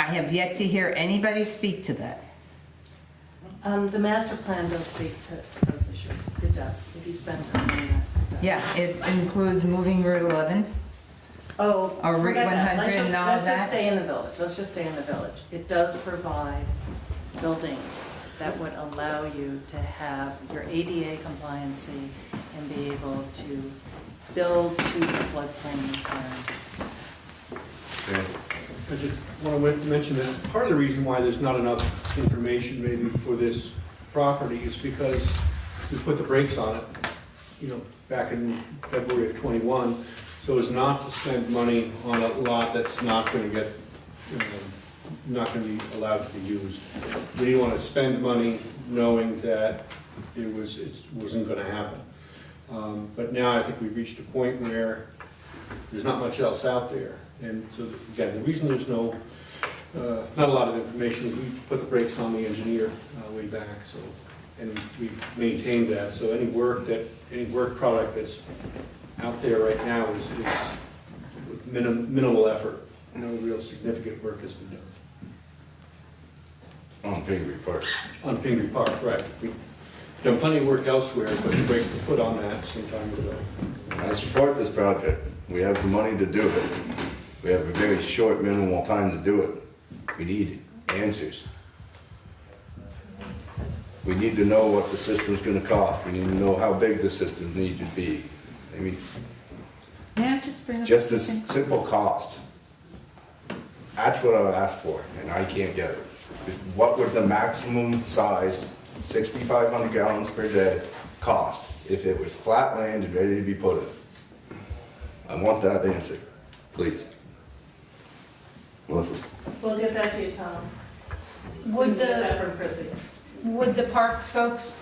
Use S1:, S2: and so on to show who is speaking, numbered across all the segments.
S1: have yet to hear anybody speak to that.
S2: The master plan does speak to those issues. It does, if you spend time on that. It does.
S1: Yeah, it includes moving Route 11.
S2: Oh,
S1: Or Route
S2: forget that.
S1: 100 and all
S2: Let's
S1: that?
S2: just stay in the village. Let's just stay in the village. It does provide buildings that would allow you to have your ADA compliancy and be able to build to the floodplain requirements.
S3: I just want to mention that part of the reason why there's not enough information maybe for this property is because we put the brakes on it, back in February of '21, so as not to spend money on a lot that's not going to get, not going to be allowed to be used. We didn't want to spend money knowing that it wasn't going to happen. But now I think we've reached a point where there's not much else out there. And so, again, the reason there's not a lot of information is we put the brakes on the engineer way back, so, and we've maintained that. So any work product that's out there right now is with minimal effort. No real significant work has been done.
S4: On Pingree Park.
S3: On Pingree Park, right. We've done plenty of work elsewhere, but the brakes were put on that some time ago.
S4: I support this project. We have the money to do it. We have a very short minimal time to do it. We need answers. We need to know what the system's gonna cost. We need to know how big the system needs to be. I mean,
S1: May I just bring up
S4: just a
S1: something?
S4: simple cost. That's what I asked for, and I can't get it. What would the maximum size, 6,500 gallons per day, cost if it was flat land and ready to be put in? I want that answer, please. Melissa?
S2: We'll get that to you, Tom.
S5: Would
S2: We'll get
S5: the,
S2: that from Chrissy.
S5: would the parks folks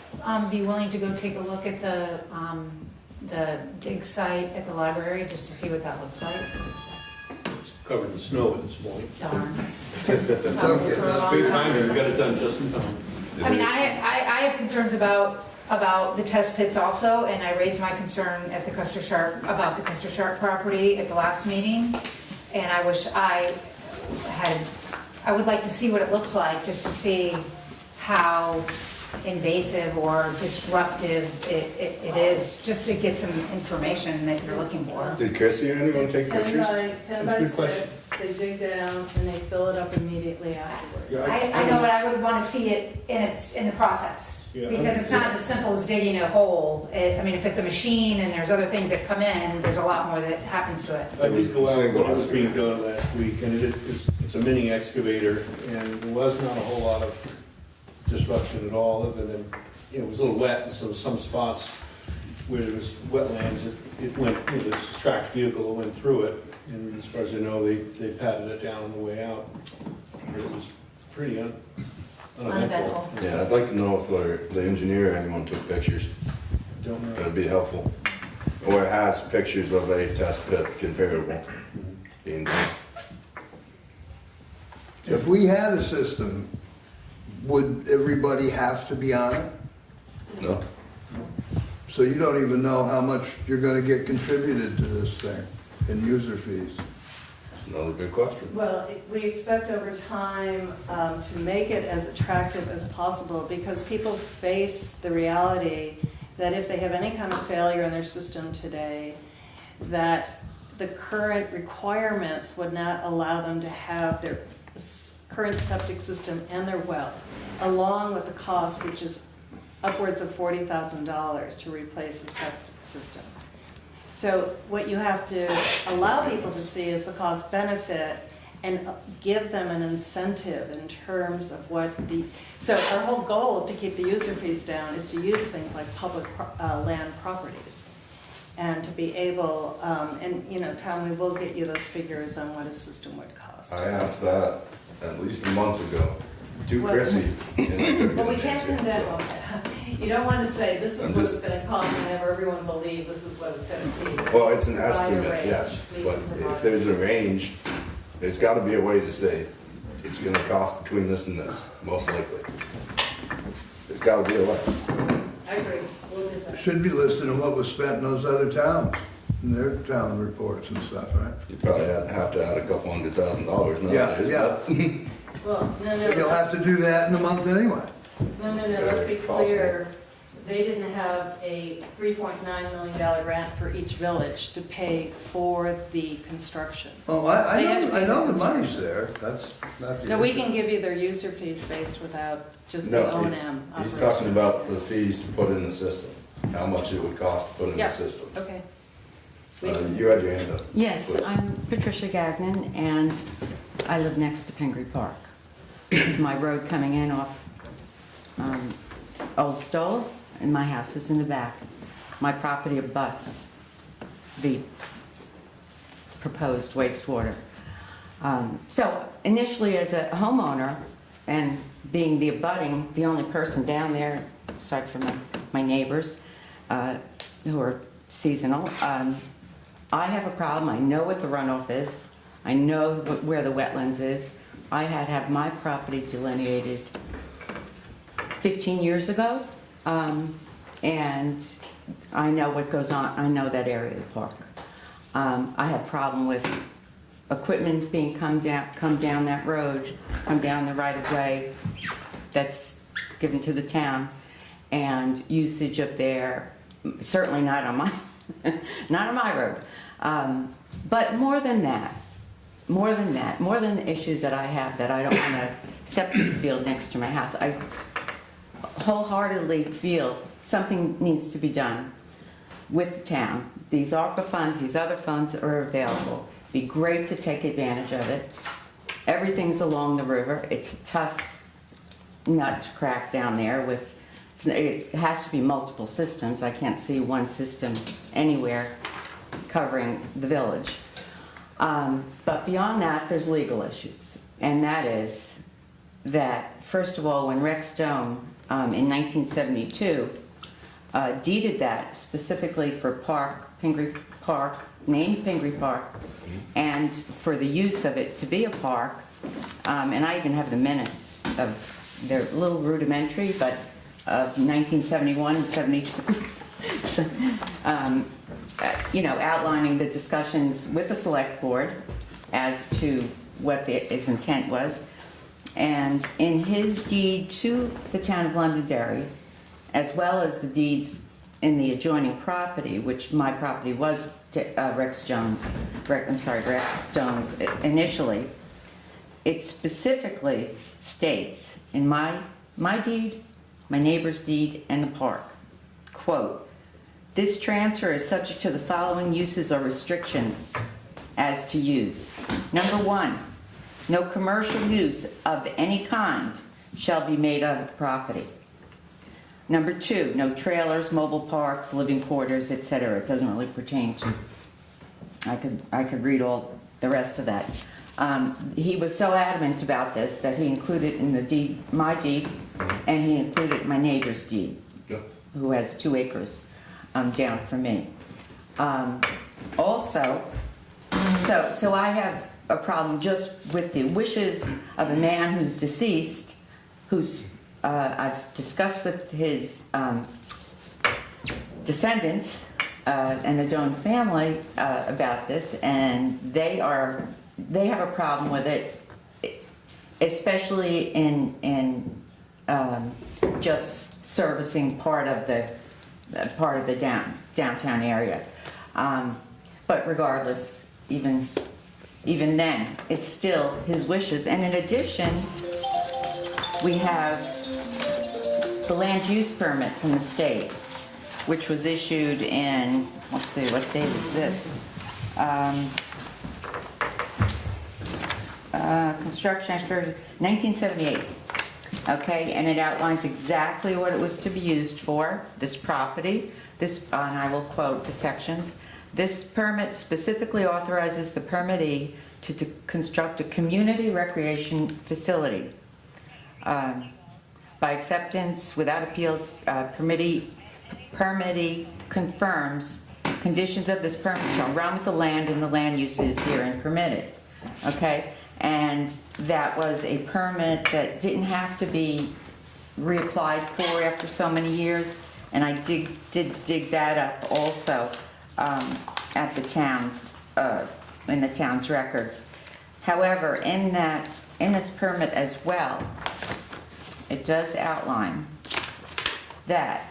S5: be willing to go take a look at the dig site at the library, just to see what that looks like?
S3: It's covered in snow at this point.
S5: Darn.
S3: It's great timing, we got it done just in time.
S5: I mean, I have concerns about the test pits also, and I raised my concern at the Custer Sharp, about the Custer Sharp property at the last meeting, and I wish I would like to see what it looks like, just to see how invasive or disruptive it is, just to get some information that you're looking for.
S4: Did Chrissy or anyone
S2: It's
S4: take
S2: 10
S4: pictures?
S2: by 10 by
S3: That's a good question.
S2: 6. They dig down and they fill it up immediately afterwards.
S3: Yeah,
S5: I know, but I would want to see it in the process.
S3: Yeah,
S5: Because it's not as simple as digging a hole. I mean, if it's a machine and there's other things that come in, there's a lot more that happens to it.
S3: I did go out when it was being done last week, and it's a mini excavator, and there was not a whole lot of disruption at all, other than, it was a little wet, and so some spots where there was wetlands, it went, this tracked vehicle went through it, and as far as I know, they patted it down on the way out. It was pretty uneventful.
S5: Uneventful.
S4: Yeah, I'd like to know if the engineer or anyone took pictures.
S3: Don't know.
S4: That'd be helpful. Or it has pictures of a test pit comparable being done.
S6: If we had a system, would everybody have to be on it?
S4: No?
S6: So you don't even know how much you're gonna get contributed to this thing in user fees?
S4: That's another good question.
S2: Well, we expect over time to make it as attractive as possible, because people face the reality that if they have any kind of failure in their system today, that the current requirements would not allow them to have their current septic system and their well, along with the cost, which is upwards of $40,000 to replace the septic system. So what you have to allow people to see is the cost benefit and give them an incentive in terms of what so our whole goal to keep the user fees down is to use things like public land properties. And to be able, and Tom, we will get you those figures on what a system would cost.
S4: I asked that at least a month ago to
S2: Well-
S4: Chrissy, and I couldn't
S2: Well,
S4: get
S2: we
S4: an
S2: can't
S4: answer.
S2: condemn
S4: So-
S2: You don't want to say, this is
S4: I'm
S2: what it's
S4: just-
S2: going to cost, and have everyone believe this is what it's going to be.
S4: Well, it's an
S2: Provide a
S4: estimate,
S2: range.
S4: yes,
S2: We
S4: but
S2: can provide-
S4: if there's a range, there's gotta be a way to say, it's gonna cost between this and this, most likely. There's gotta be a way.
S2: I agree, we'll do that.
S6: Should be listed in what was spent in those other towns. in their town reports and stuff, right?
S4: You probably have to add a couple $100,000
S6: Yeah,
S4: nowadays.
S6: yeah.
S4: but-
S2: Well, no,
S6: You'll have to do that in a month anyway.
S2: No, let's be
S4: Very
S2: clear. They didn't have a $3.9 million grant for each village to pay for the construction.
S6: Oh,
S2: They had to
S6: I
S2: pay
S6: know
S2: the
S6: the money's there, that's not the
S2: No, we
S6: issue.
S2: can give you their user fees based without just the
S4: No,
S2: O and
S4: he-
S2: M
S4: he's
S2: operation.
S4: talking about the fees to put in the system, how much it would cost to put in
S2: Yeah.
S4: the system.
S2: Okay. We-
S4: You had your hand up.
S1: Yes,
S4: please.
S1: I'm Patricia Gagnon, and I live next to Pingree Park. It's my road coming in off Old Stowell, and my house is in the back. My property abuts the proposed wastewater. So initially, as a homeowner, and being the only person down there, aside from my neighbors, who are seasonal, I have a problem. I know what the runoff is. I know where the wetlands is. I had to have my property delineated 15 years ago, and I know what goes on. I know that area of the park. I have a problem with equipment being come down that road, come down the right of way that's given to the town, and usage up there. Certainly not on my not on my road. But more than the issues that I have, that I don't want a septic field next to my house, I wholeheartedly feel something needs to be done with the town. These ARPA funds, these other funds are available. Be great to take advantage of it. Everything's along the river. It's a tough nut to crack down there with, it has to be multiple systems. I can't see one system anywhere covering the village. But beyond that, there's legal issues. And that is that, first of all, when Rex Stone in 1972 deeded that specifically for Pingree Park, named Pingree Park, and for the use of it to be a park, and I even have the minutes of, they're a little rudimentary, but of 1971 and 72. So, outlining the discussions with the select board as to what his intent was. And in his deed to the town of Londonderry, as well as the deeds in the adjoining property, which my property was Rex Stone's initially, it specifically states in my deed, my neighbor's deed, and the park, quote, "This transfer is subject to the following uses or restrictions as to use. Number one, no commercial use of any kind shall be made of the property. Number two, no trailers, mobile parks, living quarters, etc." It doesn't really pertain to, I could read all the rest of that. He was so adamant about this that he included in the deed, my deed, and he included my neighbor's deed,
S4: Yeah.
S1: who has 2 acres down from me. Also, so I have a problem just with the wishes of a man who's deceased, who's I've discussed with his descendants and the Joan family about this, and they have a problem with it, especially in just servicing part of the downtown area. But regardless, even then, it's still his wishes. And in addition, we have the land use permit from the state, which was issued in, let's see, what date is this? Construction expert, 1978. Okay, and it outlines exactly what it was to be used for, this property. This, and I will quote the sections. This permit specifically authorizes the permittee to construct a community recreation facility. By acceptance without appeal, permittee confirms conditions of this permit shall run with the land and the land uses herein permitted. Okay, and that was a permit that didn't have to be reapplied for after so many years, and I did dig that up also. at the town's, in the town's records. However, in this permit as well, it does outline that,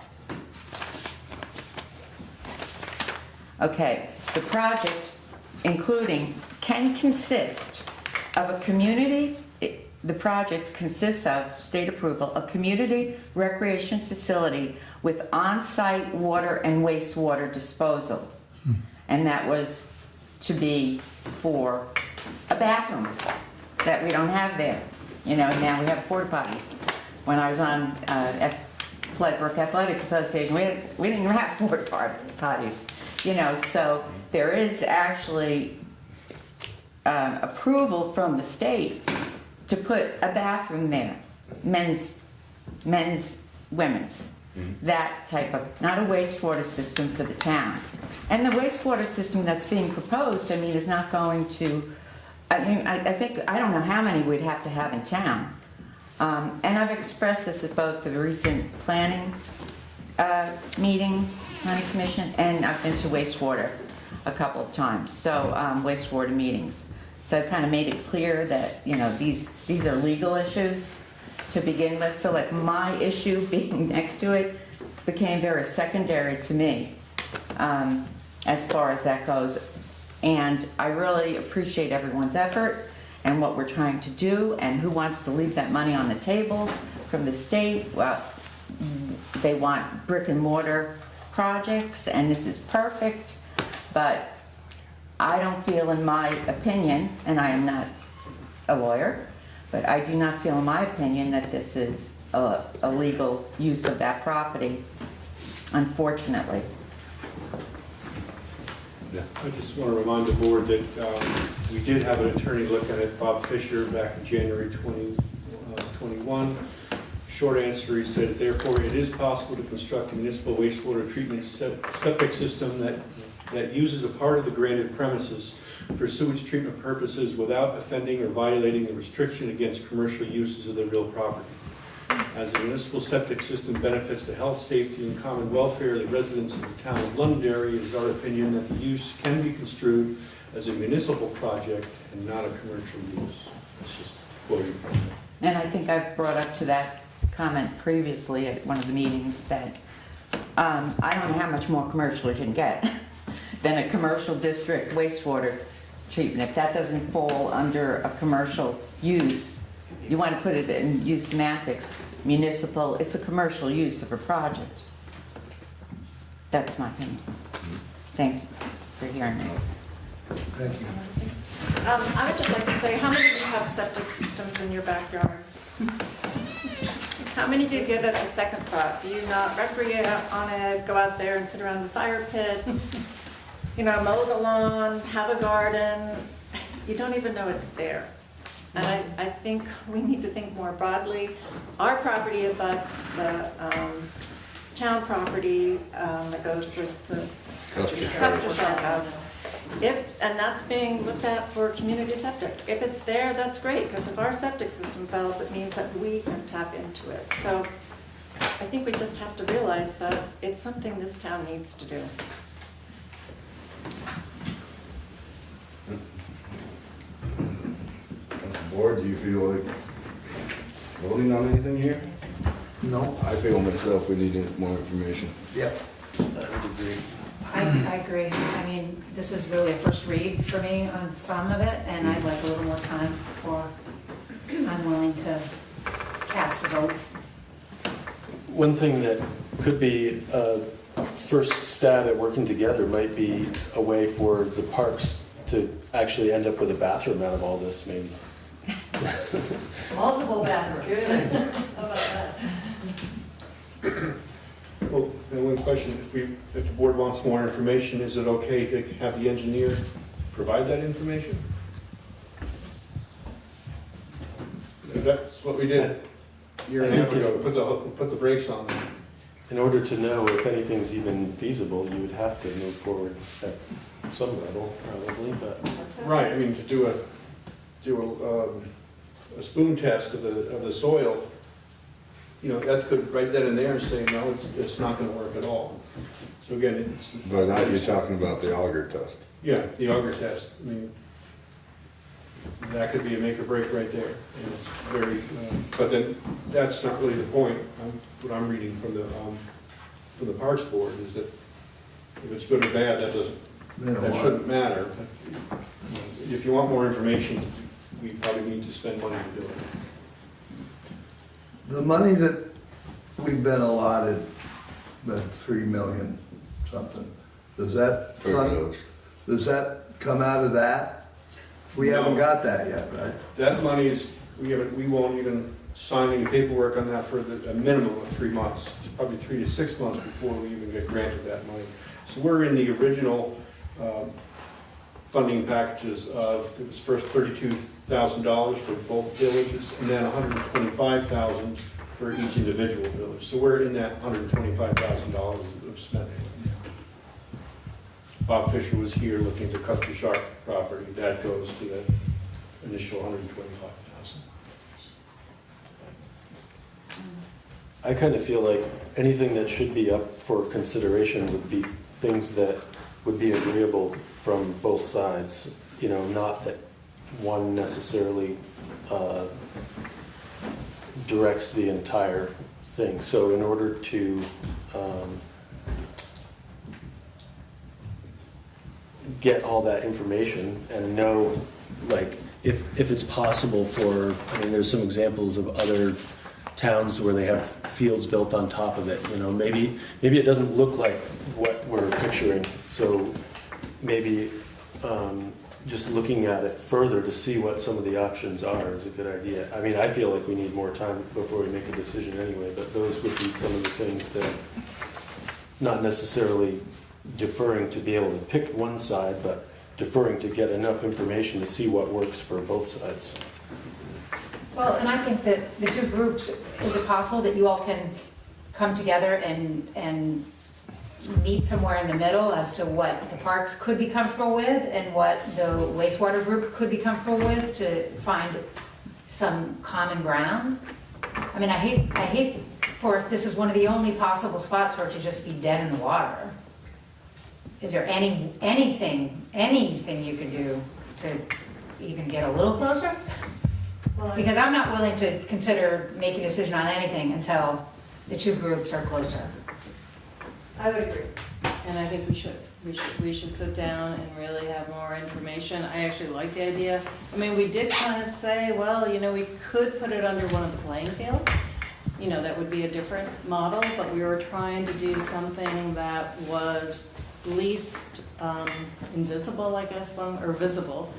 S1: okay, the project including can consist of a community, the project consists of, state approval, a community recreation facility with on-site water and wastewater disposal. And that was to be for a bathroom that we don't have there. You know, now we have porta potties. When I was on Floodbrook Athletic Association, we didn't have porta potties. You know, so there is actually approval from the state to put a bathroom there, men's, women's, that type of, not a wastewater system for the town. And the wastewater system that's being proposed, I mean, is not going to, I mean, I think, I don't know how many we'd have to have in town. And I've expressed this at both the recent planning planning commission, and I've been to wastewater a couple of times, so wastewater meetings. So it kind of made it clear that, you know, these are legal issues to begin with. So like my issue being next to it became very secondary to me as far as that goes. And I really appreciate everyone's effort and what we're trying to do, and who wants to leave that money on the table from the state. Well, they want brick and mortar projects, and this is perfect, but I don't feel, in my opinion, and I am not a lawyer, but I do not feel, in my opinion, that this is a legal use of that property, unfortunately.
S3: I just want to remind the board that we did have an attorney look at it, Bob Fisher, back in January 2021. Short answer, he says, therefore, it is possible to construct a municipal wastewater treatment septic system that uses a part of the granted premises for sewage treatment purposes without offending or violating the restriction against commercial uses of the real property. As a municipal septic system benefits the health, safety, and common welfare of the residents of the town of Londonderry, it is our opinion that the use can be construed as a municipal project and not a commercial use. That's just quoting from it.
S1: And I think I've brought up to that comment previously at one of the meetings that I don't know how much more commercial it can get than a commercial district wastewater treatment. If that doesn't fall under a commercial use, you want to put it in use semantics, municipal, it's a commercial use of a project. That's my opinion. Thank you for hearing me.
S6: Thank you.
S7: I would just like to say, how many of you have septic systems in your backyard? How many of you give it a second thought? Do you not recreate on it, go out there and sit around the fire pit, you know, mow the lawn, have a garden? You don't even know it's there. And I think we need to think more broadly. Our property abuts the town property that goes with the Custer Sharp House. And that's being looked at for community septic. If it's there, that's great, because if our septic system fails, it means that we can tap into it. So I think we just have to realize that it's something this town needs to do.
S4: As a board, do you feel like voting on anything here?
S6: No?
S4: I feel myself we need more information.
S6: Yep.
S3: I would agree.
S5: I agree. I mean, this is really a first read for me on some of it, and I'd like a little more time before I'm willing to cast a vote.
S8: One thing that could be a first stab at working together might be a way for the parks to actually end up with a bathroom out of all this, maybe.
S5: Multiple bathrooms.
S2: How about that?
S3: Well, one question, if the board wants more information, is it okay to have the engineer provide that information? Because that's what we did a year and a half ago, put the brakes on them.
S8: In order to know if anything's even feasible, you would have to move forward at some level, probably, but.
S3: Right, I mean, to do a spoon test of the soil, that could right then and there and say, no, it's not gonna work at all. So again, it's.
S9: But now you're talking about the auger test.
S3: Yeah, the auger test, I mean, that could be a make or break right there, and it's very, but then, that's not really the point. What I'm reading from the Parks Board is that if it's good or bad, that shouldn't matter. But, if you want more information, we probably need to spend money to do it.
S6: The money that we've been allotted, that 3 million something, does that
S9: For
S6: fund,
S9: those.
S6: does that come out of that? We
S3: No.
S6: haven't got that yet, right?
S3: That money is, we won't even sign any paperwork on that for a minimum of 3 months, probably 3 to 6 months before we even get granted that money. So we're in the original funding packages of, it was first $32,000 for both villages, and then $125,000 for each individual village. So we're in that $125,000 of spending. Bob Fisher was here looking at the Custer Sharp property. That goes to the initial $125,000.
S8: I kind of feel like anything that should be up for consideration would be things that would be agreeable from both sides, not that one necessarily directs the entire thing. So in order to get all that information and know, like, if it's possible for, there's some examples of other towns where they have fields built on top of it, maybe it doesn't look like what we're picturing, so maybe just looking at it further to see what some of the options are is a good idea. I feel like we need more time before we make a decision anyway, but those would be some of the things that, not necessarily deferring to be able to pick one side, but deferring to get enough information to see what works for both sides.
S5: Well, and I think that the two groups, is it possible that you all can come together and meet somewhere in the middle as to what the parks could be comfortable with and what the wastewater group could be comfortable with to find some common ground? I hate for, this is one of the only possible spots for it to just be dead in the water. Is there anything you could do to even get a little closer? Because I'm not willing to consider making a decision on anything until the two groups are closer.
S2: I would agree, and I think we should sit down and really have more information. I actually like the idea. We did kind of say, well, we could put it under one of the playing fields. That would be a different model, but we were trying to do something that was least invisible, I guess, or visible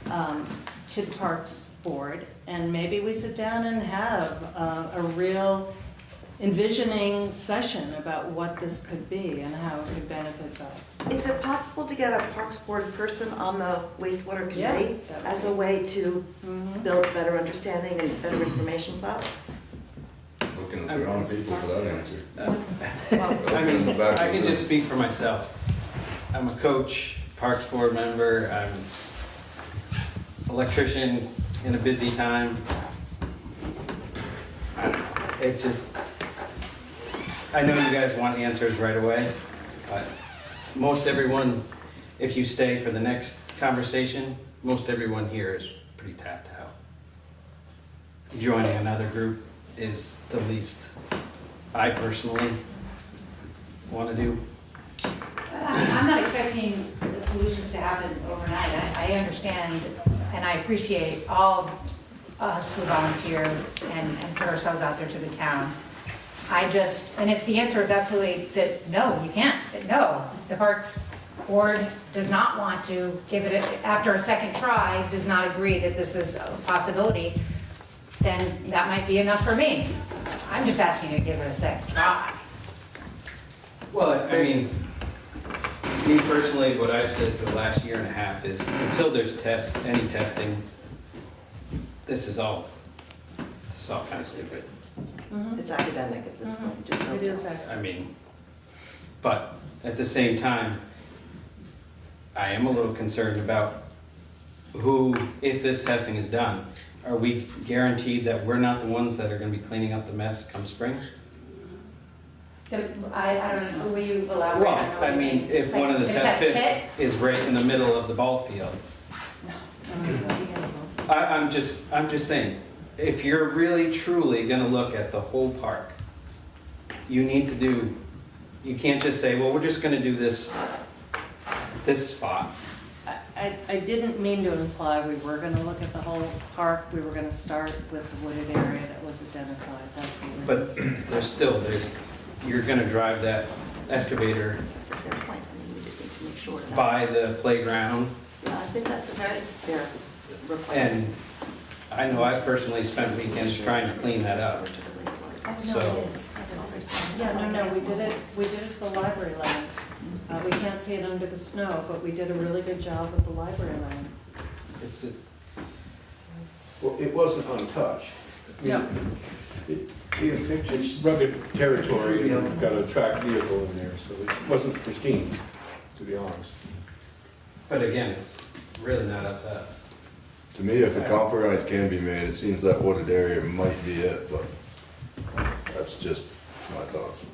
S2: to the Parks Board. And maybe we sit down and have a real envisioning session about what this could be and how it could benefit them.
S10: Is it possible to get a Parks Board person on the wastewater committee as a way to build a better understanding and better information flow?
S9: Looking at the wrong people for that answer.
S11: I can just speak for myself. I'm a coach, Parks Board member, I'm an electrician in a busy time. It's just, I know you guys want answers right away, but most everyone, if you stay for the next conversation, most everyone here is pretty tapped out. Joining another group is the least I personally want to do.
S5: I'm not expecting the solutions to happen overnight. I understand and I appreciate all of us who volunteer and put ourselves out there to the town. And if the answer is absolutely that no, you can't, no, the Parks Board does not want to give it, after a second try, does not agree that this is a possibility, then that might be enough for me. I'm just asking you to give it a second try.
S11: Well, me personally, what I've said for the last year and a half is until there's any testing, this is all kind of stupid.
S10: It's academic at this point. Just
S2: It is academic.
S11: But at the same time, I am a little concerned about who, if this testing is done, are we guaranteed that we're not the ones that are gonna be cleaning up the mess come spring?
S5: I don't know, will you elaborate?
S11: Well,
S5: on what
S11: I
S5: it
S11: mean,
S5: means?
S11: if
S5: Like
S11: one of the test pits
S5: pit?
S11: is right in the middle of the ball field, I'm just saying, if you're really truly gonna look at the whole park, you need to do, you can't just say, well, we're just gonna do this spot.
S2: I didn't mean to imply we were gonna look at the whole park. We were gonna start with the wooded area that was identified. That's what we were
S11: But you're gonna drive that excavator
S10: That's a fair point. I mean, we just need to make sure that.
S11: by the playground.
S10: Yeah, I think that's a very fair request.
S11: And I know I personally spent weekends trying to clean that up. So,
S2: Yeah, no, we did it at the library lane. We can't see it under the snow, but we did a really good job with the library lane.
S11: it's,
S3: Well, it wasn't untouched. I mean,
S2: No.
S3: It's rugged territory, and we've got a tracked vehicle in there, so it wasn't pristine, to be honest.
S11: but again, it's really not up to us.
S4: To me, if a compromise can be made, it seems that wooded area might be it, but that's just my thoughts.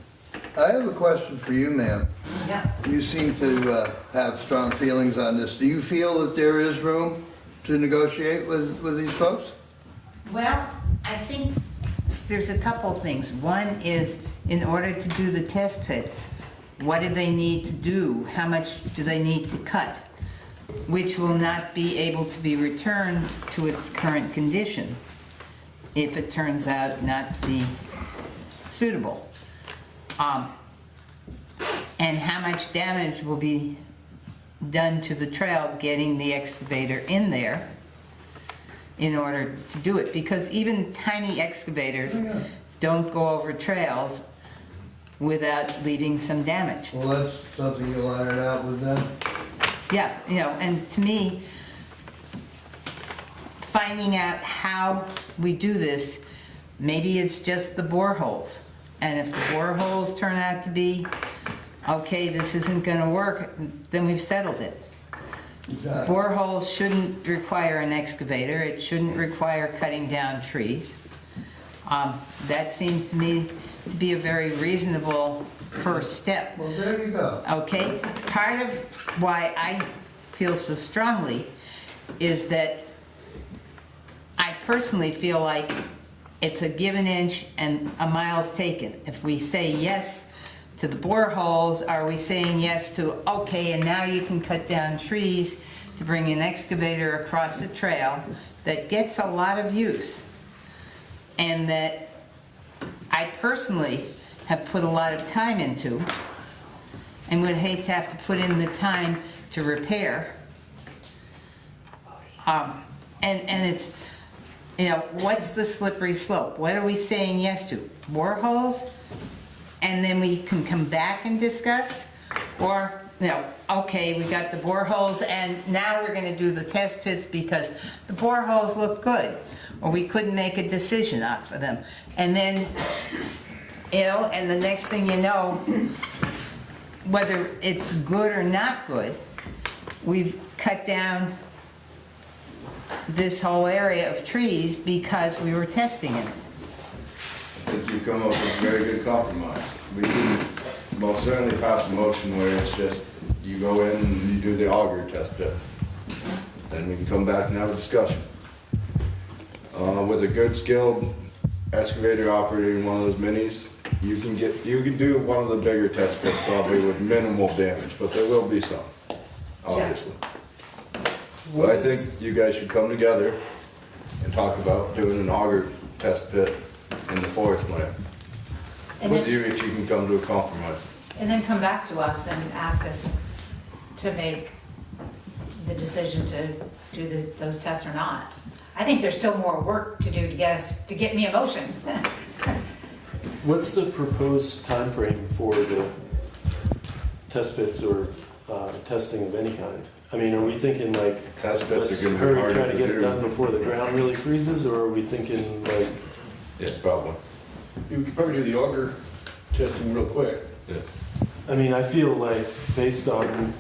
S6: I have a question for you, ma'am.
S5: Yeah.
S6: You seem to have strong feelings on this. Do you feel that there is room to negotiate with these folks?
S12: Well, I think there's a couple things. One is, in order to do the test pits, what do they need to do? How much do they need to cut? Which will not be able to be returned to its current condition if it turns out not to be suitable. And how much damage will be done to the trail getting the excavator in there in order to do it, because even tiny excavators don't go over trails without leaving some damage.
S6: Well, that's something you'll iron out with them.
S12: Yeah, you know, and to me, finding out how we do this, maybe it's just the boreholes. And if the boreholes turn out to be, okay, this isn't gonna work, then we've settled it.
S6: Exactly.
S12: Boreholes shouldn't require an excavator, it shouldn't require cutting down trees. That seems to me to be a very reasonable first step.
S6: Well, there you go.
S12: Okay, part of why I feel so strongly is that I personally feel like it's a give an inch and a mile's taken. If we say yes to the boreholes, are we saying yes to, okay, and now you can cut down trees to bring an excavator across a trail that gets a lot of use and that I personally have put a lot of time into and would hate to have to put in the time to repair. And it's, you know, what's the slippery slope? What are we saying yes to? Boreholes? And then we can come back and discuss? Or, you know, okay, we got the boreholes and now we're gonna do the test pits because the boreholes look good. Or we couldn't make a decision off of them. And then, you know, and the next thing you know, whether it's good or not good, we've cut down this whole area of trees because we were testing it.
S4: I think you come up with a very good compromise. We can most certainly pass a motion where it's just, you go in and you do the auger test pit. Then we can come back and have a discussion. With a good skilled excavator operating one of those minis, you can do one of the bigger test pits probably with minimal damage, but there will be some, obviously. But I think you guys should come together and talk about doing an auger test pit in the forest land.
S5: And
S4: With you,
S5: then-
S4: if you can come to a compromise.
S5: And then come back to us and ask us to make the decision to do those tests or not. I think there's still more work to do to get me a motion.
S8: What's the proposed timeframe for the test pits or testing of any kind? I mean, are we thinking like,
S4: Test pits
S8: let's
S4: are gonna be
S8: hurry,
S4: harder
S8: try to
S4: to
S8: get it done
S4: do.
S8: before the ground really freezes, or are we thinking like,
S4: Yeah, probably.
S3: You could probably do the auger testing real quick.
S4: Yeah.
S8: I mean, I feel like based on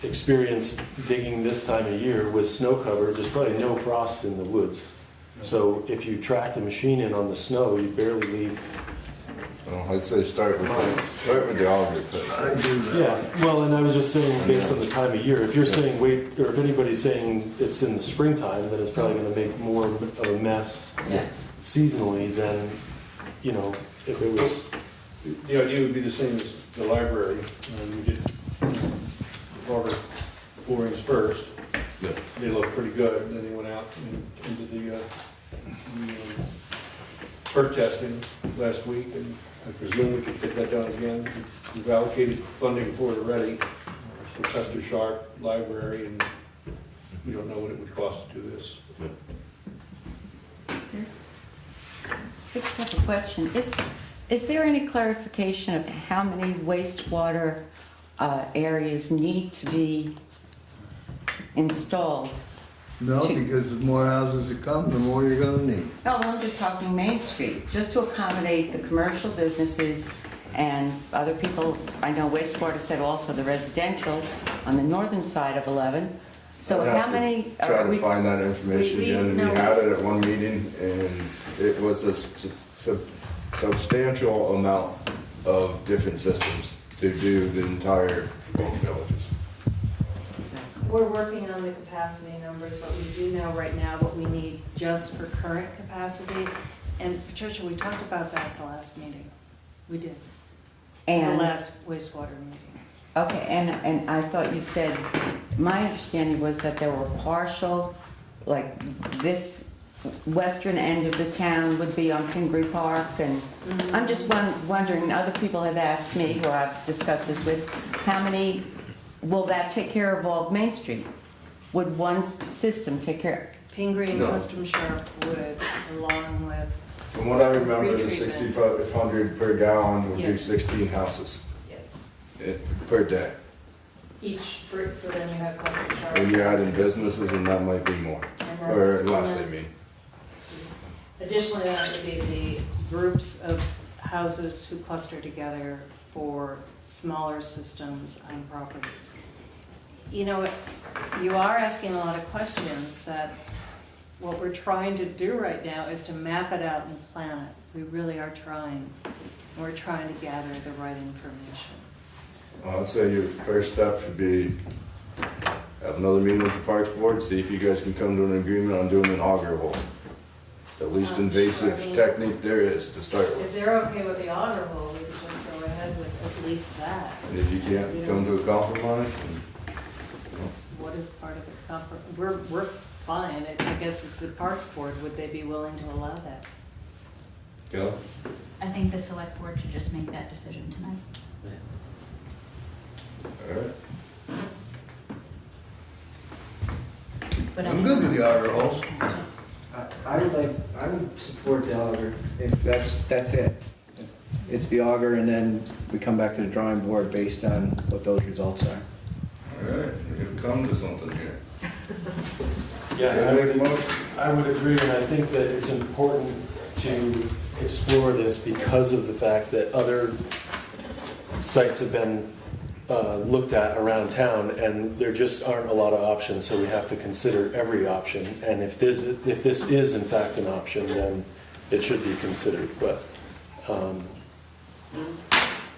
S8: experience digging this time of year with snow cover, there's probably no frost in the woods. So if you tracked a machine in on the snow, you barely leave.
S4: Well, I'd say start with the auger pit.
S6: I do that.
S8: Yeah, well, and I was just saying, based on the time of year, if you're saying wait, or if anybody's saying it's in the springtime, then it's probably gonna make more of a mess
S1: Yeah.
S8: seasonally than, you know, if it was,
S3: The idea would be the same as the library. You get water borings first.
S4: Yeah.
S3: They look pretty good, then they went out into the perk testing last week, and I presume we could get that done again. We've allocated funding for it already, for Custer Sharp Library, and we don't know what it would cost to do this.
S1: I just have a question. Is there any clarification of how many wastewater areas need to be installed?
S6: No, because the more houses that come, the more you're gonna need.
S1: No, I'm just talking Main Street, just to accommodate the commercial businesses and other people. I know wastewater said also the residential on the northern side of 11. So
S4: I'd have
S1: how
S4: to
S1: many?
S4: Try
S1: are
S4: to
S1: we-
S4: find that information
S1: we-
S4: again. We
S1: no.
S4: had it at one meeting, and it was a substantial amount of different systems to do the entire both villages.
S2: We're working on the capacity numbers, but we do know right now what we need just for current capacity. And Patricia, we talked about that at the last meeting. We did. The
S1: And,
S2: last wastewater meeting.
S1: okay, and I thought you said, my understanding was that there were partial, like this western end of the town would be on Kingsbury Park, and I'm just wondering, other people have asked me, who I've discussed this with, how many, will that take care of all of Main Street? Would one system take care?
S2: Pingree and
S4: No.
S2: Custom Sharp would, along with,
S4: From what I remember, the
S2: Retreatment.
S4: 6,500 per gallon would do
S2: Yes.
S4: 16 houses
S2: yes,
S4: per day.
S2: each, so then you have Custom Sharp.
S4: And you're adding businesses, and that might be more,
S2: And that's-
S4: or less, I mean.
S2: Additionally, that would be the groups of houses who cluster together for smaller systems on properties. You know, you are asking a lot of questions that what we're trying to do right now is to map it out and plan it. We really are trying. We're trying to gather the right information.
S4: Well, I'd say your first step should be have another meeting with the Parks Board, see if you guys can come to an agreement on doing an auger hole. The least invasive
S2: Sure.
S4: technique there is to start
S2: If
S4: with.
S2: they're okay with the auger hole, we could just go ahead with at least that.
S4: And if you can't come to a compromise, then
S2: What is part of the we're fine. I guess it's the Parks Board. Would they be willing to allow that?
S4: Kelly?
S13: I think the select board should just make that decision tonight.
S4: All right.
S13: But
S6: I'm good with the auger holes.
S14: I would support the auger, if that's it. It's the auger, and then we come back to the drawing board based on what those results are.
S4: All right, we're gonna come to something here.
S8: yeah,
S4: Make a motion?
S8: I would agree, and I think that it's important to explore this because of the fact that other sites have been looked at around town, and there just aren't a lot of options, so we have to consider every option. And if this is in fact an option, then it should be considered, but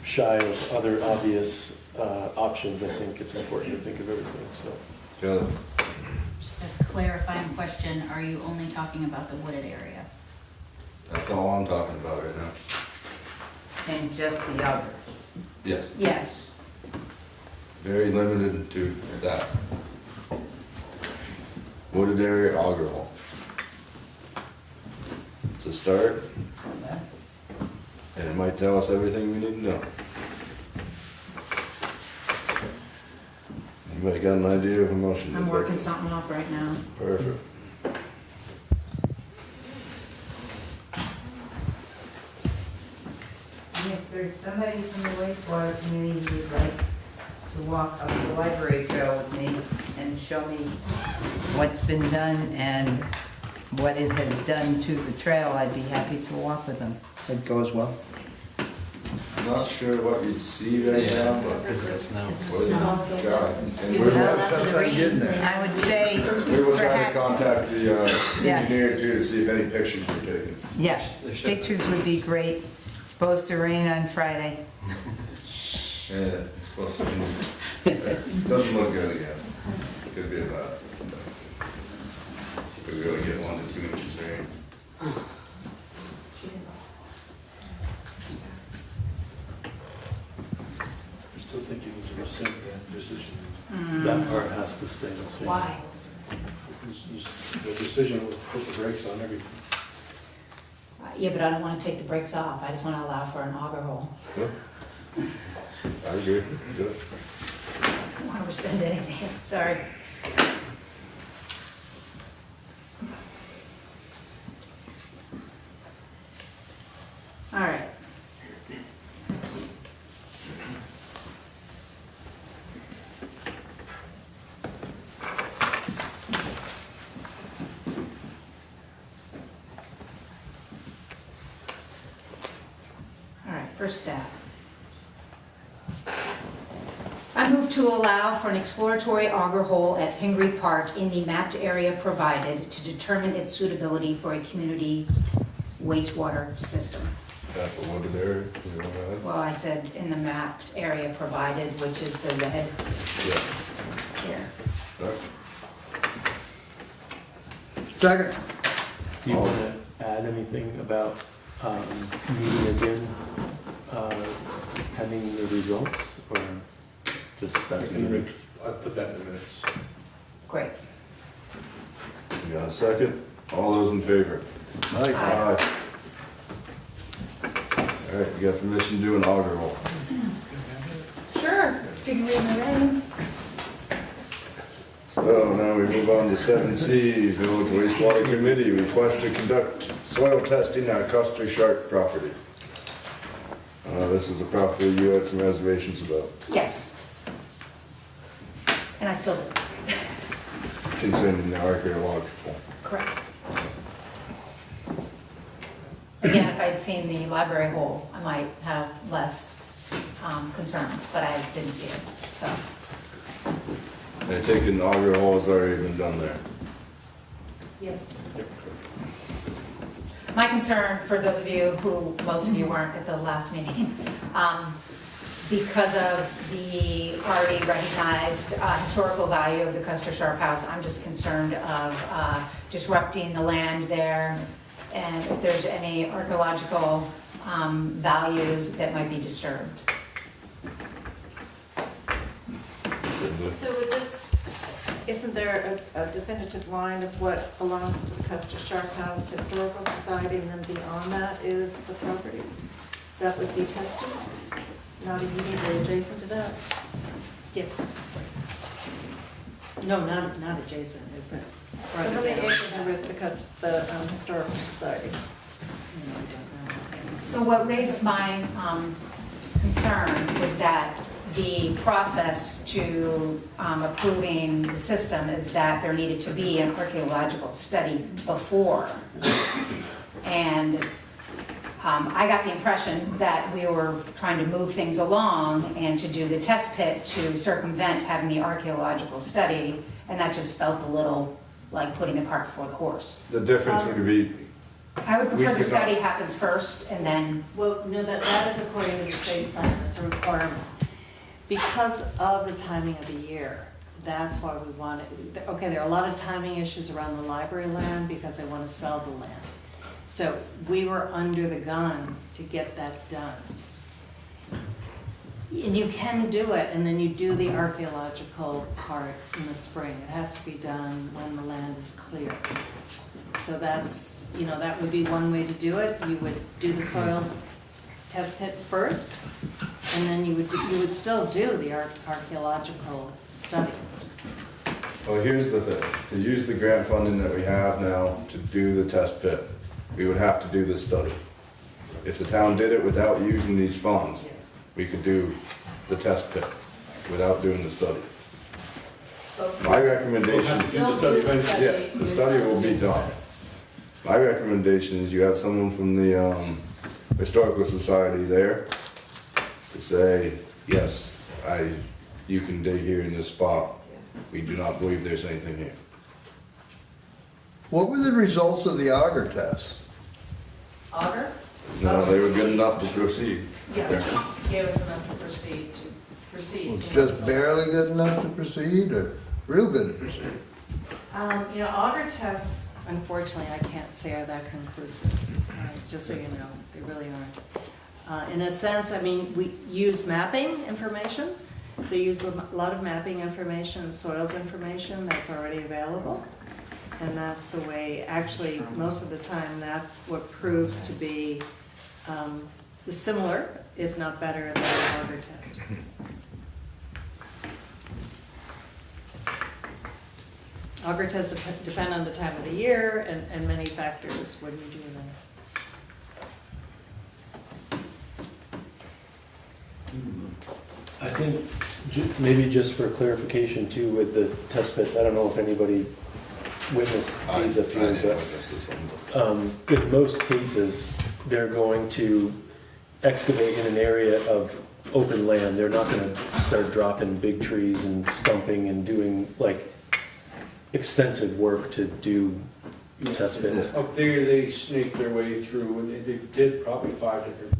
S8: shy of other obvious options, I think it's important to think of everything, so.
S4: Kelly?
S13: Just a clarifying question, are you only talking about the wooded area?
S4: That's all I'm talking about right now.
S12: And just the others?
S4: Yes.
S1: Yes.
S4: Very limited to that. Wooded area auger hole. It's a start, and it might tell us everything we need to know. Anybody got an idea of a motion?
S13: I'm working something up right now.
S4: Perfect.
S12: And if there's somebody from the wastewater committee who'd like to walk up the library trail with me and show me what's been done and what it has done to the trail, I'd be happy to walk with them.
S14: That goes well.
S9: not sure what you'd see right now, but
S11: Because of the snow.
S9: well, God, and
S13: You
S9: we're,
S13: will
S6: have a
S13: after
S6: tough
S13: the
S6: time
S13: rain.
S6: getting there.
S12: I would say,
S9: we were trying to
S12: perhaps,
S9: contact the
S12: Yeah.
S9: engineer too to see if any pictures were taken.
S12: yeah,
S11: There should be.
S12: pictures would be great. It's supposed to rain on Friday.
S9: Yeah, it's supposed to be. Doesn't look good again. Could be about. If we really get 1 to 2 inches rain.
S8: I still think you need to rescind that decision. That part has to stay the same.
S5: Why?
S3: Because the decision was to put the brakes on everything.
S13: Yeah, but I don't want to take the brakes off. I just want to allow for an auger hole.
S9: I agree. Do it.
S13: I don't want to rescind anything, sorry.
S2: All right.
S13: All right, first step.
S5: I move to allow for an exploratory auger hole at Pingree Park in the mapped area provided to determine its suitability for a community wastewater system.
S9: That the wood there, you know, that?
S5: Well, I said in the mapped area provided, which is the red
S9: Yeah.
S5: here.
S9: Right.
S6: Second.
S8: Do you want to add anything about meeting again pending the results, or just that's
S3: In the
S8: the
S3: min- I put that in the minutes.
S5: Great.
S9: You got a second? All those in favor?
S6: Aye.
S9: Aye. All right, you got permission to do an auger hole.
S5: Sure, figure in the rain.
S9: So now we move on to 7C, Village Wastewater Committee, request to conduct soil testing on Custer Sharp property. This is a property you had some reservations about,
S5: Yes. And I still do.
S9: concerning the archaeological.
S5: Correct. Again, if I'd seen the library hole, I might have less concerns, but I didn't see it, so.
S9: I take it an auger hole has already been done there.
S5: Yes. My concern, for those of you who, most of you weren't at the last meeting, because of the already recognized historical value of the Custer Sharp House, I'm just concerned of disrupting the land there, and if there's any archaeological values that might be disturbed.
S7: So with this, isn't there a definitive line of what belongs to the Custer Sharp House Historical Society, and then beyond that is the property that would be tested? Not immediately adjacent to that?
S2: Yes. No, not adjacent, it's.
S7: So how many
S2: farther down.
S7: acres are with the Historical Society?
S2: No, I don't know.
S5: So what raised my concern is that the process to approving the system is that there needed to be an archaeological study before. And I got the impression that we were trying to move things along and to do the test pit to circumvent having the archaeological study, and that just felt a little like putting the cart before the horse.
S9: The difference would be,
S5: I would
S9: We
S5: prefer the
S9: could not-
S5: study happens first and then,
S2: Well, no, that is according to the state plan, it's a requirement. Because of the timing of the year, that's why we want it. Okay, there are a lot of timing issues around the library land because they want to sell the land. So we were under the gun to get that done. And you can do it, and then you do the archaeological part in the spring. It has to be done when the land is clear. So that's, that would be one way to do it. You would do the soils test pit first, and then you would still do the archaeological study.
S9: well, here's the thing. To use the grant funding that we have now to do the test pit, we would have to do this study. If the town did it without using these funds,
S2: Yes.
S9: we could do the test pit without doing the study. My recommendation,
S3: Do the study eventually.
S9: yeah, the study will be done. My recommendation is you have someone from the Historical Society there to say, yes, you can dig here in this spot. We do not believe there's anything here.
S6: What were the results of the auger test?
S2: Auger?
S9: No, they were good enough to proceed.
S2: Yeah, gave us enough to proceed.
S6: Was just barely good enough to proceed, or real good to proceed?
S2: Auger tests, unfortunately, I can't say are that conclusive, just so you know, they really aren't. In a sense, I mean, we use mapping information, so you use a lot of mapping information, soils information that's already available. And that's the way, actually, most of the time, that's what proves to be similar, if not better, than the auger test. Auger tests depend on the time of the year and many factors when you do them.
S8: I think maybe just for clarification too with the test pits, I don't know if anybody witnessed these up here, but in most cases, they're going to excavate in an area of open land. They're not gonna start dropping big trees and stumping and doing like extensive work to do test pits.
S3: Up there, they snaked their way through, and they did probably 5 different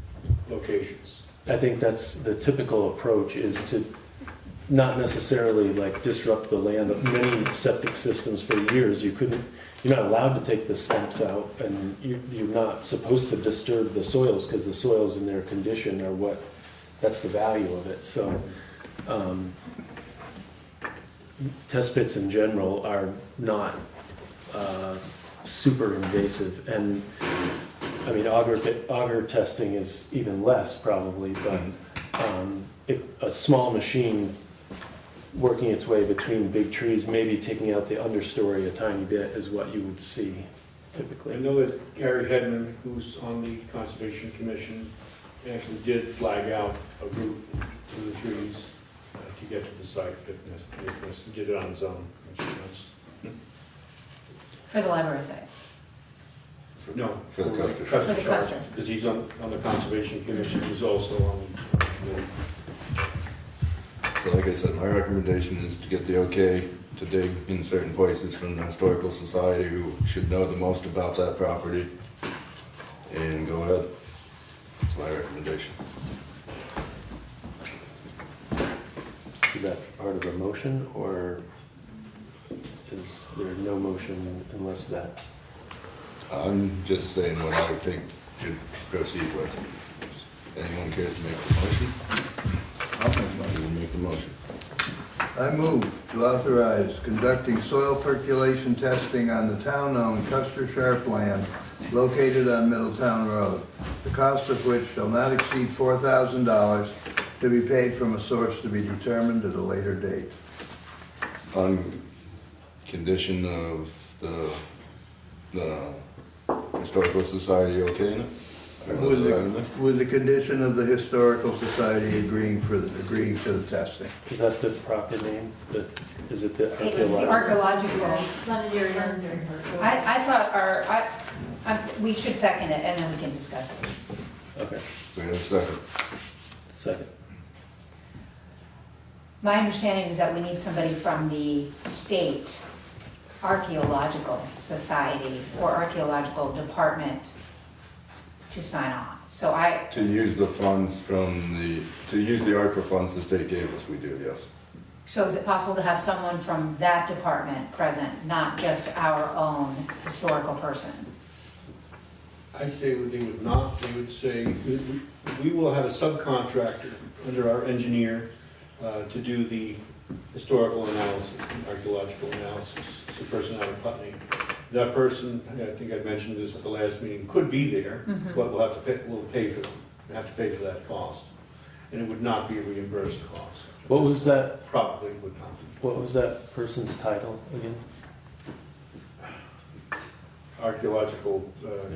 S3: locations.
S8: I think that's the typical approach, is to not necessarily like disrupt the land. Many septic systems for years, you're not allowed to take the stumps out, and you're not supposed to disturb the soils, because the soils in their condition are that's the value of it. So test pits in general are not super invasive, and I mean auger testing is even less probably, but a small machine working its way between big trees, maybe taking out the understory a tiny bit, is what you would see typically.
S3: I know that Gary Hedman, who's on the Conservation Commission, actually did flag out a route through the trees to get to the site. He did it on his own.
S5: For the library site.
S3: No.
S9: For the cluster.
S5: For the cluster.
S3: Because he's on the Conservation Commission, he's also on the.
S9: So like I said, my recommendation is to get the okay to dig in certain places from the Historical Society, who should know the most about that property, and go ahead. That's my recommendation.
S8: Is that part of a motion, or is there no motion unless that?
S9: I'm just saying what I would think should proceed with. Anyone cares to make the motion?
S6: I'll make a motion.
S9: You will make the motion.
S6: I move to authorize conducting soil percolation testing on the town-owned Custer Sharp land located on Middletown Road, the cost of which shall not exceed $4,000, to be paid from a source to be determined at a later date.
S9: On condition of the Historical Society okay?
S6: With the condition of the Historical Society agreeing to the testing.
S8: Is that the proper name? Is it the
S5: It's the archaeological.
S2: Londonderry.
S5: I thought we should second it, and then we can discuss it.
S8: Okay,
S9: We have a second.
S8: second.
S5: My understanding is that we need somebody from the state archaeological society or archaeological department to sign off. So
S9: To use the funds to use the ARPA funds the state gave us, we do, yes.
S5: So is it possible to have someone from that department present, not just our own historical person?
S3: I say they would not, they would say, we will have a subcontractor under our engineer to do the historical analysis, archaeological analysis. It's a person out of Putney. That person, I think I mentioned this at the last meeting, could be there, but we'll have to pay, have to pay for that cost. And it would not be a reimbursed cost.
S8: What was that?
S3: Probably would not be.
S8: What was that person's title again?
S3: Archaeological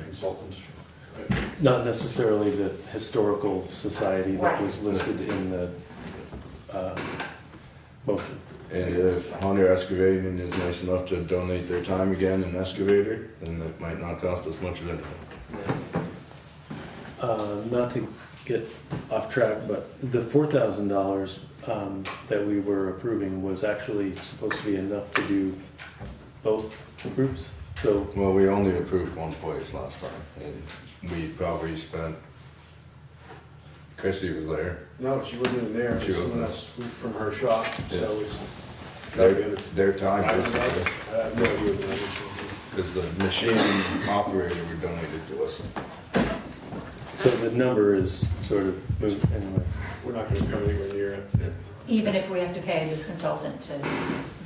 S3: consultant.
S8: Not necessarily the historical society that was listed in the motion.
S9: And if Hunter Excavating is nice enough to donate their time again and excavator, then it might not cost us much of anything.
S8: Not to get off track, but the $4,000 that we were approving was actually supposed to be enough to do both groups? So,
S9: Well, we only approved one place last time, and we probably spent, Chrissy was there.
S3: No, she wasn't even there.
S9: She
S3: It was someone
S9: wasn't.
S3: else from her shop,
S9: Yeah.
S3: so it's.
S9: Their time,
S3: I
S9: basically,
S3: have no idea what that is.
S9: because the machine operator we donated to us.
S8: so the number is sort of moved anyway.
S3: We're not gonna come anywhere near it.
S5: Even if we have to pay this consultant to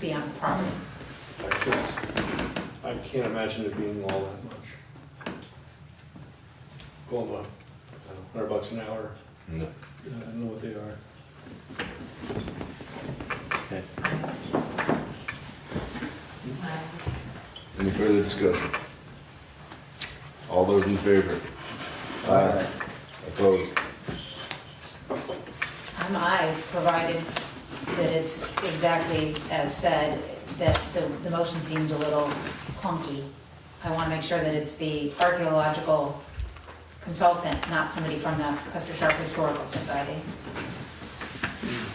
S5: be on the property.
S3: I can't imagine it being all that much. Go on, $100 an hour,
S9: No.
S3: I don't know what they are.
S8: Okay.
S9: Any further discussion? All those in favor? Aye. Opposed?
S5: I'm aye, provided that it's exactly as said, that the motion seemed a little clunky. I want to make sure that it's the archaeological consultant, not somebody from the Custer Sharp Historical Society.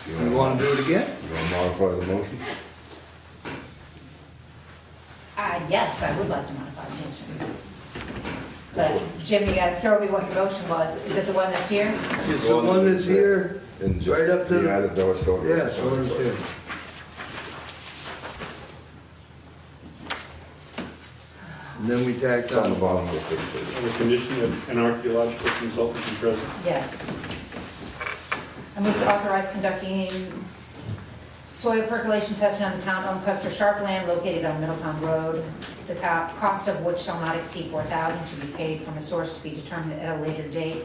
S6: You want to do it again?
S9: You want to modify the motion?
S5: Yes, I would like to modify the motion. But Jim, you gotta throw me what your motion was. Is it the one that's here?
S6: It's the one that's here,
S9: And just,
S6: right up to
S9: you
S6: the,
S9: added the historical
S6: yeah, it's the one
S9: society.
S6: that's here. And then we tacked
S9: It's on the
S6: on,
S9: bottom of the first page.
S3: On the condition that an archaeological consultant be present.
S5: Yes. I move to authorize conducting soil percolation testing on the town-owned Custer Sharp land located on Middletown Road, the cost of which shall not exceed $4,000 to be paid from a source to be determined at a later date,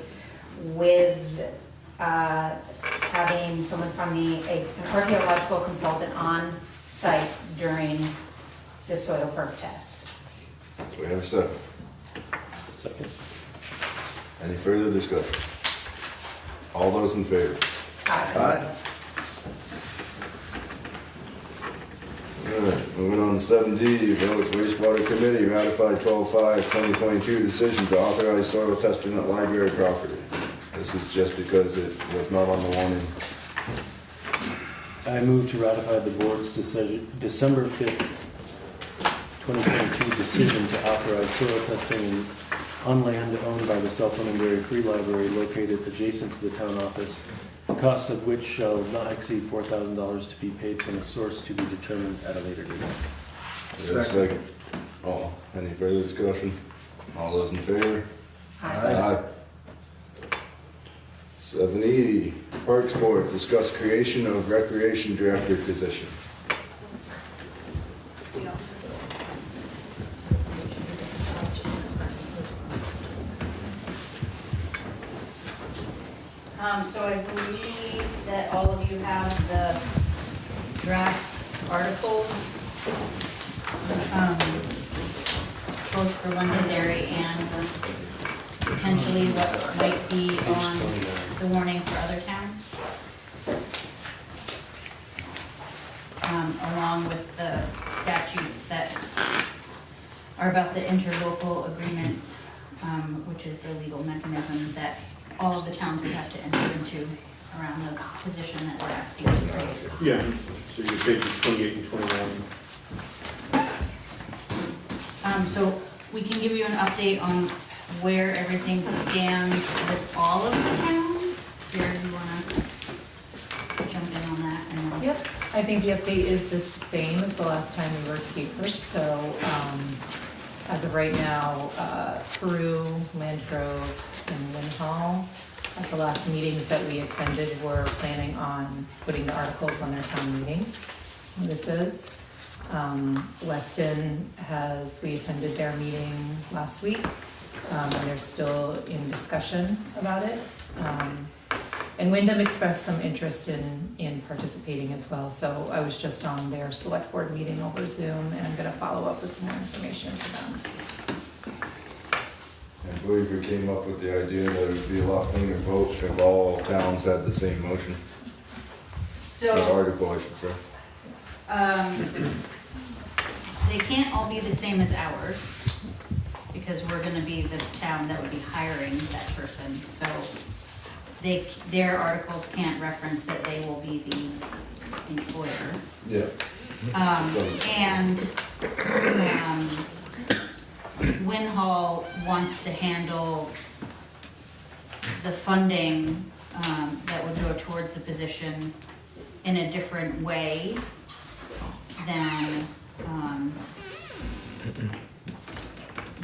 S5: with having someone from an archaeological consultant on site during the soil perk test.
S9: Do we have a second?
S8: Second.
S9: Any further discussion? All those in favor?
S6: Aye.
S9: All right, moving on to 7D, Village Wastewater Committee ratified 12/5/2022 decision to authorize soil testing at library property. This is just because it was not on the warning.
S8: I move to ratify the board's decision, December 5th, 2022 decision to authorize soil testing on land owned by the South Londonderry Free Library located adjacent to the town office, the cost of which shall not exceed $4,000 to be paid from a source to be determined at a later date.
S9: Do we have a second? Oh, any further discussion? All those in favor?
S6: Aye.
S9: 7E, Parks Board, discuss creation of recreation director position.
S13: So I believe that all of you have the draft articles, both for Londonderry and potentially what might be on the warning for other towns. Along with the statutes that are about the interlocal agreements, which is the legal mechanism that all of the towns would have to enter into around the position that we're asking you to create.
S3: Yeah, so your pages 28 and 29.
S13: So we can give you an update on where everything stands with all of the towns. Sarah, do you wanna jump in on that? And then-
S15: Yep, I think the update is the same as the last time we were here, so, as of right now, Peru, Landgrove, and Winhall, at the last meetings that we attended, were planning on putting the articles on their town meeting. This is, Weston we attended their meeting last week, and they're still in discussion about it. And Wyndham expressed some interest in participating as well, so I was just on their select board meeting over Zoom, and I'm gonna follow up with some more information for them.
S9: I believe we came up with the idea that it would be a lot cleaner vote if all towns had the same motion. Or
S13: So,
S9: article, I should say.
S13: they can't all be the same as ours, because we're gonna be the town that would be hiring that person, so their articles can't reference that they will be the employer.
S9: Yeah.
S13: And Winhall wants to handle the funding that would go towards the position in a different way than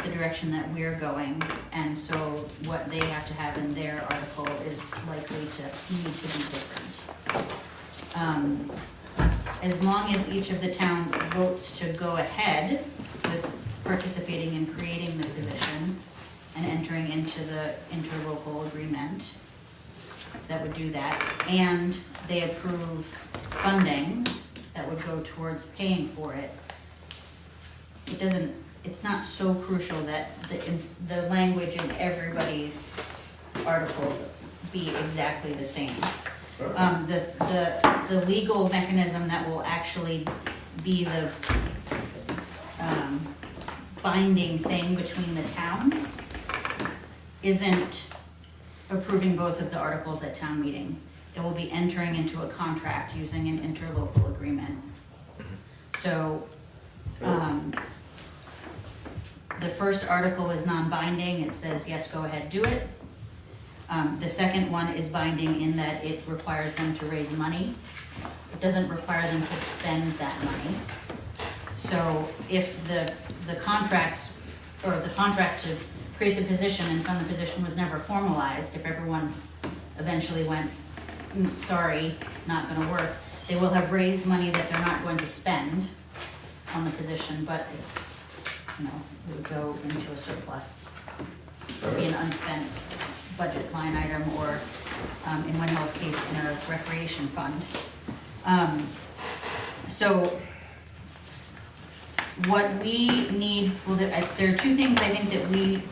S13: the direction that we're going. And so what they have to have in their article is likely to need to be different. As long as each of the towns votes to go ahead with participating in creating the position and entering into the interlocal agreement that would do that, and they approve funding that would go towards paying for it, it's not so crucial that the language in everybody's articles be exactly the same. The legal mechanism that will actually be the binding thing between the towns isn't approving both of the articles at town meeting. It will be entering into a contract using an interlocal agreement. So, the first article is non-binding. It says, yes, go ahead, do it. The second one is binding in that it requires them to raise money. It doesn't require them to spend that money. So if the contracts, or the contract to create the position and fund the position was never formalized, if everyone eventually went, sorry, not gonna work, they will have raised money that they're not going to spend on the position, but it's, it would go into a surplus. It would be an unspent budget line item, or in Winhall's case, in a recreation fund. So what we need, well, there are two things I think that we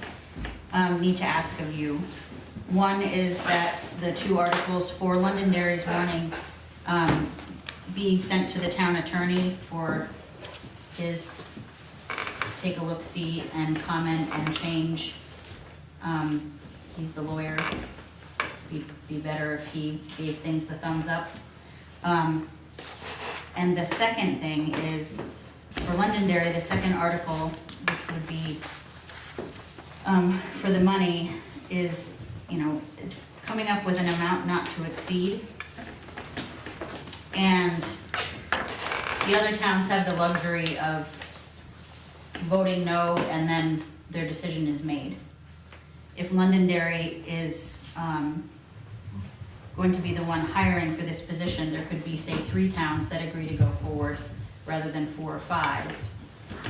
S13: need to ask of you. One is that the two articles for Londonderry's warning be sent to the town attorney for his take a look, see, and comment and change. He's the lawyer. Be better if he gave things the thumbs up. And the second thing is, for Londonderry, the second article, which would be for the money, is, coming up with an amount not to exceed. And the other towns have the luxury of voting no, and then their decision is made. If Londonderry is going to be the one hiring for this position, there could be, say, 3 towns that agree to go forward rather than 4 or 5.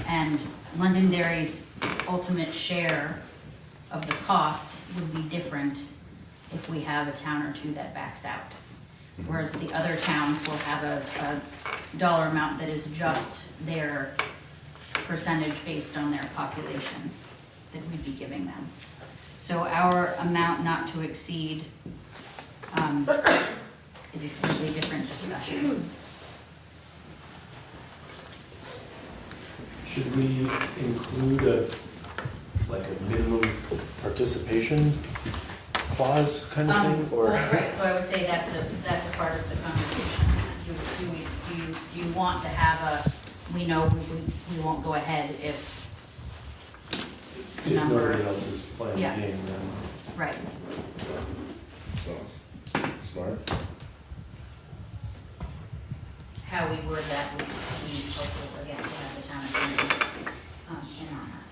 S13: And Londonderry's ultimate share of the cost would be different if we have a town or 2 that backs out. Whereas the other towns will have a dollar amount that is just their percentage based on their population that we'd be giving them. So our amount not to exceed is a slightly different discussion.
S8: Should we include a minimum participation clause kind of thing, or?
S13: Well, right, so I would say that's a part of the conversation. Do you want to have we know we won't go ahead if the number.
S8: Nobody else is playing the game, then.
S13: Right.
S9: Sounds smart.
S13: How we word that would be helpful, again, to have the town attorney in on that.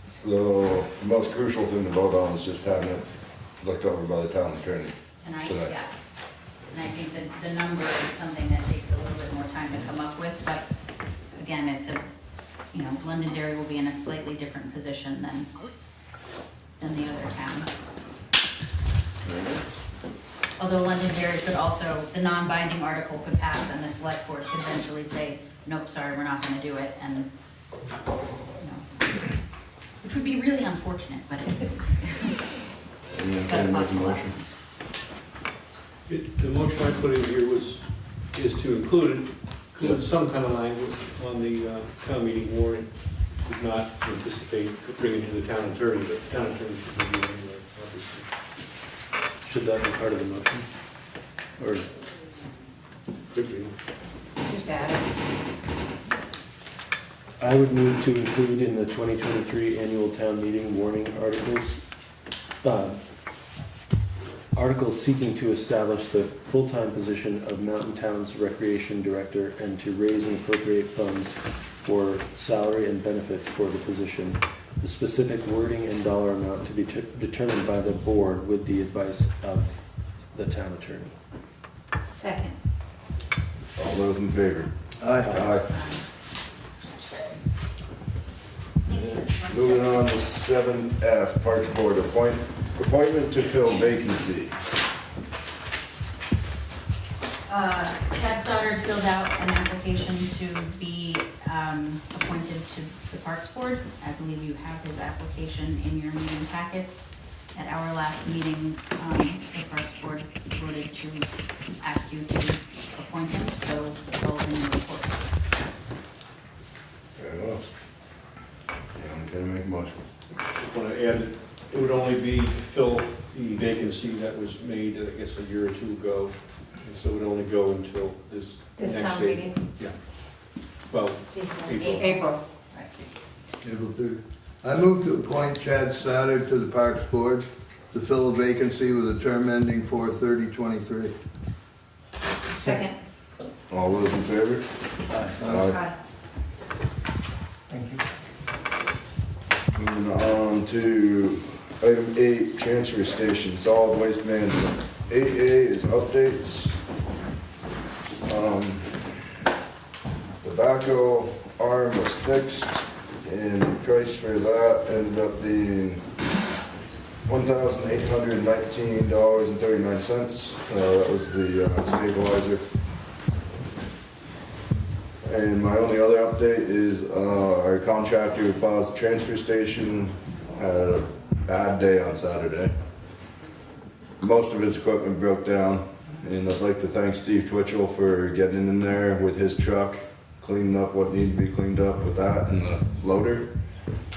S9: So the most crucial thing to vote on is just having it looked over by the town attorney.
S13: Tonight, yeah. And I think that the number is something that takes a little bit more time to come up with, but again, it's Londonderry will be in a slightly different position than the other towns. Although Londonderry could also, the non-binding article could pass and the select board could eventually say, nope, sorry, we're not gonna do it, and, which would be really unfortunate, but it's.
S9: Can you make a motion?
S3: The motion I put in here is to include some kind of language on the town meeting warrant. Did not anticipate bringing it to the town attorney, but the town attorney should be anyway, obviously.
S8: Should that be part of the motion? Or
S3: Could be.
S5: Just add it.
S8: I would move to include in the 2023 annual town meeting warning articles, articles seeking to establish the full-time position of Mountain Town's Recreation Director and to raise and appropriate funds for salary and benefits for the position. The specific wording and dollar amount to be determined by the board with the advice of the town attorney.
S5: Second.
S9: All those in favor?
S6: Aye.
S9: Moving on to 7F, Parks Board appointment to fill vacancy.
S13: Chad Stoddard filled out an application to be appointed to the Parks Board. I believe you have his application in your meeting packets. At our last meeting, the Parks Board voted to ask you to appoint him, so it's all in the report.
S9: Fair enough. I'm gonna make a motion.
S3: Just want to add, it would only be to fill the vacancy that was made, I guess, a year or two ago. And so it would only go until this
S5: This
S3: next
S5: town
S3: date.
S5: meeting?
S3: Yeah. Well,
S5: April.
S6: April 3rd. I move to appoint Chad Stoddard to the Parks Board to fill a vacancy with a term ending 4/30/23.
S5: Second.
S9: All those in favor?
S5: Aye.
S3: thank you.
S9: Moving on to item 8, transfer station, solid waste management. 8A is updates. The backhoe arm was fixed, and the price for that ended up being $1,819.39. That was the stabilizer. And my only other update is our contractor who plows the transfer station had a bad day on Saturday. Most of his equipment broke down, and I'd like to thank Steve Twitchell for getting in there with his truck, cleaning up what needed to be cleaned up with that and the loader,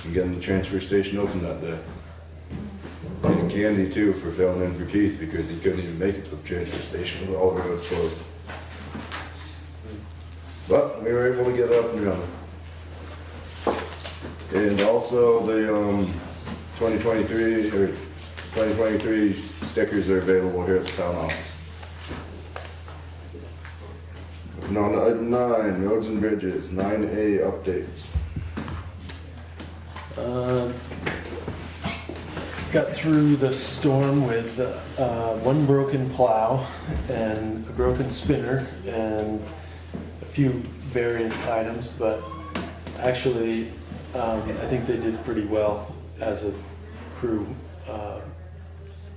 S9: and getting the transfer station open that day. And Candy too for filling in for Keith because he couldn't even make it to the transfer station with all the roads closed. But we were able to get up and running. And also the 2023 stickers are available here at the town office. And on to item 9, roads and bridges, 9A updates.
S8: Got through the storm with one broken plow and a broken spinner and a few various items, but actually I think they did pretty well as a crew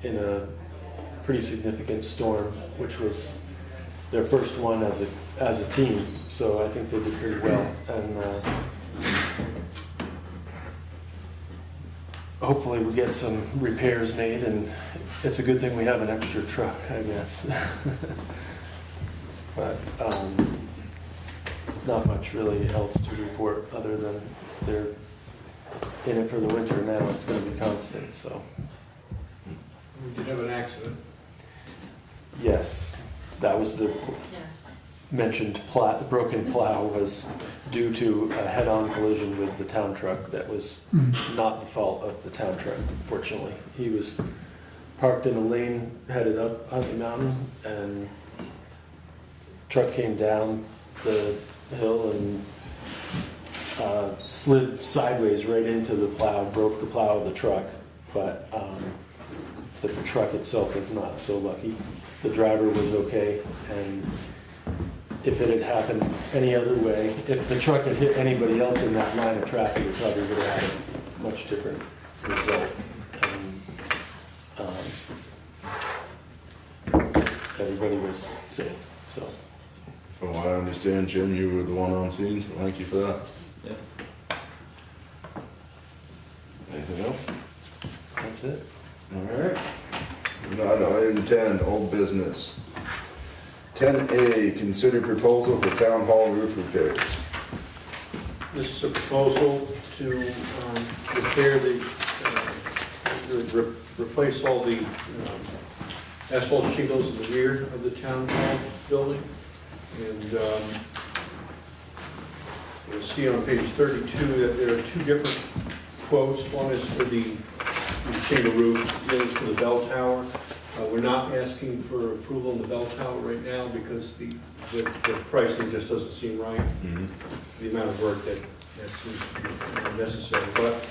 S8: in a pretty significant storm, which was their first one as a team. So I think they did pretty well, and hopefully we get some repairs made, and it's a good thing we have an extra truck, I guess. But not much really else to report other than they're in it for the winter now. It's going to be constant, so.
S3: We did have an accident.
S8: Yes, that was the mentioned broken plow was due to a head-on collision with the town truck that was not the fault of the town truck, fortunately. He was parked in a lane headed up on the mountain, and truck came down the hill and slid sideways right into the plow, broke the plow of the truck, but the truck itself was not so lucky. The driver was okay, and if it had happened any other way, if the truck had hit anybody else in that line of traffic, it probably would have had a much different result. And everybody was safe, so.
S9: From what I understand, Jim, you were the one on scene, so thank you for that.
S11: Yeah.
S9: Anything else?
S8: That's it.
S9: All right. Now to item 10, old business. 10A, consider proposal for town hall roof repairs.
S3: This is a proposal to repair replace all the asphalt shingles in the rear of the town hall building. And you'll see on page 32 that there are two different quotes. One is for the shingle roof, the other is for the bell tower. We're not asking for approval on the bell tower right now because the pricing just doesn't seem right. The amount of work that seems to be necessary. But,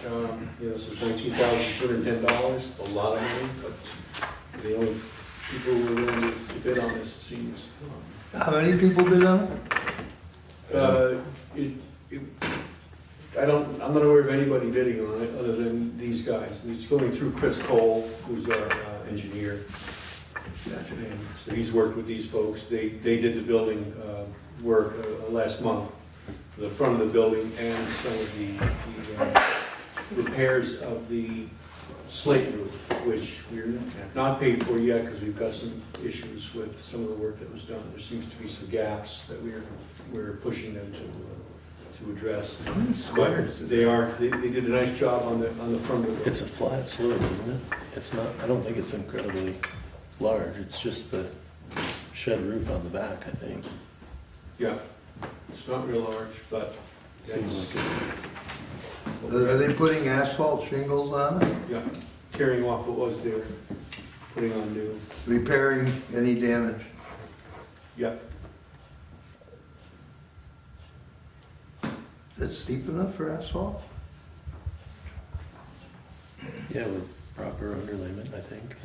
S3: this is $19,210. It's a lot of money, but the only people who are willing to bid on this, it seems.
S6: How many people bid on it?
S3: I'm not aware of anybody bidding on it other than these guys. It's going through Chris Cole, who's our engineer. And so he's worked with these folks. They did the building work last month, for the front of the building and some of the repairs of the slate roof, which we're not paid for yet because we've got some issues with some of the work that was done. There seems to be some gaps that we're pushing them to address. But they did a nice job on the front of the building.
S8: It's a flat slope, isn't it? It's not, I don't think it's incredibly large. It's just the shed roof on the back, I think.
S3: Yeah, it's not real large, but
S8: Seems like it.
S6: Are they putting asphalt shingles on it?
S3: Yeah, tearing off what was there, putting on new.
S6: Repairing any damage?
S3: Yeah.
S6: Is it steep enough for asphalt?
S8: Yeah, with proper underlayment, I think.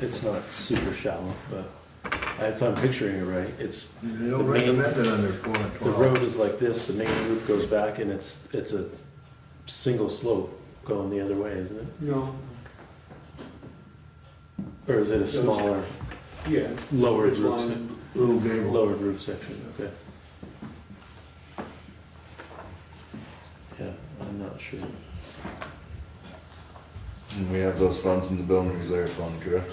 S8: It's not super shallow, but if I'm picturing it right, it's.
S6: You don't recommend it under 412.
S8: The road is like this, the main roof goes back, and it's a single slope going the other way, isn't it?
S3: No.
S8: Or is it a smaller,
S3: Yeah.
S8: lowered
S3: Ridge
S8: roof,
S3: line.
S6: Little gable.
S8: lowered roof section? Okay. Yeah, I'm not sure.
S9: And we have those funds in the building reserve fund, correct?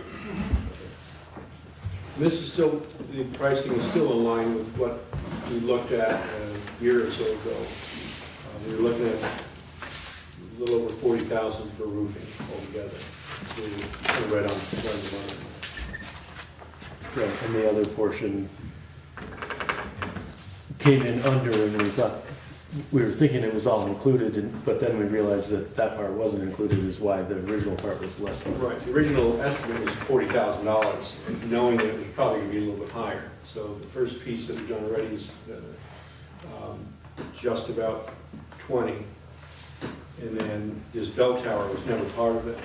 S3: This is still, the pricing is still in line with what we looked at a year or so ago. We were looking at a little over 40,000 for roofing altogether. So we're kind of right on the line.
S8: Right, and the other portion came in under, and we were thinking it was all included, but then we realized that that part wasn't included, is why the original part was less.
S3: Right, the original estimate was $40,000, knowing that it was probably going to be a little bit higher. So the first piece that we've done already is just about 20. And then this bell tower was never part of it,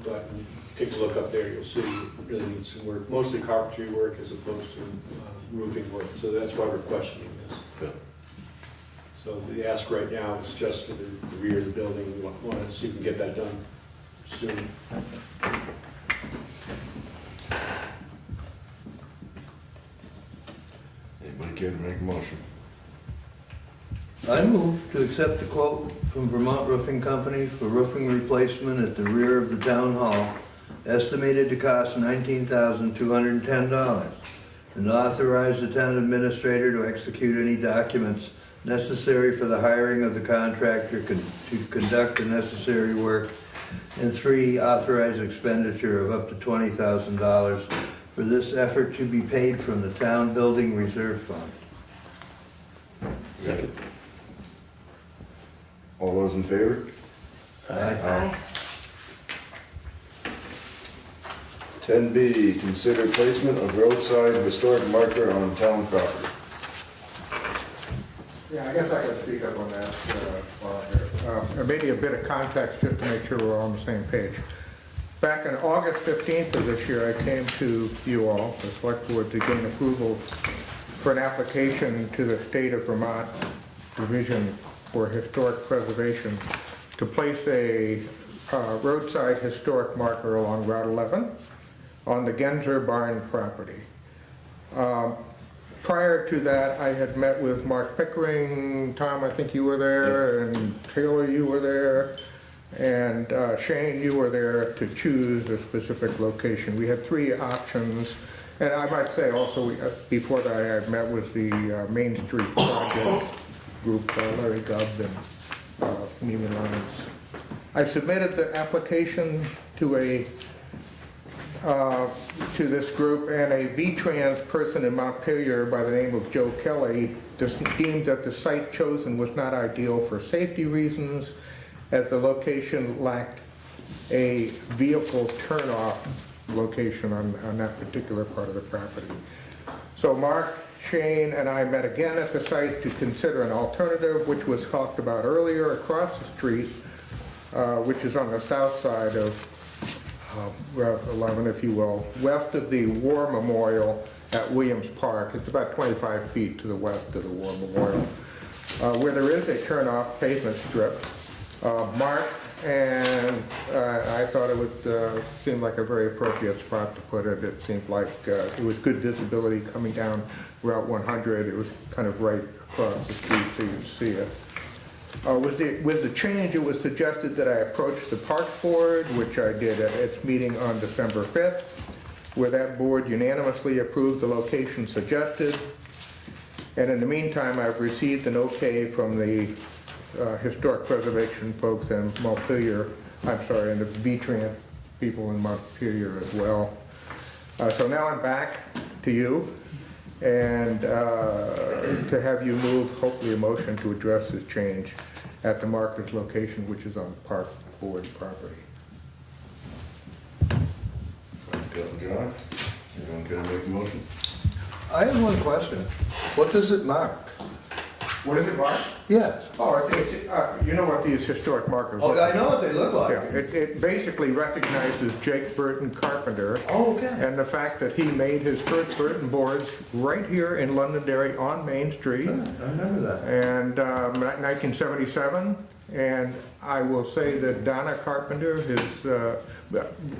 S3: but when you take a look up there, you'll see it really needs some work, mostly carpentry work as opposed to roofing work. So that's why we're questioning this.
S8: Good.
S3: So the ask right now is just for the rear of the building. We want to see if we can get that done soon.
S9: Anybody care to make a motion?
S6: I move to accept the quote from Vermont Roofing Company for roofing replacement at the rear of the town hall, estimated to cost $19,210, and authorize the town administrator to execute any documents necessary for the hiring of the contractor to conduct the necessary work, and 3, authorize expenditure of up to $20,000 for this effort to be paid from the town building reserve fund.
S8: Second.
S9: All those in favor?
S8: Aye.
S9: 10B, consider placement of roadside historic marker on town property.
S16: Yeah, I guess I can speak up on that while I'm here. Maybe a bit of context just to make sure we're all on the same page. Back on August 15th of this year, I came to you all, the select board, to gain approval for an application to the state of Vermont Division for Historic Preservation to place a roadside historic marker along Route 11 on the Genzer Barn property. Prior to that, I had met with Mark Pickering, Tom, I think you were there, and Taylor, you were there, and Shane, you were there to choose a specific location. We had 3 options, and I might say also, before that, I had met with the Main Street Project group, Larry Gubb and Neiman Lyons. I submitted the application to a to this group, and a V-Trans person in Montpelier by the name of Joe Kelly deemed that the site chosen was not ideal for safety reasons, as the location lacked a vehicle turnoff location on that particular part of the property. So Mark, Shane, and I met again at the site to consider an alternative, which was talked about earlier, across the street, which is on the south side of Route 11, if you will, west of the War Memorial at Williams Park. It's about 25 feet to the west of the War Memorial, where there is a turnoff pavement strip. Mark and I thought it would seem like a very appropriate spot to put it. It seemed like it was good visibility coming down Route 100. It was kind of right across the street so you could see it. With the change, it was suggested that I approach the Parks Board, which I did at its meeting on December 5th, where that board unanimously approved the location suggested. And in the meantime, I've received an okay from the historic preservation folks in Montpelier, and the V-Trans people in Montpelier as well. So now I'm back to you, and to have you move, hopefully, a motion to address this change at the marker's location, which is on Park Board property.
S9: John, anyone care to make the motion?
S6: I have one question. What does it mark?
S16: What is it, Mark?
S6: Yes.
S16: Oh, you know what these historic markers
S6: Oh,
S16: look
S6: I know what they look like.
S16: Yeah, it basically recognizes Jake Burton Carpenter.
S6: Oh, okay.
S16: And the fact that he made his first Burton boards right here in Londonderry on Main Street.
S6: I remember that.
S16: And 1977. And I will say that Donna Carpenter,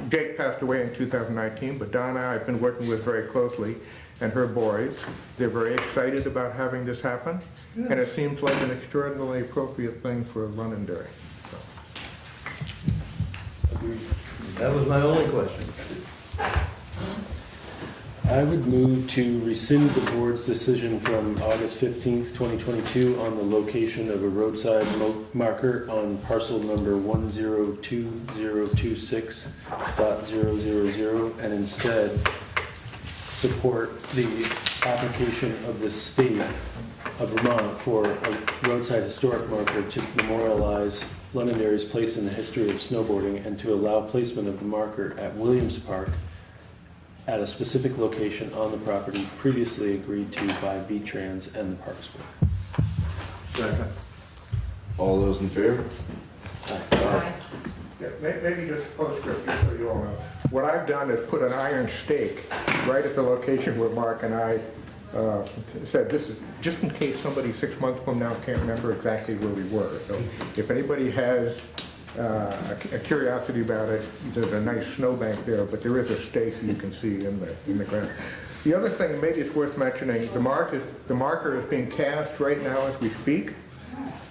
S16: Jake passed away in 2019, but Donna I've been working with very closely, and her boys, they're very excited about having this happen. Yeah. And it seems like an extraordinarily appropriate thing for Londonderry. So.
S6: That was my only question.
S8: I would move to rescind the board's decision from August 15th, 2022 on the location of a roadside marker on parcel number 1020026.000 and instead support the application of the state of Vermont for a roadside historic marker to memorialize Londonderry's place in the history of snowboarding and to allow placement of the marker at Williams Park at a specific location on the property previously agreed to by V-Trans and the Parks Board.
S6: Second.
S9: All those in favor?
S5: Aye.
S16: Yeah, maybe just postscript, just so you all know. What I've done is put an iron stake right at the location where Mark and I said this is just in case somebody 6 months from now can't remember exactly where we were. So if anybody has a curiosity about it, there's a nice snowbank there, but there is a stake you can see in the ground. The other thing, maybe it's worth mentioning, the marker is being cast right now as we speak.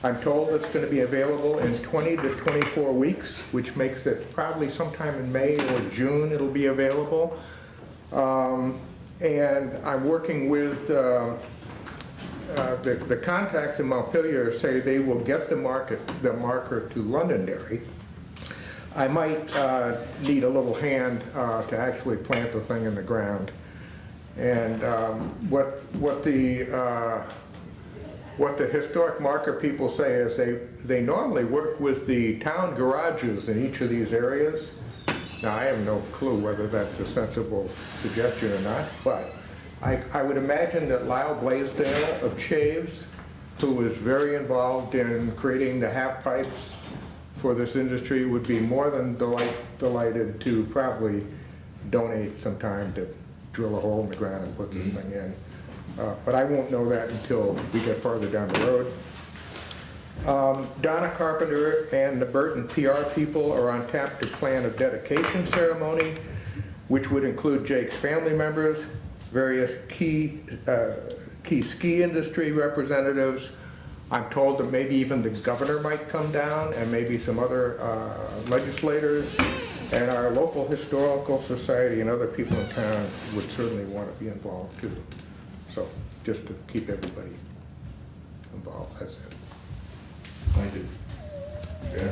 S16: I'm told it's going to be available in 20 to 24 weeks, which makes it probably sometime in May or June it'll be available. And I'm working with the contacts in Montpelier say they will get the marker to Londonderry. I might need a little hand to actually plant the thing in the ground. And what the historic marker people say is they normally work with the town garages in each of these areas. Now, I have no clue whether that's a sensible suggestion or not, but I would imagine that Lyle Blaisdell of Chaves, who was very involved in creating the half pipes for this industry, would be more than delighted to probably donate some time to drill a hole in the ground and put this thing in. But I won't know that until we get farther down the road. Donna Carpenter and the Burton PR people are on tap to plan a dedication ceremony, which would include Jake's family members, various key ski industry representatives. I'm told that maybe even the governor might come down and maybe some other legislators, and our local historical society and other people in town would certainly want to be involved too. So just to keep everybody involved, that's it.
S9: Thank you. Yeah.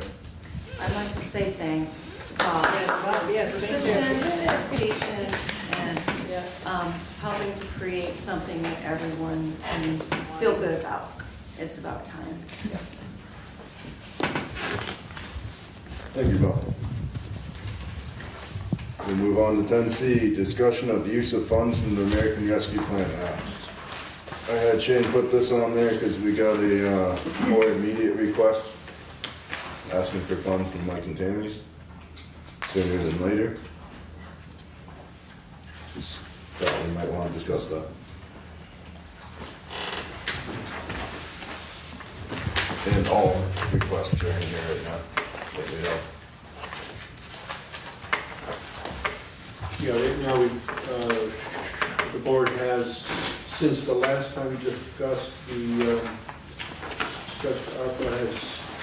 S7: I'd like to say thanks to Bob.
S2: Yes,
S7: Persistence, patience, and
S2: Yeah.
S7: helping to create something that everyone can feel good about. It's about time.
S9: Thank you, Bob. We'll move on to 10C, discussion of use of funds from the American Rescue Plan Act. I had Shane put this on there because we got a more immediate request asking for funds from Mike and Tammy's sooner than later. Just thought we might want to discuss that. And all requests are in here right now. That we have.
S3: Yeah, right now, the board has, since the last time we discussed ARPA, has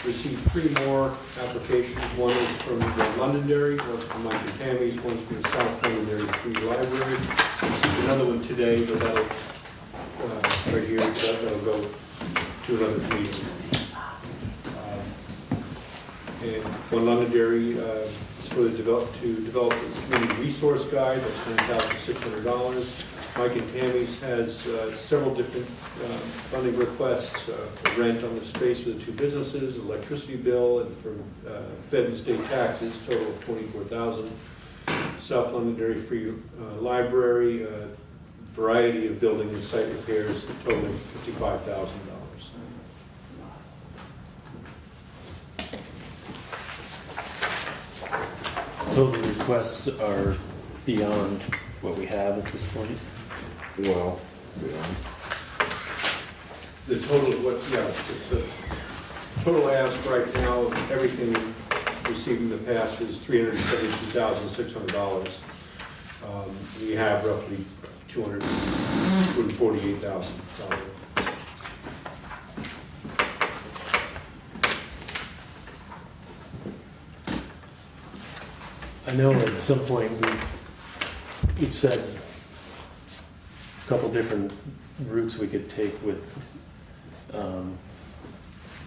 S3: received 3 more applications. One is from the Londonderry, one's from Mike and Tammy's, one's from the South Londonderry Free Library. Received another one today, but that'll, right here, that'll go to another meeting. And one Londonderry is for to develop a community resource guide, that's $9,600. Mike and Tammy's has several different funding requests, rent on the space for the 2 businesses, electricity bill, and from Fed and state taxes, total of $24,000. South Londonderry Free Library, variety of building and site repairs, totaling $55,000.
S8: Total requests are beyond what we have at this point.
S9: Well, yeah.
S3: The total, the total ask right now, everything received in the past is $372,600. We have roughly $248,000.
S8: I know at some point we've said a couple different routes we could take with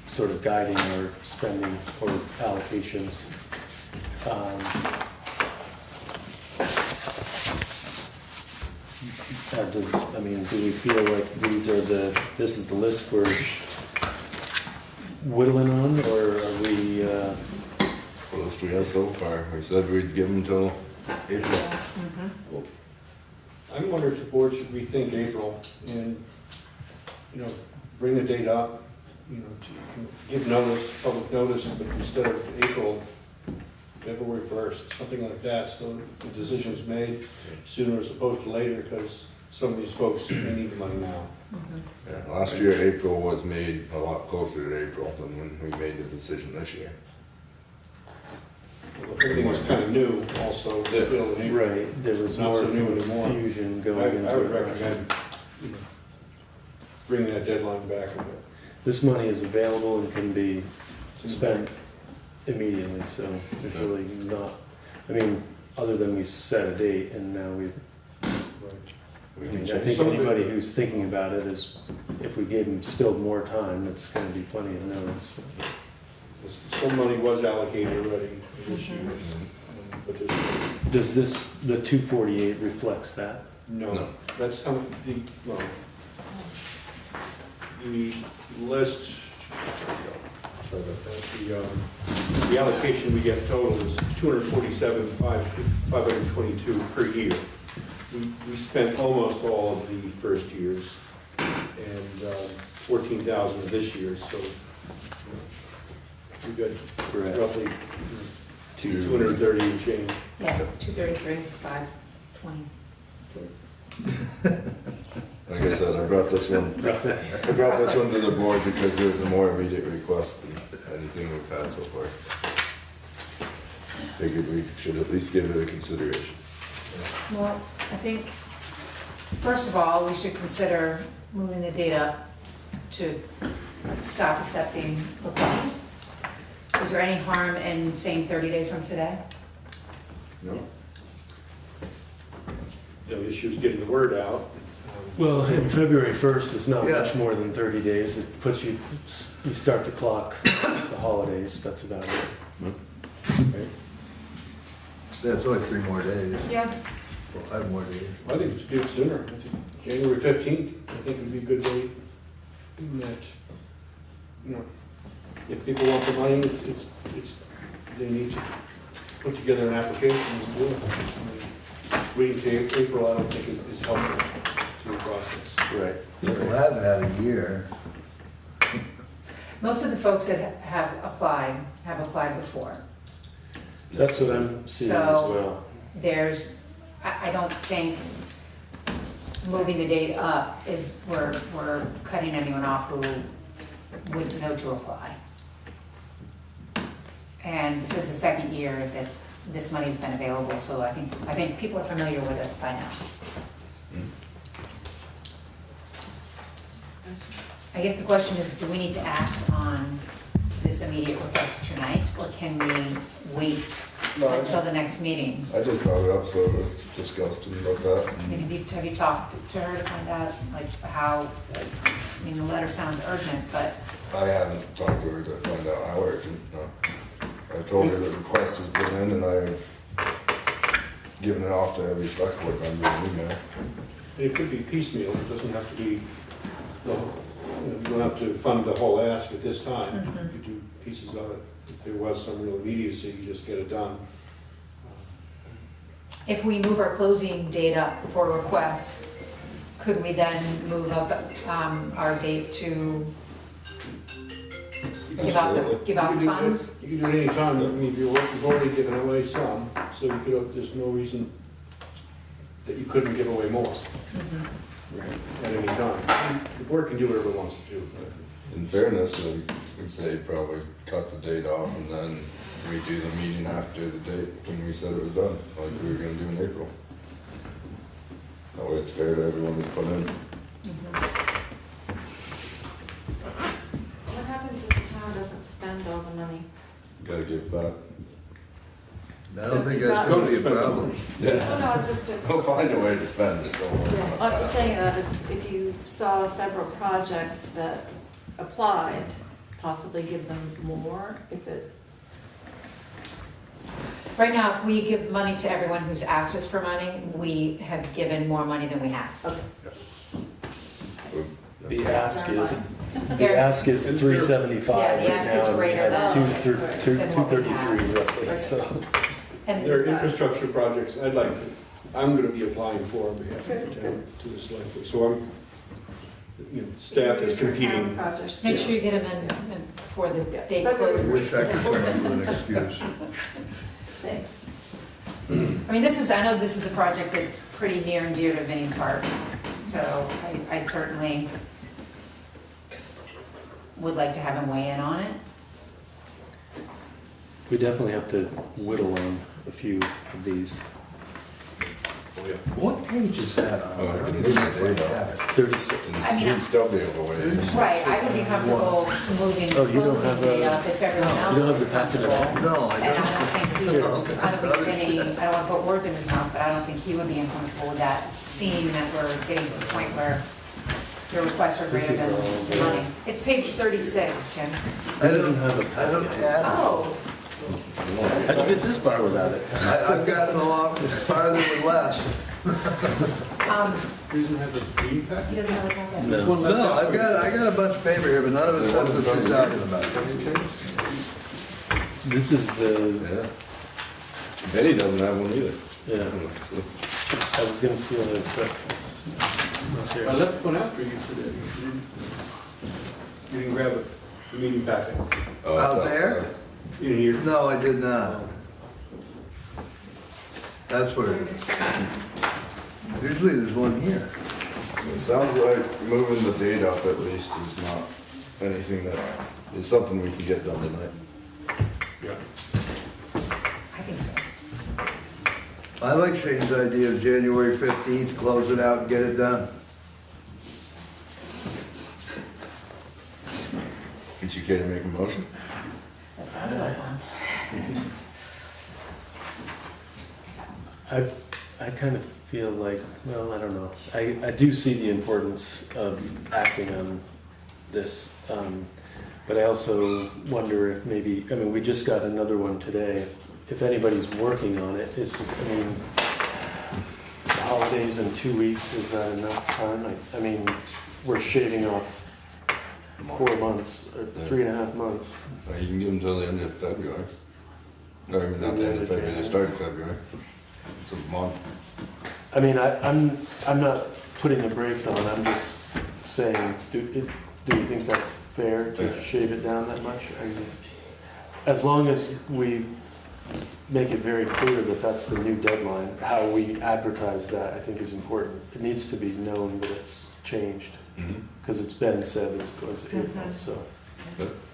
S8: sort of guiding our spending or allocations. Do we feel like this is the list we're whittling on, or are we?
S9: It's the list we have so far. We said we'd give them till April.
S3: Well, I wonder if the board should rethink April and, bring the date up, to give notice, public notice, but instead of April, February 1st, something like that, so the decision's made sooner as opposed to later, because some of these folks may need the money now.
S9: Yeah, last year, April was made a lot closer to April than when we made the decision this year.
S3: Well, everything was kind of new also.
S8: Right, there was
S3: Not
S8: more
S3: so new anymore.
S8: confusion going into it.
S3: I would recommend bringing that deadline back a bit.
S8: This money is available and can be spent immediately, so there's really not, other than we set a date and now I think anybody who's thinking about it is, if we gave them still more time, it's gonna be plenty of notice.
S3: Some money was allocated already this year. But
S8: Does the 248 reflects that?
S3: no, that's how the list, sorry about that, the allocation we get total is $247,522 per year. We spent almost all of the first year's and 14,000 of this year, so we got roughly 230 and change.
S1: Yeah, 233, 522.
S9: Like I said, I brought this one to the board because there's a more immediate request than anything we've had so far. Figured we should at least give it a consideration.
S5: Well, I think, first of all, we should consider moving the date up to stop accepting requests. Is there any harm in saying 30 days from today?
S9: No?
S3: The issue is getting the word out.
S8: Well, and February 1st is not much more than 30 days. It puts you start the clock, the holidays, that's about it.
S6: That's only 3 more days,
S5: Yeah.
S6: or 5 more days.
S3: I think it's do it sooner. I think January 15th, I think would be a good date. Even that, you know, if people want the money, it's, they need to put together an application and do it. I mean, waiting till April, I don't think is helpful to the process.
S8: Right.
S6: People have had a year.
S5: Most of the folks that have applied before.
S8: That's what I'm seeing as
S5: So-
S8: well.
S5: There's, I don't think moving the date up is, we're cutting anyone off who wouldn't know to apply. And this is the second year that this money's been available, so I think people are familiar with it by now. I guess the question is, do we need to act on this immediate request tonight, or can we wait until the next meeting?
S9: I just brought it up, so it was discussed about that.
S5: I mean, have you talked to her to find out, like, how, I mean, the letter sounds urgent, but,
S9: I haven't talked to her to find out how urgent, no. I told her the request has been in, and I've given it off to every select board member in email.
S3: It could be piecemeal, it doesn't have to be, you don't have to fund the whole ask at this time. You could do pieces of it. If there was some real immediacy, you just get it done.
S5: if we move our closing date up for requests, could we then move up, our date to give out the funds?
S3: You can do it any time. I mean, you've already given away some, so you could, there's no reason that you couldn't give away more at any time. The board can do whatever it wants to do.
S9: In fairness, I would say probably cut the date off and then redo the meeting after the date when we said it was done, like we were gonna do in April. That way it's fair to everyone that's put in.
S7: What happens if the town doesn't spend all the money?
S9: Gotta give it back.
S6: I don't think that's gonna be a problem.
S7: No, no, just to,
S9: We'll find a way to spend it, don't worry about
S7: I'm
S9: that.
S7: just saying that if you saw several projects that applied, possibly give them more if it,
S5: Right now, if we give money to everyone who's asked us for money, we have given more money than we have.
S8: The ask is,
S5: Very-
S8: the ask is 375
S5: Yeah, the
S8: right
S5: ask is
S8: now, and we
S5: greater
S8: have
S5: than-
S8: 233 roughly, so.
S5: And
S3: There are infrastructure projects I'd like to, I'm gonna be applying for on behalf of the town to the select board. So I'm, you know, staff is
S7: these are town
S3: competing.
S7: projects.
S5: just make sure you get them in before the date
S7: But-
S5: closes.
S6: Wish I could come up with an excuse.
S7: Thanks.
S5: I mean, I know this is a project that's pretty near and dear to Vinnie's heart, so I'd certainly would like to have him weigh in on it.
S8: We definitely have to whittle on a few of these.
S6: What page is that on?
S9: Oh, I
S6: I don't
S9: didn't
S6: even
S9: see
S6: know if
S9: the
S6: I have it.
S8: 36.
S5: I mean,
S9: He'd still be able to wait.
S5: Right, I would be comfortable moving
S8: Oh, you don't have
S5: closing
S8: a-
S5: date up if everyone else
S8: You don't have
S5: is
S8: the packet at
S5: comfortable.
S6: No, I
S5: And I
S6: don't.
S5: don't think he would, I don't think Vinnie, I don't want to put words in his mouth, but I don't think he would be uncomfortable with that, seeing that we're getting to the point where your requests are greater than the money. It's page 36, Jim.
S6: I don't
S8: have a
S6: I don't have
S5: Oh,
S8: How'd you get this far without it?
S6: it. I've gotten along farther with less.
S3: Doesn't have a reading pack?
S5: he doesn't have a copy.
S3: There's one left
S6: No,
S3: out.
S6: I got a bunch of paper here, but none of it's stuff that she's talking about.
S8: This is the,
S9: Yeah. Benny doesn't have one either.
S8: yeah, I was gonna steal it, but it's here.
S3: I left one out for you today. You didn't grab it, the meeting packet.
S9: Oh, it's
S6: Out there?
S9: outside.
S3: In here.
S6: No, I did not. That's where, usually there's one here.
S9: It sounds like moving the date up at least is not anything that, is something we can get done tonight.
S3: Yeah.
S5: I think so.
S6: I like Shane's idea of January 15th, close it out and get it done.
S9: Would you care to make a motion?
S5: That sounded like one.
S8: I kind of feel like, well, I don't know. I do see the importance of acting on this. But I also wonder if maybe, I mean, we just got another one today. If anybody's working on it, holidays in 2 weeks, is that enough time? I mean, we're shaving off 4 months, or 3.5 months.
S9: You can give them till the end of February. No, I mean, not the end of February, the start of February. It's a month.
S8: I mean, I'm not putting the brakes on, I'm just saying, do you think that's fair to shave it down that much? As long as we make it very clear that that's the new deadline, how we advertise that, I think is important. It needs to be known that it's changed, because it's been said it was April, so.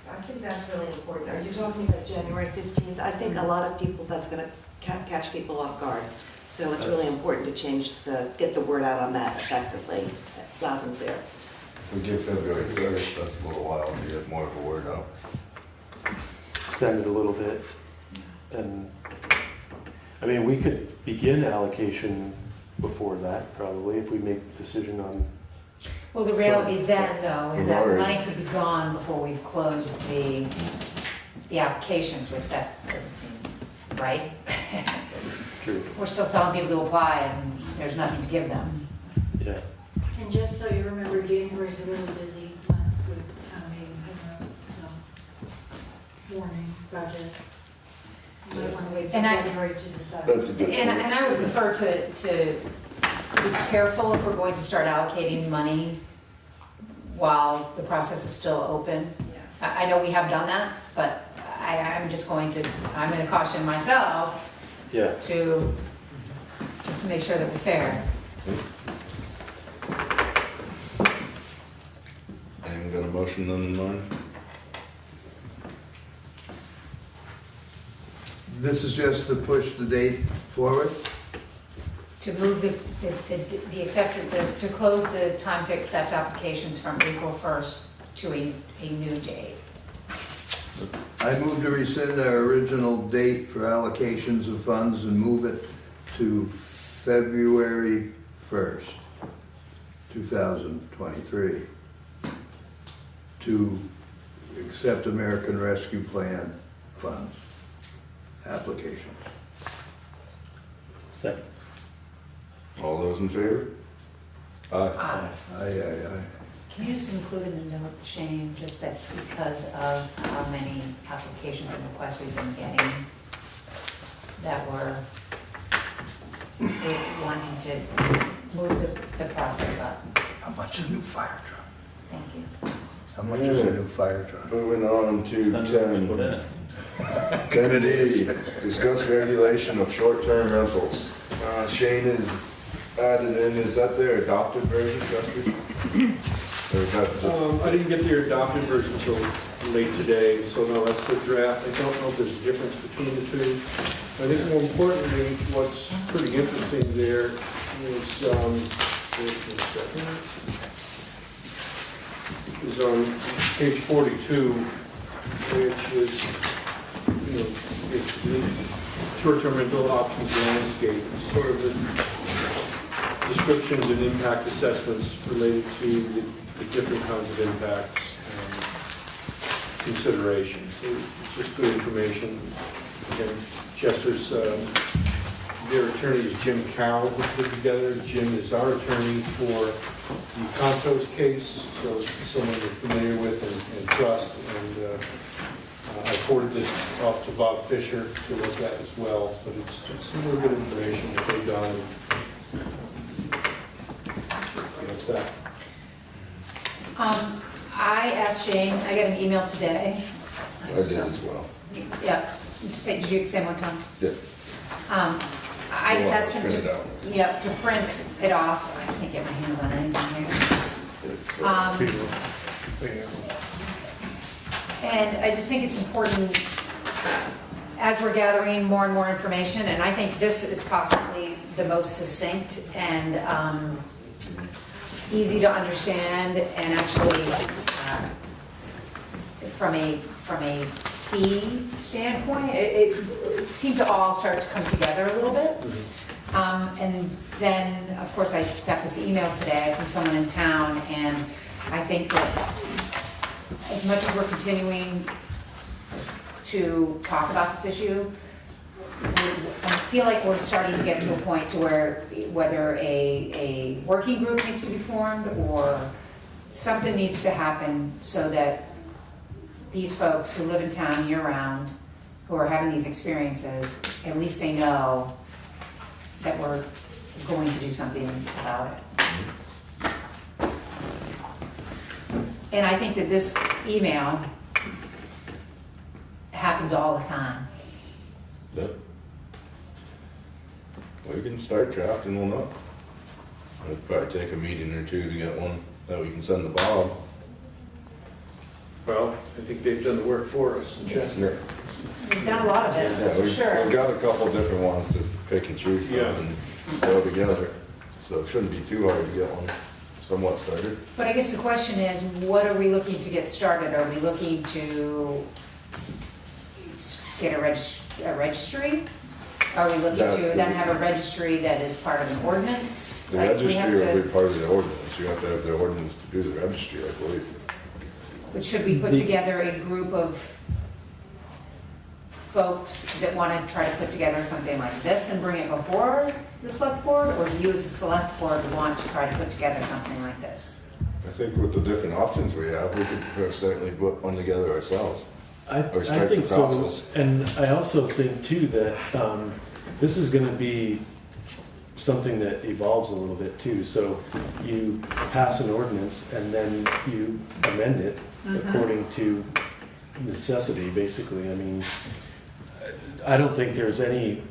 S10: I think that's really important. Are you talking about January 15th? I think a lot of people, that's going to catch people off guard. So it's really important to get the word out on that effectively, loud and clear.
S9: We give February 1st, that's a little while to get more of a word out.
S8: Extend it a little bit. And, I mean, we could begin allocation before that, probably, if we make the decision on.
S5: Well, the reality then, though, is that
S9: We've already-
S5: money could be gone before we've closed the applications, which that doesn't seem right.
S8: True.
S5: We're still telling people to apply, and there's nothing to give them.
S8: Yeah.
S17: And just so you remember, January's a really busy month with town meeting, so warning, budget. You might want to wait till
S5: And I-
S17: January to decide.
S9: That's a good point.
S5: And I would prefer to be careful if we're going to start allocating money while the process is still open. I know we have done that, but I'm going to caution myself
S8: Yeah.
S5: just to make sure that we're fair.
S9: Anyone got a motion in mind?
S6: This is just to push the date forward?
S5: To move to close the time to accept applications from April 1st to a new date.
S6: I move to rescind our original date for allocations of funds and move it to February 1st, 2023, to accept American Rescue Plan funds applications.
S8: Second.
S9: All those in favor? Aye.
S6: Aye.
S5: Can you just include in the notes, Shane, just that because of how many applications and requests we've been getting, that we're wanting to move the process up?
S6: How much is a new fire truck?
S5: Thank you.
S6: How much is a new fire truck?
S9: Moving on to 10. 10D, discuss regulation of short-term rentals. Shane is added in, is that their adopted version, Justin? Or is that just?
S3: I didn't get their adopted version until late today, so no, that's the draft. I don't know if there's a difference between the two. I think more importantly, what's pretty interesting there is, is on page 42, which is, it's the short-term rental options landscape, it's sort of the descriptions and impact assessments related to the different kinds of impacts and considerations. So it's just good information. Again, Chester's, their attorney is Jim Carroll, who put it together. Jim is our attorney for the Contos case, so it's someone we're familiar with and trust. And I forwarded this off to Bob Fisher to look at as well, but it's some really good information that they've done. What's that?
S5: I asked Shane, I got an email today.
S9: I did as well.
S5: Yeah, did you get the same one, Tom?
S9: Yeah.
S5: I just asked him
S9: Print it
S5: to,
S9: out.
S5: yep, to print it off. I can't get my hands on anything here.
S9: It's,
S5: And I just think it's important, as we're gathering more and more information, and I think this is possibly the most succinct and easy to understand, and actually, from a fee standpoint, it seemed to all start to come together a little bit. And then, of course, I got this email today from someone in town, and I think that as much as we're continuing to talk about this issue, I feel like we're starting to get to a point to where whether a working group needs to be formed or something needs to happen so that these folks who live in town year-round, who are having these experiences, at least they know that we're going to do something about it. And I think that this email happens all the time.
S9: Yep. We can start drafting one up. It'd probably take a meeting or two to get one that we can send to Bob.
S3: Well, I think they've done the work for us in Chester.
S5: We've done a lot of it,
S9: Yeah,
S5: that's for sure.
S9: We've got a couple different ones to pick and choose from
S3: Yeah.
S9: and go together. So it shouldn't be too hard to get one somewhat started.
S5: But I guess the question is, what are we looking to get started? Are we looking to get a registry? Are we looking to then have a registry that is part of an ordinance?
S9: The
S5: Like, we have
S9: registry will
S5: to-
S9: be part of the ordinance. You have to have the ordinance to do the registry, I believe.
S5: But should we put together a group of folks that want to try to put together something like this and bring it before the select board? Or do you as a select board want to try to put together something like this?
S9: I think with the different options we have, we could certainly put one together ourselves.
S8: I
S9: Or start
S8: think
S9: the
S8: so,
S9: process.
S8: and I also think too that this is gonna be something that evolves a little bit too. So you pass an ordinance and then you amend it according to necessity, basically. I mean, I don't think there's any,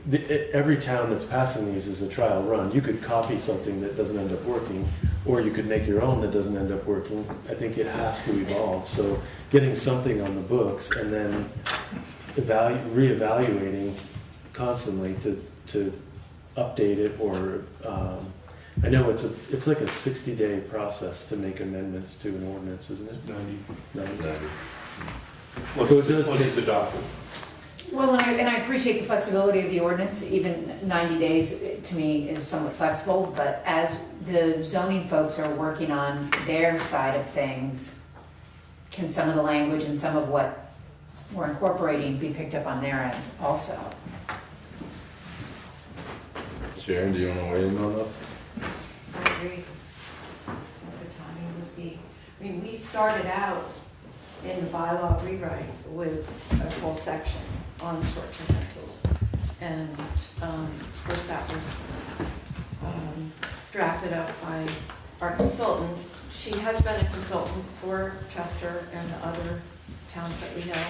S8: every town that's passing these is a trial run. You could copy something that doesn't end up working, or you could make your own that doesn't end up working. I think it has to evolve. So getting something on the books and then reevaluating constantly to update it, or I know it's like a 60-day process to make amendments to an ordinance, isn't it? 90.
S3: Once
S8: So it does
S3: it's
S8: take-
S3: adopted.
S5: Well, and I appreciate the flexibility of the ordinance. Even 90 days to me is somewhat flexible, but as the zoning folks are working on their side of things, can some of the language and some of what we're incorporating be picked up on their end also?
S9: Sharon, do you want to weigh in on that?
S10: I agree. The timing would be, I mean, we started out in the bylaw rewrite with a whole section on short-term rentals. And of course, that was drafted up by our consultant. She has been a consultant for Chester and the other towns that we know.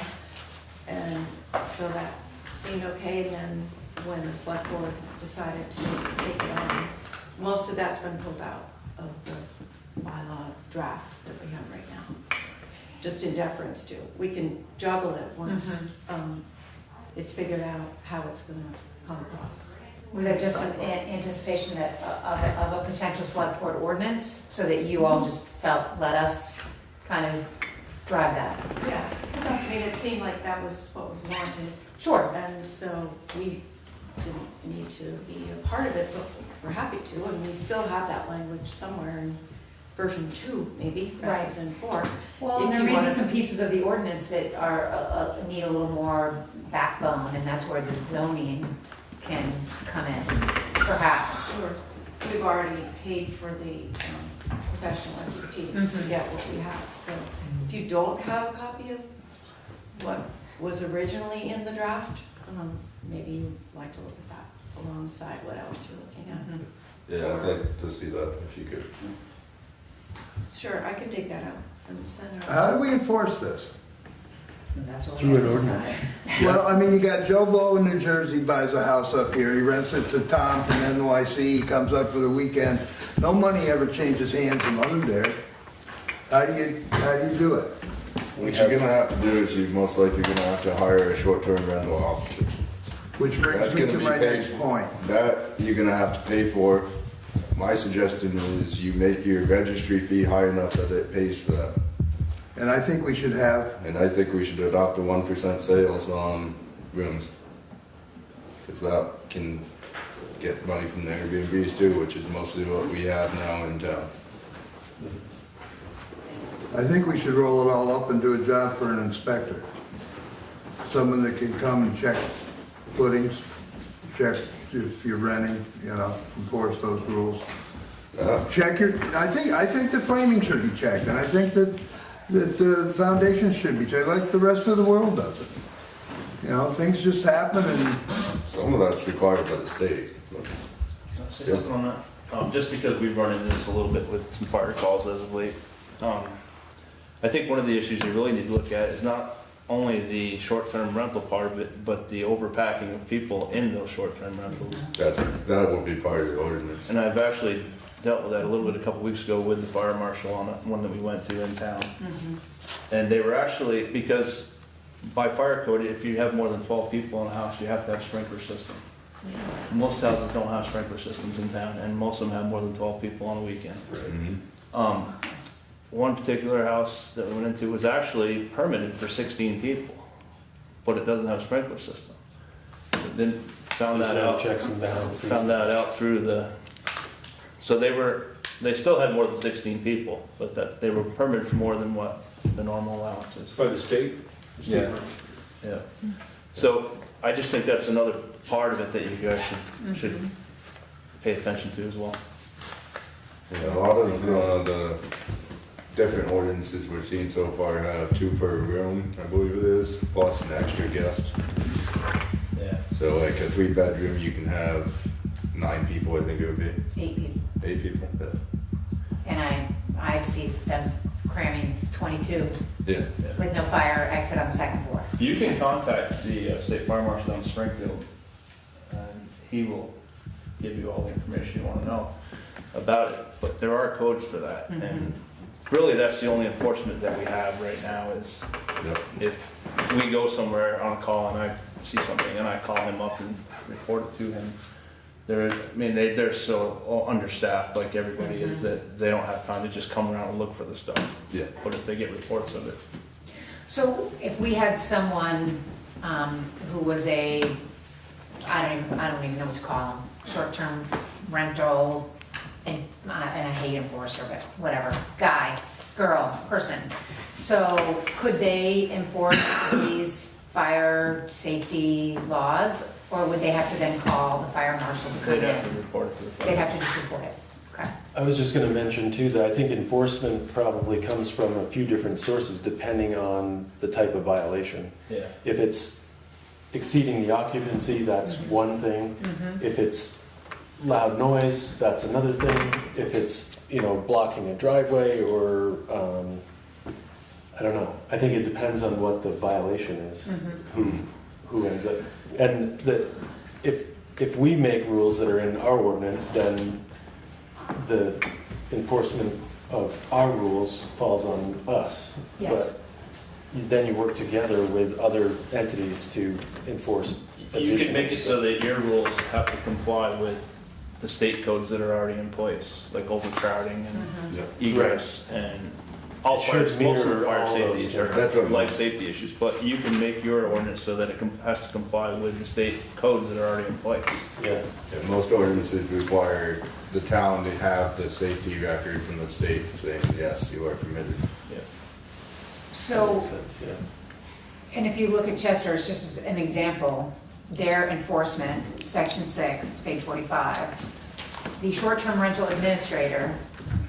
S10: And so that seemed okay. And then when the select board decided to take it on, most of that's been pulled out of the bylaw draft that we have right now. Just in deference to, we can juggle it once it's figured out how it's gonna come across.
S5: Was that just an anticipation that, of a potential select board ordinance, so that you all just felt, let us kind of drive that?
S10: Yeah, I mean, it seemed like that was what was wanted.
S5: Sure.
S10: And so we didn't need to be a part of it, but we're happy to, and we still have that language somewhere in version 2, maybe, rather
S5: Right.
S10: than 4.
S5: Well,
S10: If
S5: and there
S10: you
S5: may be
S10: wanna-
S5: some pieces of the ordinance that are, need a little more backbone, and that's where the zoning can come in, perhaps.
S10: Sure. We've already paid for the professional expertise to get what we have. So if you don't have a copy of what was originally in the draft, maybe you'd like to look at that alongside what else you're looking at.
S9: Yeah, I'd like to see that if you could.
S10: Sure, I can take that out and send it
S6: How
S10: out.
S6: do we enforce this?
S5: And that's what we
S8: Through
S5: have
S8: an
S5: to
S8: ordinance.
S5: decide.
S6: Well, I mean, you got Joe Blow in New Jersey, buys a house up here, he rents it to Tom from NYC, he comes up for the weekend. No money ever changes hands in Londonderry. How do you do it?
S9: What you're gonna have to do is you're most likely gonna have to hire a short-term rental officer.
S6: Which brings
S9: That's
S6: me
S9: gonna
S6: to
S9: be
S6: my
S9: paid
S6: next
S9: for.
S6: point.
S9: That you're gonna have to pay for. My suggestion is you make your registry fee high enough that it pays for that.
S6: And I think we should have,
S9: And I think we should adopt the 1% sales on rooms. Because that can get money from the Airbnbs too, which is mostly what we have now in town.
S6: I think we should roll it all up and do a job for an inspector. Someone that can come and check footings, check if you're renting, you know, enforce those rules. Check your, I think the framing should be checked, and I think that the foundations should be checked, like the rest of the world does it. You know, things just happen, and
S9: Some of that's required by the state.
S18: Can I say something on that? Just because we've run into this a little bit with some fire calls as of late. I think one of the issues you really need to look at is not only the short-term rental part of it, but the overpacking of people in those short-term rentals.
S9: That will be part of the ordinance.
S18: And I've actually dealt with that a little bit a couple weeks ago with the fire marshal on one that we went to in town. And they were actually, because by fire code, if you have more than 12 people in a house, you have to have a sprinkler system. Most houses don't have sprinkler systems in town, and most of them have more than 12 people on a weekend. One particular house that we went into was actually permitted for 16 people, but it doesn't have a sprinkler system. But then found that out.
S8: Checks and balances.
S18: Found that out through the. So they still had more than 16 people, but that they were permitted for more than what the normal allowance is.
S3: By the state?
S18: Yeah. Yeah. So I just think that's another part of it that you guys should pay attention to as well.
S9: Yeah, a lot of the different ordinances we've seen so far have 2 per room, I believe it is, plus an extra guest.
S18: Yeah.
S9: So like a 3-bedroom, you can have 9 people, I think it would be.
S5: 8 people.
S9: 8 people, yeah.
S5: And I've seen them cramming 22
S9: Yeah.
S5: with no fire exit on the second floor.
S18: You can contact the state fire marshal down in Springfield, and he will give you all the information you want to know about it. But there are codes for that, and really that's the only enforcement that we have right now is if we go somewhere on a call and I see something and I call him up and report it to him. They're so understaffed like everybody is that they don't have time to just come around and look for the stuff.
S9: Yeah.
S18: But if they get reports of it.
S5: So if we had someone who was I don't even know what to call them, short-term rental, and I hate enforcer, but whatever, guy, girl, person. So could they enforce these fire safety laws, or would they have to then call the fire marshal to come in?
S18: They'd have to report it to the fire.
S5: They'd have to just report it, okay.
S8: I was just going to mention too that I think enforcement probably comes from a few different sources depending on the type of violation.
S18: Yeah.
S8: If it's exceeding the occupancy, that's one thing. If it's loud noise, that's another thing. If it's, blocking a driveway or, I don't know. I think it depends on what the violation is, who ends up. And that if we make rules that are in our ordinance, then the enforcement of our rules falls on us.
S5: Yes.
S8: But then you work together with other entities to enforce
S18: You can make it
S8: additional-
S18: so that your rules have to comply with the state codes that are already in place, like overcrowding and egress and all
S8: It
S18: fire,
S8: should
S18: most of
S8: mirror
S18: the fire
S8: all
S18: safety
S8: those
S18: or
S8: things.
S9: That's what-
S18: life safety issues, but you can make your ordinance so that it has to comply with the state codes that are already in place.
S8: Yeah.
S9: Yeah, most ordinances require the town to have the safety record from the state saying, yes, you are permitted.
S18: Yeah.
S5: So,
S8: Makes sense, yeah.
S5: and if you look at Chester, it's just as an example, their enforcement, section 6, page 45. The short-term rental administrator,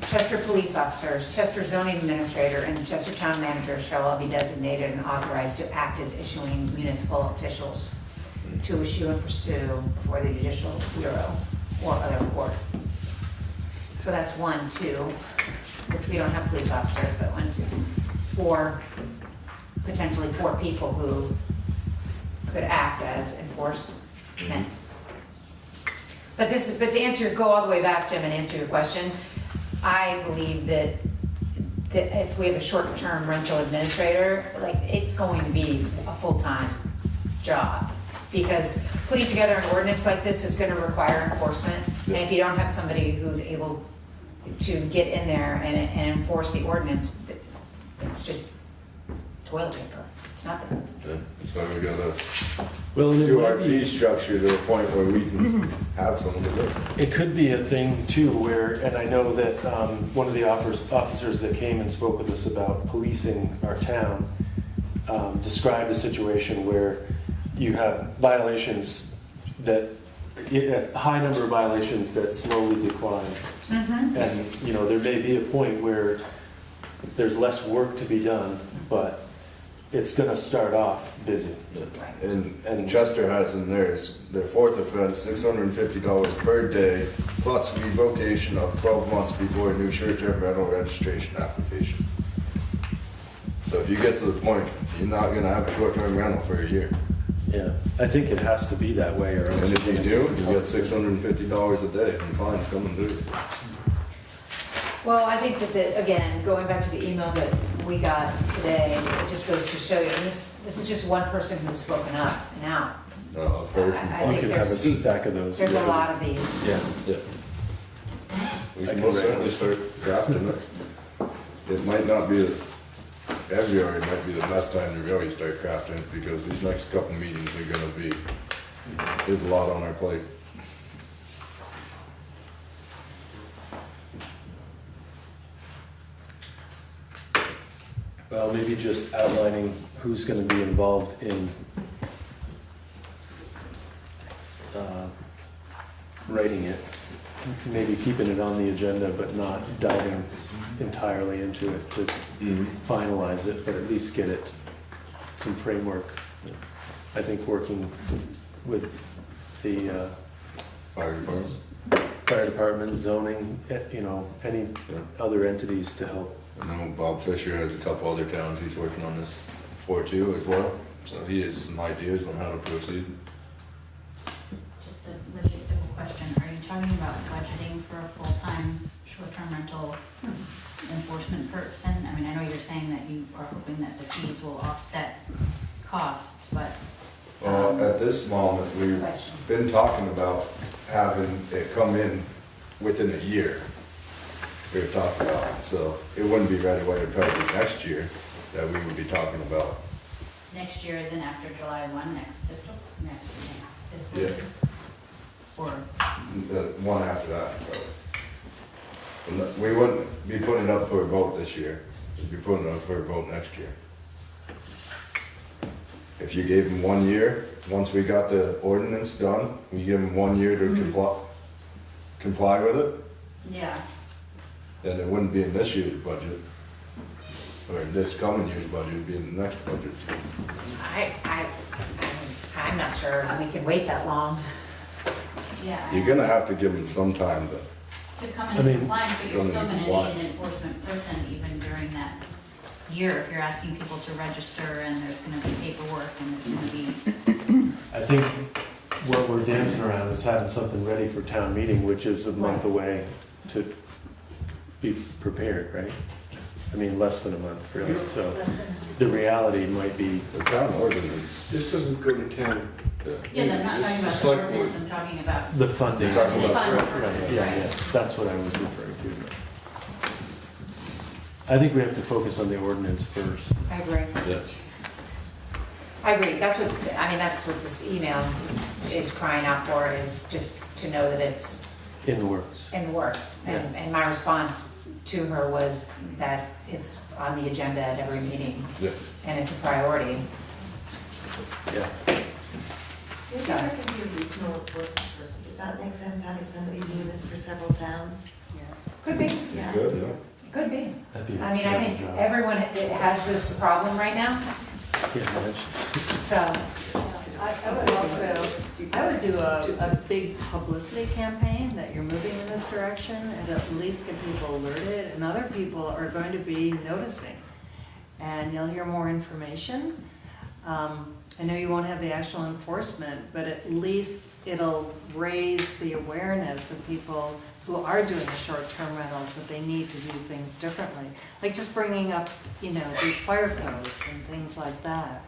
S5: Chester police officers, Chester zoning administrator, and the Chester town manager shall all be designated and authorized to act as issuing municipal officials to issue and pursue before the judicial bureau or other court. So that's 1, 2, which we don't have police officers, but 1, 2, 4, potentially 4 people who could act as enforcement. But go all the way back, Jim, and answer your question. I believe that if we have a short-term rental administrator, it's going to be a full-time job. Because putting together an ordinance like this is gonna require enforcement. And if you don't have somebody who's able to get in there and enforce the ordinance, it's just toilet paper. It's nothing.
S9: Yeah, that's why we got a
S8: Well, and it
S9: do our
S8: might be-
S9: fee structure to a point where we can have someone to do it.
S8: It could be a thing too where, and I know that one of the officers that came and spoke with us about policing our town described a situation where you have violations that, a high number of violations that slowly decline. And, you know, there may be a point where there's less work to be done, but it's gonna start off busy.
S9: And Chester has in theirs, their fourth offense, $650 per day, plus revocation of 12 months before a new short-term rental registration application. So if you get to the point, you're not gonna have a short-term rental for a year.
S8: Yeah, I think it has to be that way or else.
S9: And if you do, you get $650 a day in fines coming due.
S5: Well, I think that, again, going back to the email that we got today, it just goes to show you, and this is just one person who's spoken up and out.
S9: I've heard from.
S5: I
S8: You
S5: think
S8: can have a
S5: there's
S8: stack of those.
S5: a lot of these.
S8: Yeah.
S9: We
S8: I
S9: can
S8: can
S9: most
S8: write
S9: certainly
S8: it.
S9: start drafting it. It might not be, February might be the best time to really start crafting it, because these next couple meetings are gonna be, there's a lot on our plate.
S8: Well, maybe just outlining who's gonna be involved in writing it. Maybe keeping it on the agenda, but not diving entirely into it to finalize it, but at least get it some framework. I think working with the
S9: Fire department.
S8: fire department, zoning, you know, any other entities to help.
S9: I know Bob Fisher has a couple other towns he's working on this for too as well, so he has some ideas on how to proceed.
S13: Just a logistical question, are you talking about budgeting for a full-time short-term rental enforcement person? I mean, I know you're saying that you are hoping that the fees will offset costs, but.
S9: Well, at this moment, we've
S13: Question.
S9: been talking about having it come in within a year. We've talked about it, so it wouldn't be right away, it'd probably be next year that we would be talking about.
S13: Next year is in after July 1, next fiscal
S9: Yeah.
S13: year? Or,
S9: The one after that, probably. So we wouldn't be putting it up for a vote this year, we'd be putting it up for a vote next year. If you gave them 1 year, once we got the ordinance done, we give them 1 year to comply with it,
S13: yeah,
S9: then it wouldn't be in this year's budget. Or in this coming year's budget, it'd be in the next budget.
S5: I'm not sure we can wait that long.
S13: yeah.
S9: You're gonna have to give them some time to,
S13: To come
S8: I
S13: into
S8: mean,
S13: compliance, but you're
S9: come
S13: still
S9: into
S13: gonna need
S9: compliance.
S13: an enforcement person even during that year. If you're asking people to register and there's gonna be paperwork and there's gonna be,
S8: I think what we're dancing around is having something ready for town meeting, which is a month away to be prepared, right? I mean, less than a month, really, so the reality might be,
S9: the town ordinance.
S3: This doesn't go to town.
S13: yeah, I'm not talking about the
S3: Select board.
S13: ordinance, I'm talking about,
S8: the funding.
S9: You're talking about
S13: Fund.
S8: Right, yeah, that's what I was referring to. I think we have to focus on the ordinance first.
S5: I agree.
S9: Yeah.
S5: I agree, that's what this email is crying out for, is just to know that it's
S8: In the works.
S5: in the works. And my response to her was that it's on the agenda at every meeting,
S9: Yeah.
S5: and it's a priority.
S8: Yeah.
S10: If you're going to be a regional enforcement person, does that make sense, having somebody doing this for several towns?
S5: Could be,
S10: Yeah.
S9: Good, yeah.
S5: could be.
S8: That'd be a
S5: I mean, I think
S8: job.
S5: everyone has this problem right now,
S8: Yeah, manage.
S5: so.
S2: I would also, I would do a big publicity campaign that you're moving in this direction and at least get people alerted, and other people are going to be noticing. And you'll hear more information. I know you won't have the actual enforcement, but at least it'll raise the awareness of people who are doing the short-term rentals, that they need to do things differently. Like just bringing up, the fire codes and things like that.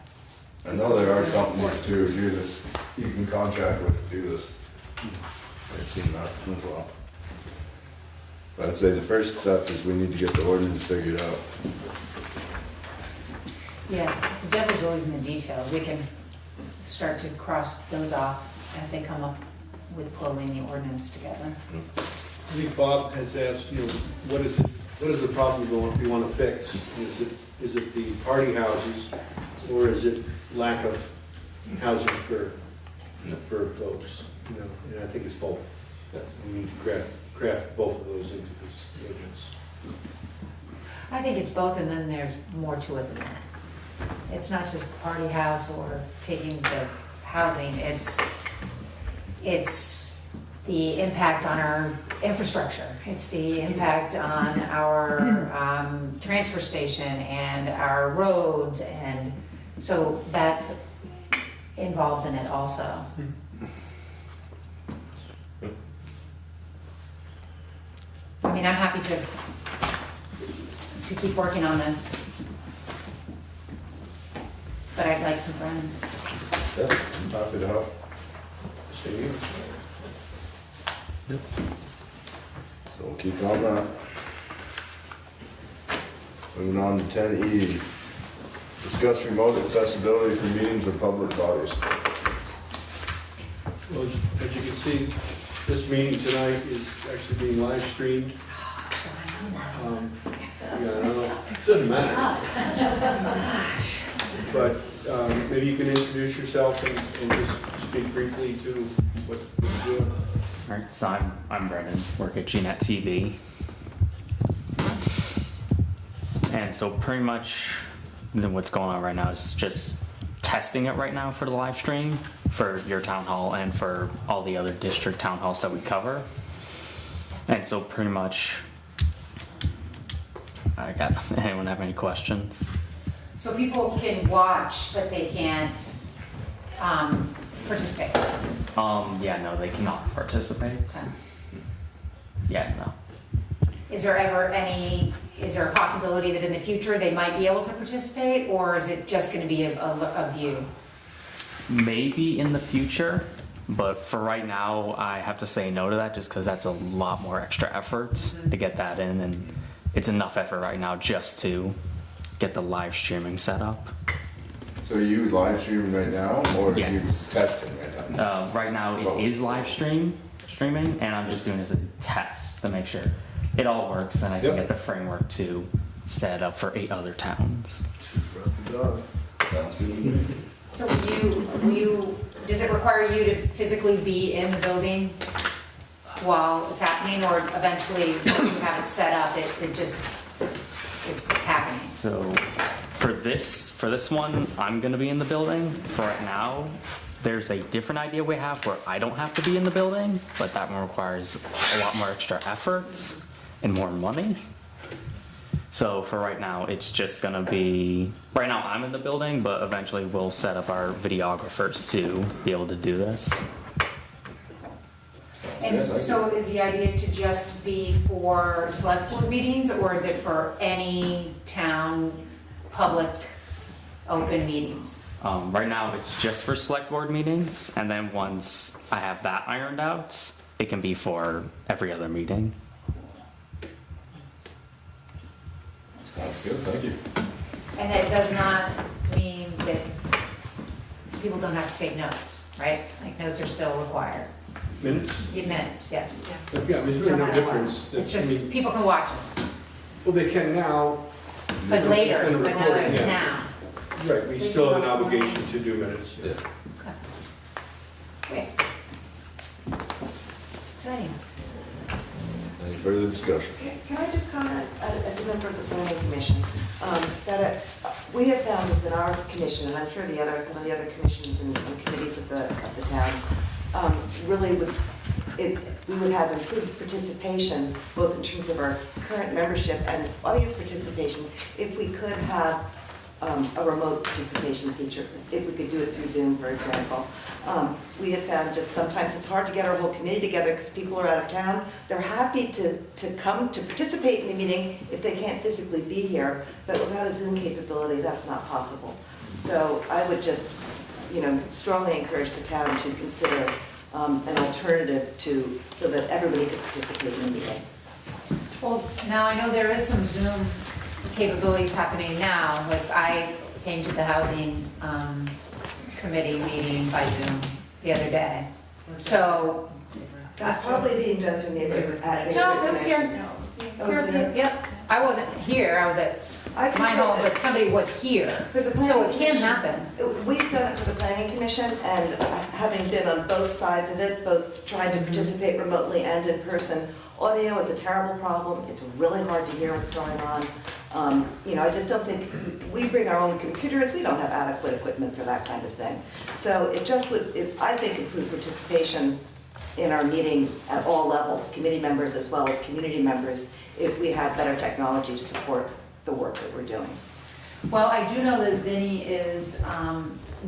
S9: I know there are companies too who do this, you can contract with to do this. I've seen that as well. But I'd say the first step is we need to get the ordinance figured out.
S5: Yeah, the devil's always in the details. We can start to cross those off as they come up with pulling the ordinance together.
S3: I think Bob has asked, what is the problem you want to fix? Is it the party houses, or is it lack of housing for folks? And I think it's both. We need to craft both of those into this ordinance.
S5: I think it's both, and then there's more to it than that. It's not just the party house or taking the housing, it's the impact on our infrastructure. It's the impact on our transfer station and our roads, and so that's involved in it also. I mean, I'm happy to keep working on this, but I'd like some friends.
S9: Yeah, I'm happy to help. Steve?
S8: Yep.
S9: So we'll keep on that. Moving on to 10E. Discuss remote accessibility for meetings of public bodies.
S3: Well, as you can see, this meeting tonight is actually being live streamed. Yeah, I know. It doesn't matter. But maybe you can introduce yourself and just speak briefly to what you're doing.
S19: All right, so I'm Brendan, work at GNet TV. And so pretty much what's going on right now is just testing it right now for the live stream for your town hall and for all the other district town halls that we cover. And so pretty much, anyone have any questions?
S5: So people can watch, but they can't participate?
S19: Yeah, no, they cannot participate.
S5: Okay.
S19: Yeah, no.
S5: Is there a possibility that in the future they might be able to participate, or is it just gonna be a view?
S19: Maybe in the future, but for right now, I have to say no to that just because that's a lot more extra effort to get that in, and it's enough effort right now just to get the live streaming set up.
S9: So are you live streaming right now, or are you
S19: Yes.
S9: testing right now?
S19: Right now, it is live streaming, and I'm just doing it as a test to make sure it all works and I can get the framework to set up for 8 other towns.
S9: Sounds good to me.
S5: So does it require you to physically be in the building while it's happening, or eventually when you have it set up, it's happening?
S19: So for this one, I'm gonna be in the building. For right now, there's a different idea we have where I don't have to be in the building, but that one requires a lot more extra efforts and more money. So for right now, it's just gonna be, right now I'm in the building, but eventually we'll set up our videographers to be able to do this.
S5: And so is the idea to just be for select board meetings, or is it for any town public open meetings?
S19: Right now, it's just for select board meetings, and then once I have that ironed out, it can be for every other meeting.
S9: Sounds good, thank you.
S5: And that does not mean that people don't have to take notes, right? Like, notes are still required.
S3: Minutes?
S5: Yeah, minutes, yes.
S3: Yeah, there's really no
S5: matter what.
S3: difference.
S5: It's
S3: I
S5: just,
S3: mean,
S5: people can watch us,
S3: well, they can now.
S5: but later,
S3: And
S5: but now
S3: recording,
S5: it's
S3: yeah.
S5: now.
S3: Right, we still have an obligation to do minutes. Yeah.
S5: Great. It's exciting.
S9: Any further discussion?
S10: Can I just comment as a member of the planning commission, that we have found within our commission, and I'm sure some of the other commissions and committees of the town, really we would have improved participation, both in terms of our current membership and audience participation, if we could have a remote participation feature, if we could do it through Zoom, for example. We have found just sometimes it's hard to get our whole committee together because people are out of town. They're happy to come to participate in the meeting if they can't physically be here, but without a Zoom capability, that's not possible. So I would just, strongly encourage the town to consider an alternative so that everybody could participate in the meeting.
S5: Well, now I know there is some Zoom capabilities happening now. Like, I came to the housing committee meeting by Zoom the other day. So,
S10: That's probably being done through neighborhood.
S5: no, it was here.
S10: Oh, was it?
S5: Yep, I wasn't here, I was at
S10: I can
S5: my
S10: say
S5: home,
S10: that
S5: but somebody was here.
S10: for the
S5: So
S10: planning
S5: it can
S10: commission,
S5: happen.
S10: We've done it for the planning commission, and having been on both sides of it, both trying to participate remotely and in person, audio is a terrible problem. It's really hard to hear what's going on. I just don't think, we bring our own computers, we don't have adequate equipment for that kind of thing. So it just would, I think, improve participation in our meetings at all levels, committee members as well as community members, if we had better technology to support the work that we're doing.
S5: Well, I do know that Vinny is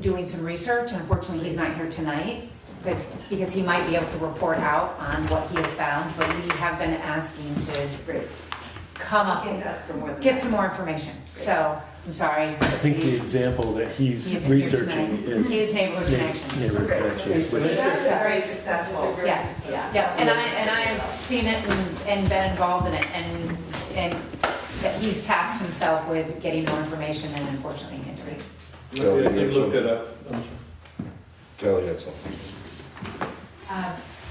S5: doing some research. Unfortunately, he's not here tonight because he might be able to report out on what he has found, but we have been asking to come up, get some more information. So, I'm sorry.
S8: I think the example that he's researching is.
S5: His neighborhood connections.
S8: Neighborhood connections, which
S10: That's very successful.
S5: Yes, yes, and I've seen it and been involved in it, and that he's tasked himself with getting more information, and unfortunately, he hasn't.
S9: Kelly,
S3: They looked it up.
S9: Kelly had something.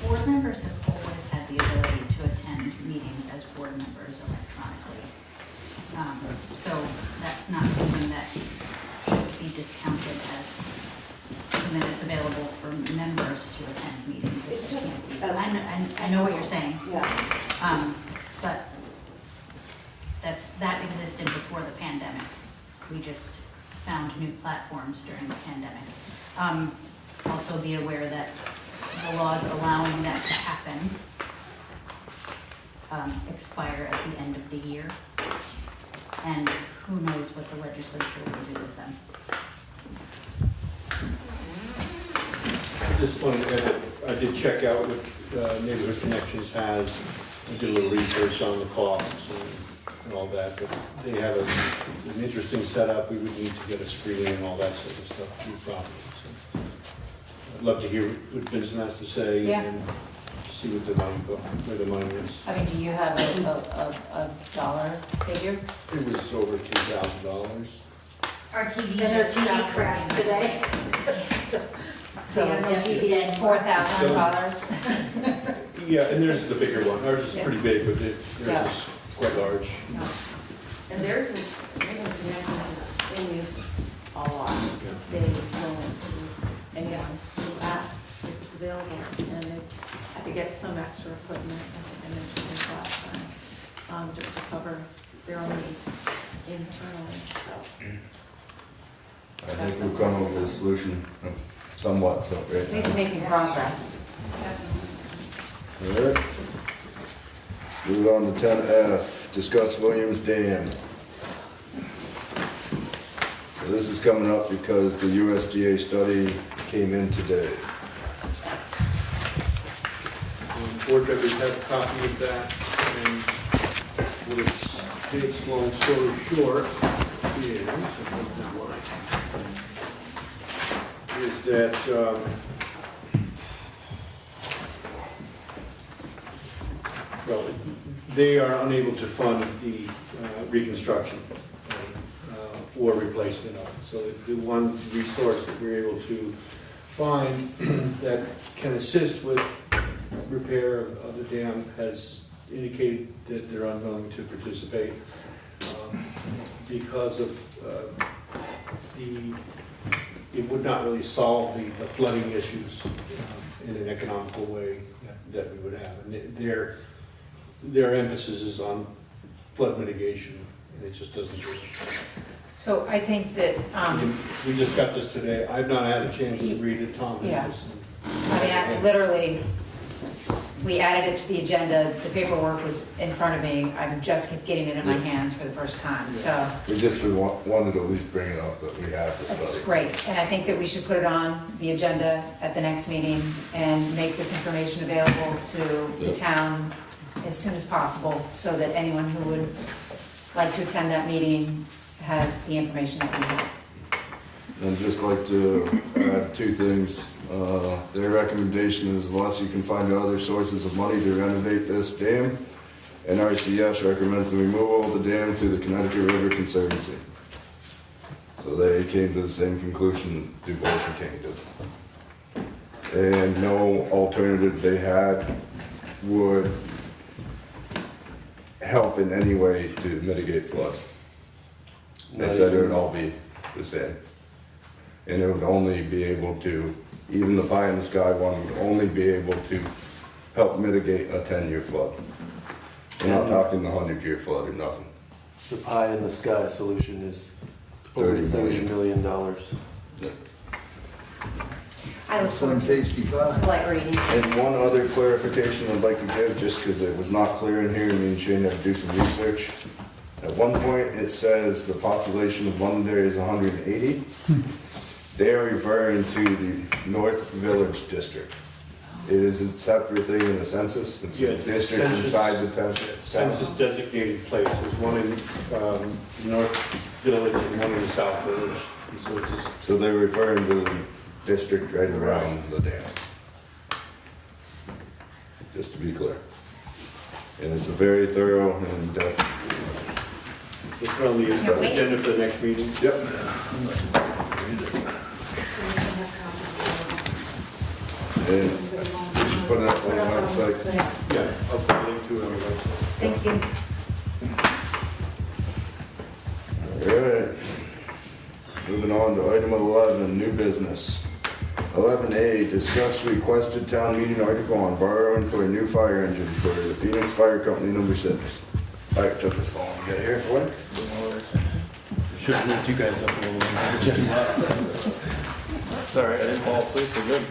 S13: Board members have always had the ability to attend meetings as board members electronically. So that's not something that should be discounted as something that's available for members to attend meetings.
S10: It's just,
S13: I know what you're saying.
S10: Yeah.
S13: But that existed before the pandemic. We just found new platforms during the pandemic. Also be aware that the laws allowing that to happen expire at the end of the year. And who knows what the legislature will do with them.
S3: I just wanted to add, I did check out what Neighborhood Connections has. I did a little research on the costs and all that, but they have an interesting setup. We would need to get a screening and all that sort of stuff to the property. So I'd love to hear what Vincent has to say and see what the money where the money is.
S5: I mean, do you have a dollar figure?
S3: It was over $2,000.
S13: Our TV
S17: And our TV crap today.
S5: So, $4,000?
S3: Yeah, and theirs is the bigger one. Ours is pretty big, but theirs is quite large.
S7: And theirs is, Neighborhood Connections is in use a lot. They will, anyone who asks if it's available, and they have to get some extra equipment, I think I mentioned this last time, just to cover their own needs internally, so.
S9: I think we've come up with a solution somewhat, so right
S5: At least making progress.
S9: All right. Move on to 10F, discuss Williams Dam. So this is coming up because the USDA study came in today.
S3: Board members have a copy of that, and what it's long story short is that well, they are unable to fund the reconstruction or replacement of it. So the one resource that we're able to find that can assist with repair of the dam has indicated that they're unwilling to participate because of it would not really solve the flooding issues in an economical way that we would have. And their emphasis is on flood mitigation, and it just doesn't do it.
S5: So I think that,
S3: We just got this today. I've not had a chance to read it, Tom.
S5: Yeah. I mean, literally, we added it to the agenda, the paperwork was in front of me, I'm just getting it in my hands for the first time, so.
S9: We just wanted to at least bring it up that we have the
S5: That's
S9: study.
S5: great, and I think that we should put it on the agenda at the next meeting and make this information available to the town as soon as possible, so that anyone who would like to attend that meeting has the information that we have.
S9: I'd just like to add two things. Their recommendation is unless you can find other sources of money to renovate this dam, NRCS recommends the removal of the dam to the Connecticut River Conservancy. So they came to the same conclusion Du Bois and King did. And no alternative they had would help in any way to mitigate floods. They said it would all be the same. And it would only be able to, even the pie in the sky one would only be able to help mitigate a 10-year flood. We're not talking the 100-year flood or nothing.
S8: The pie in the sky solution is over $30 million.
S5: I look forward to
S6: tasty pie.
S5: light reading.
S9: And one other clarification I'd like to give, just because it was not clear in here, me and Shane had to do some research. At one point, it says the population of Londonderry is 180. They are referring to the North Village District. It is a separate thing in the census. It's a district inside the town.
S3: Census designated place. There's one in North Village and one in the South Village. And so it's just,
S9: So they're referring to the district right around the dam. Just to be clear. And it's a very thorough and
S3: it's on the agenda for the next meeting.
S9: Yep. And we should put it up on the website.
S3: Yeah, I'll put a link to it on the website.
S5: Thank you.
S9: All right. Moving on to item 11, new business. 11A, discuss requested town meeting article on borrowing for a new fire engine for the Phoenix Fire Company number 6. Sorry it took us long to get here for it.
S8: Should have moved you guys up a little bit.
S18: Sorry, I didn't fall asleep, we're good.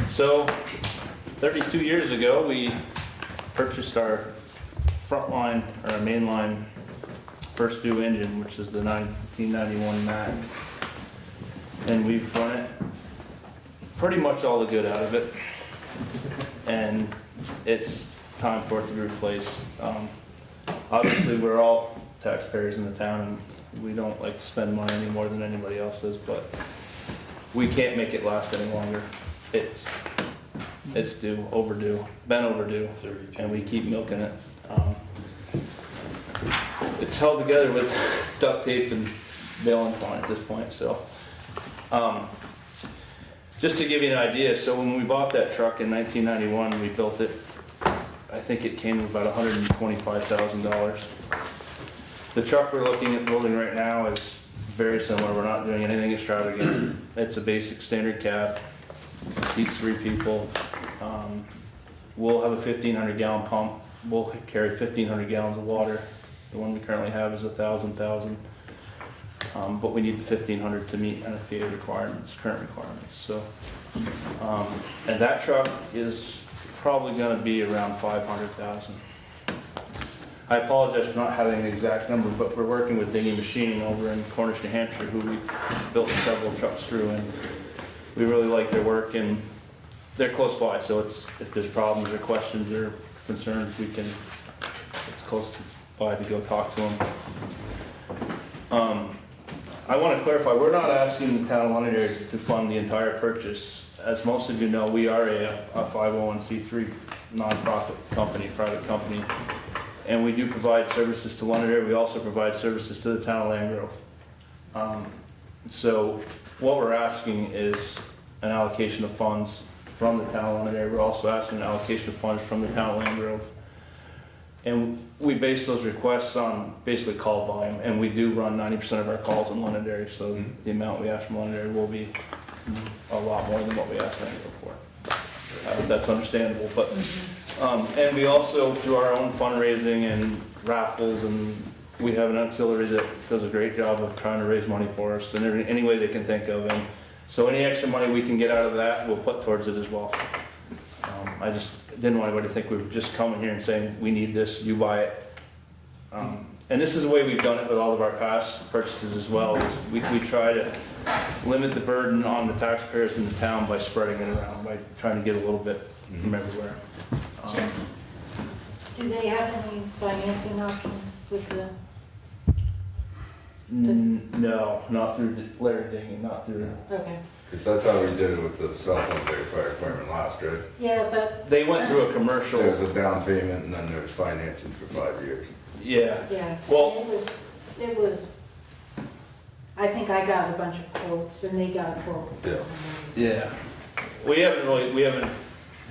S18: So, 32 years ago, we purchased our front line, or our main line, first due engine, which is the 1991 Mac. And we've run it pretty much all the good out of it. And it's time for it to be replaced. Obviously, we're all taxpayers in the town, and we don't like to spend money any more than anybody else does, but we can't make it last any longer. It's due, overdue, been overdue, and we keep milking it. It's held together with duct tape and baling twine at this point, so. Just to give you an idea, so when we bought that truck in 1991, we built it, I think it came with about $125,000. The truck we're looking at building right now is very similar. We're not doing anything extravagant. It's a basic standard cab, seats 3 people. We'll have a 1,500 gallon pump. We'll carry 1,500 gallons of water. The one we currently have is 1,000. But we need the 1,500 to meet NFPA requirements, current requirements. So, and that truck is probably going to be around 500,000. I apologize for not having an exact number, but we're working with Dinghy Machining over in Cornish, New Hampshire, who we built several trucks through, and we really like their work, and they're close by. So it's, if there's problems or questions or concerns, it's close by to go talk to them. I want to clarify, we're not asking the town of Londonderry to fund the entire purchase. As most of you know, we are a 501c3 nonprofit company, private company, and we do provide services to Londonderry. We also provide services to the town of Landgrove. So what we're asking is an allocation of funds from the town of Londonderry. We're also asking an allocation of funds from the town of Landgrove. And we base those requests on basically call volume, and we do run 90% of our calls in Londonderry, so the amount we ask from Londonderry will be a lot more than what we asked Landgrove for. That's understandable, but, and we also, through our own fundraising and raffles, and we have an auxiliary that does a great job of trying to raise money for us in any way they can think of, and so any extra money we can get out of that, we'll put towards it as well. I just didn't want anybody to think we were just coming here and saying, we need this, you buy it. And this is the way we've done it with all of our past purchases as well, is we try to limit the burden on the taxpayers in the town by spreading it around, by trying to get a little bit from everywhere.
S17: Do they have any financing options with the?
S18: No, not through Larry Ding, not through.
S17: Okay.
S9: Because that's how we did it with the South Londonderry Fire Department last, right?
S17: Yeah, but.
S18: They went through a commercial.
S9: There was a down payment and then there was financing for 5 years.
S18: Yeah.
S17: Yeah.
S18: Well,
S17: It was I think I got a bunch of quotes and they got a quote.
S9: Yeah.
S18: Yeah. We haven't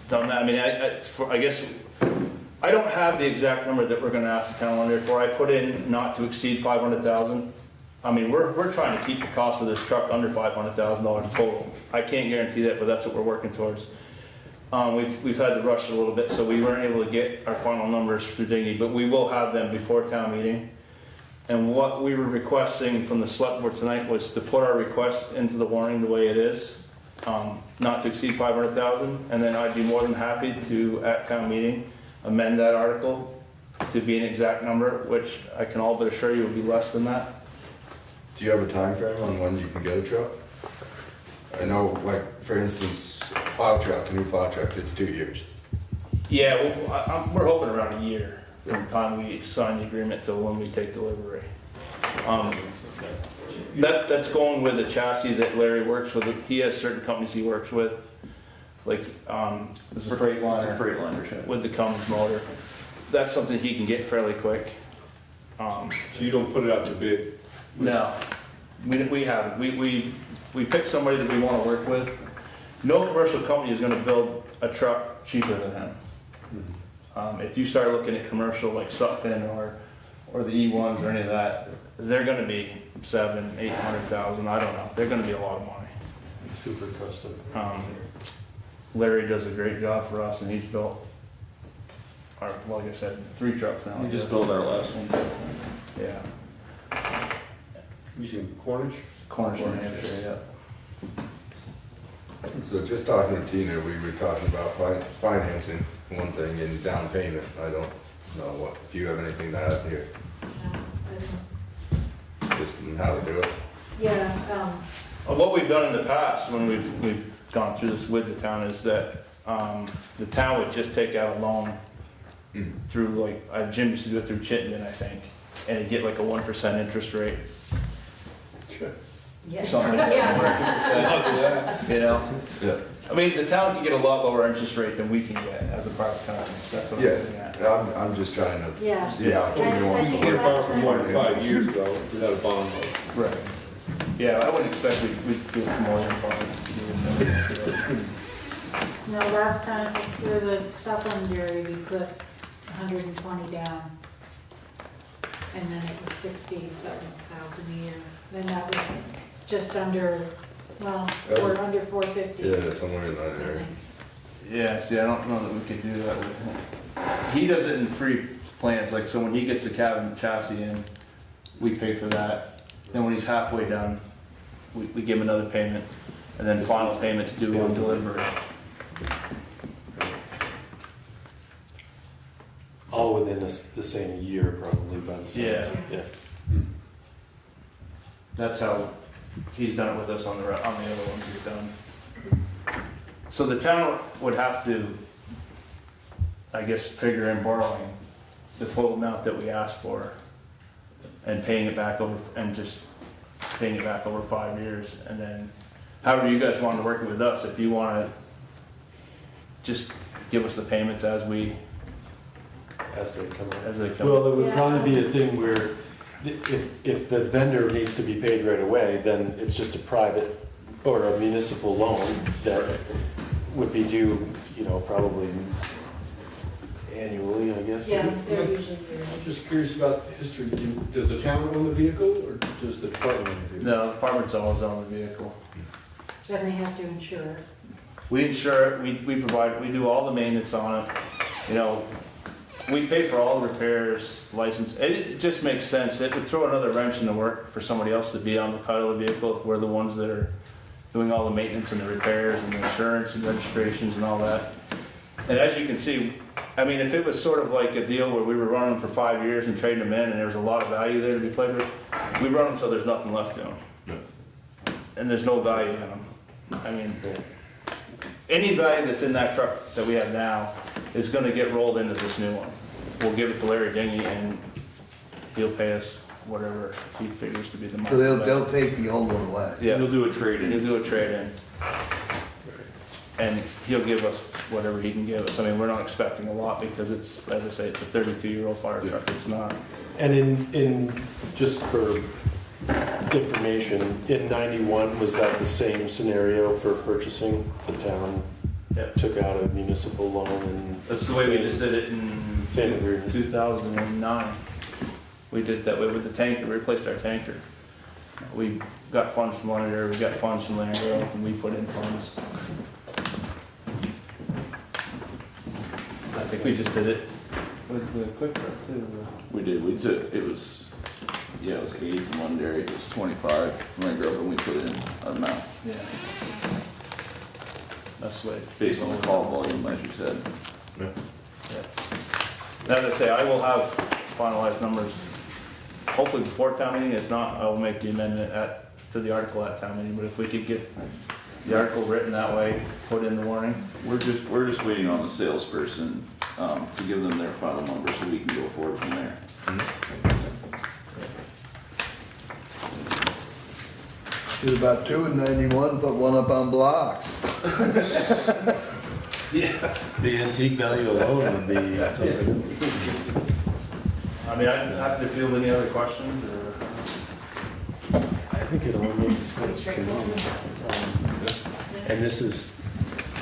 S18: done that. I mean, I guess, I don't have the exact number that we're gonna ask the town on there for. I put in not to exceed 500,000. I mean, we're trying to keep the cost of this truck under $500,000 total. I can't guarantee that, but that's what we're working towards. We've had to rush a little bit, so we weren't able to get our final numbers through Dignity, but we will have them before town meeting. And what we were requesting from the select board tonight was to put our request into the warning the way it is, not to exceed 500,000, and then I'd be more than happy to, at town meeting, amend that article to be an exact number, which I can all but assure you will be less than that.
S9: Do you have a time frame on when you can get a truck? I know, like, for instance, plow truck, a new plow truck, it's 2 years.
S18: Yeah, well, we're hoping around a year from the time we sign the agreement till when we take delivery. That's going with the chassis that Larry works with. He has certain companies he works with, like, this is Freightliner.
S8: It's a Freightliner, yeah.
S18: With the Cummins motor. That's something he can get fairly quick.
S3: So you don't put it out to bid?
S18: No, we haven't. We picked somebody that we want to work with. No commercial company is going to build a truck cheaper than him. If you start looking at commercial like Sutphin or the E1s or any of that, they're going to be 700,000-800,000. I don't know. They're going to be a lot of money.
S8: Super custom.
S18: Larry does a great job for us, and he's built our, like I said, 3 trucks now.
S8: We just built our last one.
S18: Yeah.
S3: Using Cornish?
S18: Cornish, New Hampshire, yeah.
S9: So just talking to Tina, we were talking about financing one thing and down payment. I don't know what, if you have anything to add here, just on how to do it.
S17: Yeah,
S18: What we've done in the past, when we've gone through this with the town, is that the town would just take out a loan through, like, Jim used to do it through Chittenden, I think, and it'd get like a 1% interest rate.
S17: yeah.
S18: Something like that. You know?
S9: Yeah.
S18: I mean, the town can get a lot lower interest rate than we can get as a private company. That's what I'm getting at.
S9: Yeah, I'm just trying to
S17: Yeah.
S9: see how Tina wants to
S3: Get
S9: work.
S3: a car for more than 5 years though, without a bond loan.
S18: Right. Yeah, I wouldn't expect we'd do more than 5.
S17: No, last time for the South Londonderry, we put 120 down. And then it was 67,000 a year. Then that was just under, well, we're under 450.
S9: Yeah, somewhere in that area.
S18: Yeah, see, I don't know that we could do that with him. He does it in 3 plans, like, so when he gets the cabin chassis in, we pay for that. Then when he's halfway done, we give him another payment, and then final payments due on delivery.
S8: All within the same year, probably, by the same.
S18: Yeah. That's how he's done it with us on the other ones we've done. So the town would have to, I guess, figure in borrowing the total amount that we asked for and paying it back over, and just paying it back over 5 years. And then however you guys want to work it with us, if you want to just give us the payments as they come.
S8: Well, it would probably be a thing where if the vendor needs to be paid right away, then it's just a private or a municipal loan that would be due, probably annually, I guess.
S17: Yeah, they're usually
S3: I'm just curious about the history. Does the town own the vehicle or does the department own the vehicle?
S18: No, the department's always on the vehicle.
S17: Then they have to insure it.
S18: We insure it, we do all the maintenance on it. We pay for all the repairs, license. It just makes sense. It would throw another wrench in the work for somebody else to be on the title of the vehicle if we're the ones that are doing all the maintenance and the repairs and the insurance and registrations and all that. And as you can see, I mean, if it was sort of like a deal where we were running them for 5 years and trading them in and there was a lot of value there to be played with, we run them until there's nothing left in them. And there's no value in them. I mean, any value that's in that truck that we have now is going to get rolled into this new one. We'll give it to Larry Dingy and he'll pay us whatever he figures to be the market.
S6: So they'll take the old one away?
S18: Yeah.
S8: He'll do a trade-in.
S18: He'll do a trade-in. And he'll give us whatever he can give us. I mean, we're not expecting a lot because it's, as I say, it's a 32-year-old fire truck. It's not.
S8: And in just for information. In 91, was that the same scenario for purchasing? The town took out a municipal loan and...
S18: That's the way we just did it in
S8: Same agreement.
S18: 2009. We did that way with the tanker, we replaced our tanker. We got funds from Londonderry, we got funds from Land Grove, and we put in funds. I think we just did it with the quick trip too.
S20: We did, we took, it was 80 from Londonderry, it was 25 from Land Grove, and we put in our amount.
S18: Yeah. That's the way.
S20: Based on the call volume, as you said.
S18: As I say, I will have finalized numbers hopefully before town meeting. If not, I will make the amendment to the article at town meeting. But if we could get the article written that way, put in the warning.
S20: We're just waiting on the salesperson to give them their final number so we can go forward from there.
S6: Did about 2 in 91, put one up on blocks.
S8: Yeah, the antique value alone would be something.
S18: I mean, I have to field any other questions or?
S8: I think it all makes sense to me. And this is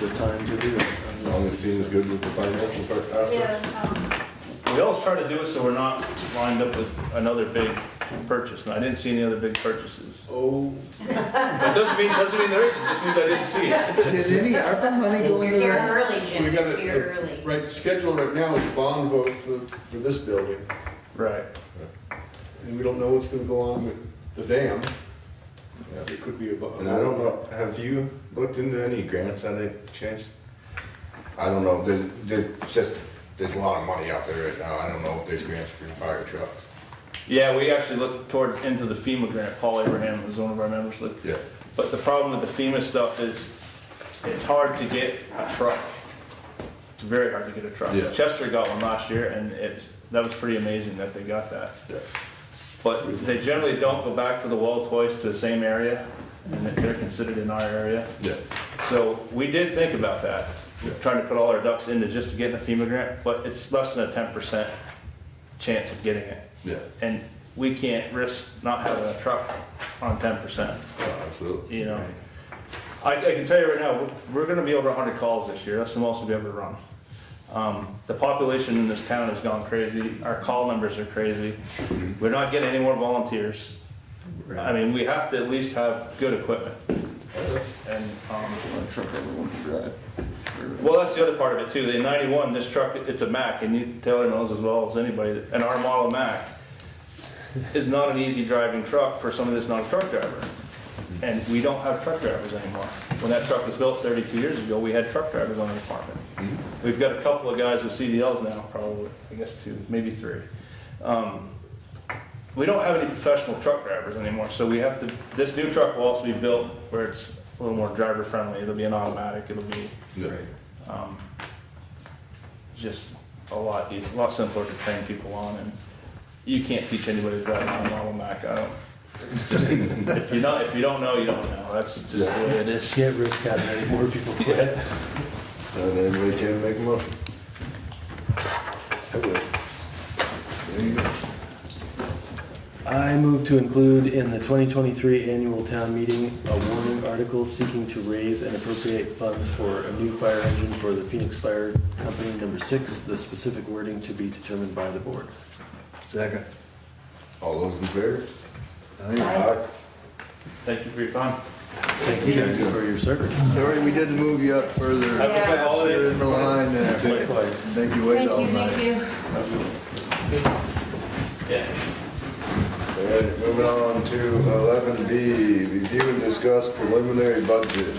S8: the time to do it.
S9: As long as Tina's good with the financial part aspects.
S18: We always try to do it so we're not lined up with another big purchase, and I didn't see any other big purchases.
S3: Oh.
S18: That doesn't mean there isn't, just means I didn't see it.
S6: Did any ARPA money go into
S17: You're
S6: that?
S17: early, Jim,
S3: We got
S17: you're early.
S3: right, schedule right now is a bond vote for this building.
S18: Right.
S3: And we don't know what's gonna go on with the dam. It could be a.
S4: And I don't know, have you looked into any grants on any chance? I don't know, there's a lot of money out there right now. I don't know if there's grants for fire trucks.
S18: Yeah, we actually looked into the FEMA grant. Paul Abraham was one of our members.
S4: Yeah.
S18: But the problem with the FEMA stuff is it's hard to get a truck. It's very hard to get a truck.
S4: Yeah.
S18: Chester got one last year, and that was pretty amazing that they got that.
S4: Yeah.
S18: But they generally don't go back to the well twice to the same area, and they're considered in our area.
S4: Yeah.
S18: So we did think about that, trying to put all our ducks into just to get a FEMA grant, but it's less than a 10% chance of getting it.
S4: Yeah.
S18: And we can't risk not having a truck on 10%.
S4: Oh, absolutely.
S18: You know, I can tell you right now, we're gonna be over 100 calls this year. That's the most we've ever run. The population in this town has gone crazy. Our call numbers are crazy. We're not getting any more volunteers. I mean, we have to at least have good equipment. And,
S20: A truck everyone can drive.
S18: well, that's the other part of it too. In 91, this truck, it's a Mack, and Taylor knows as well as anybody, and our model Mack is not an easy driving truck for somebody that's not a truck driver. And we don't have truck drivers anymore. When that truck was built 32 years ago, we had truck drivers on the department. We've got a couple of guys with CDLs now, probably, I guess 2, maybe 3. We don't have any professional truck drivers anymore, so we have to, this new truck will also be built where it's a little more driver friendly. It'll be an automatic, it'll be just a lot simpler to train people on, and you can't teach anybody to drive on a model Mack. If you don't know, you don't know. That's just the way it is.
S8: Can't risk having any more people quit.
S9: And anybody can make a motion.
S8: I would. I move to include in the 2023 annual town meeting a warning article seeking to raise and appropriate funds for a new fire engine for the Phoenix Fire Company number 6, the specific wording to be determined by the board.
S6: Second.
S4: All those in favor?
S6: Aye.
S18: Thank you for your time.
S8: Thank you guys for your service.
S6: Sorry we didn't move you up further.
S18: Have a good holiday.
S6: Faster in the line there.
S8: Likewise.
S6: Thank you, wait all night.
S18: Yeah.
S9: All right, moving on to 11B, review and discuss preliminary budget.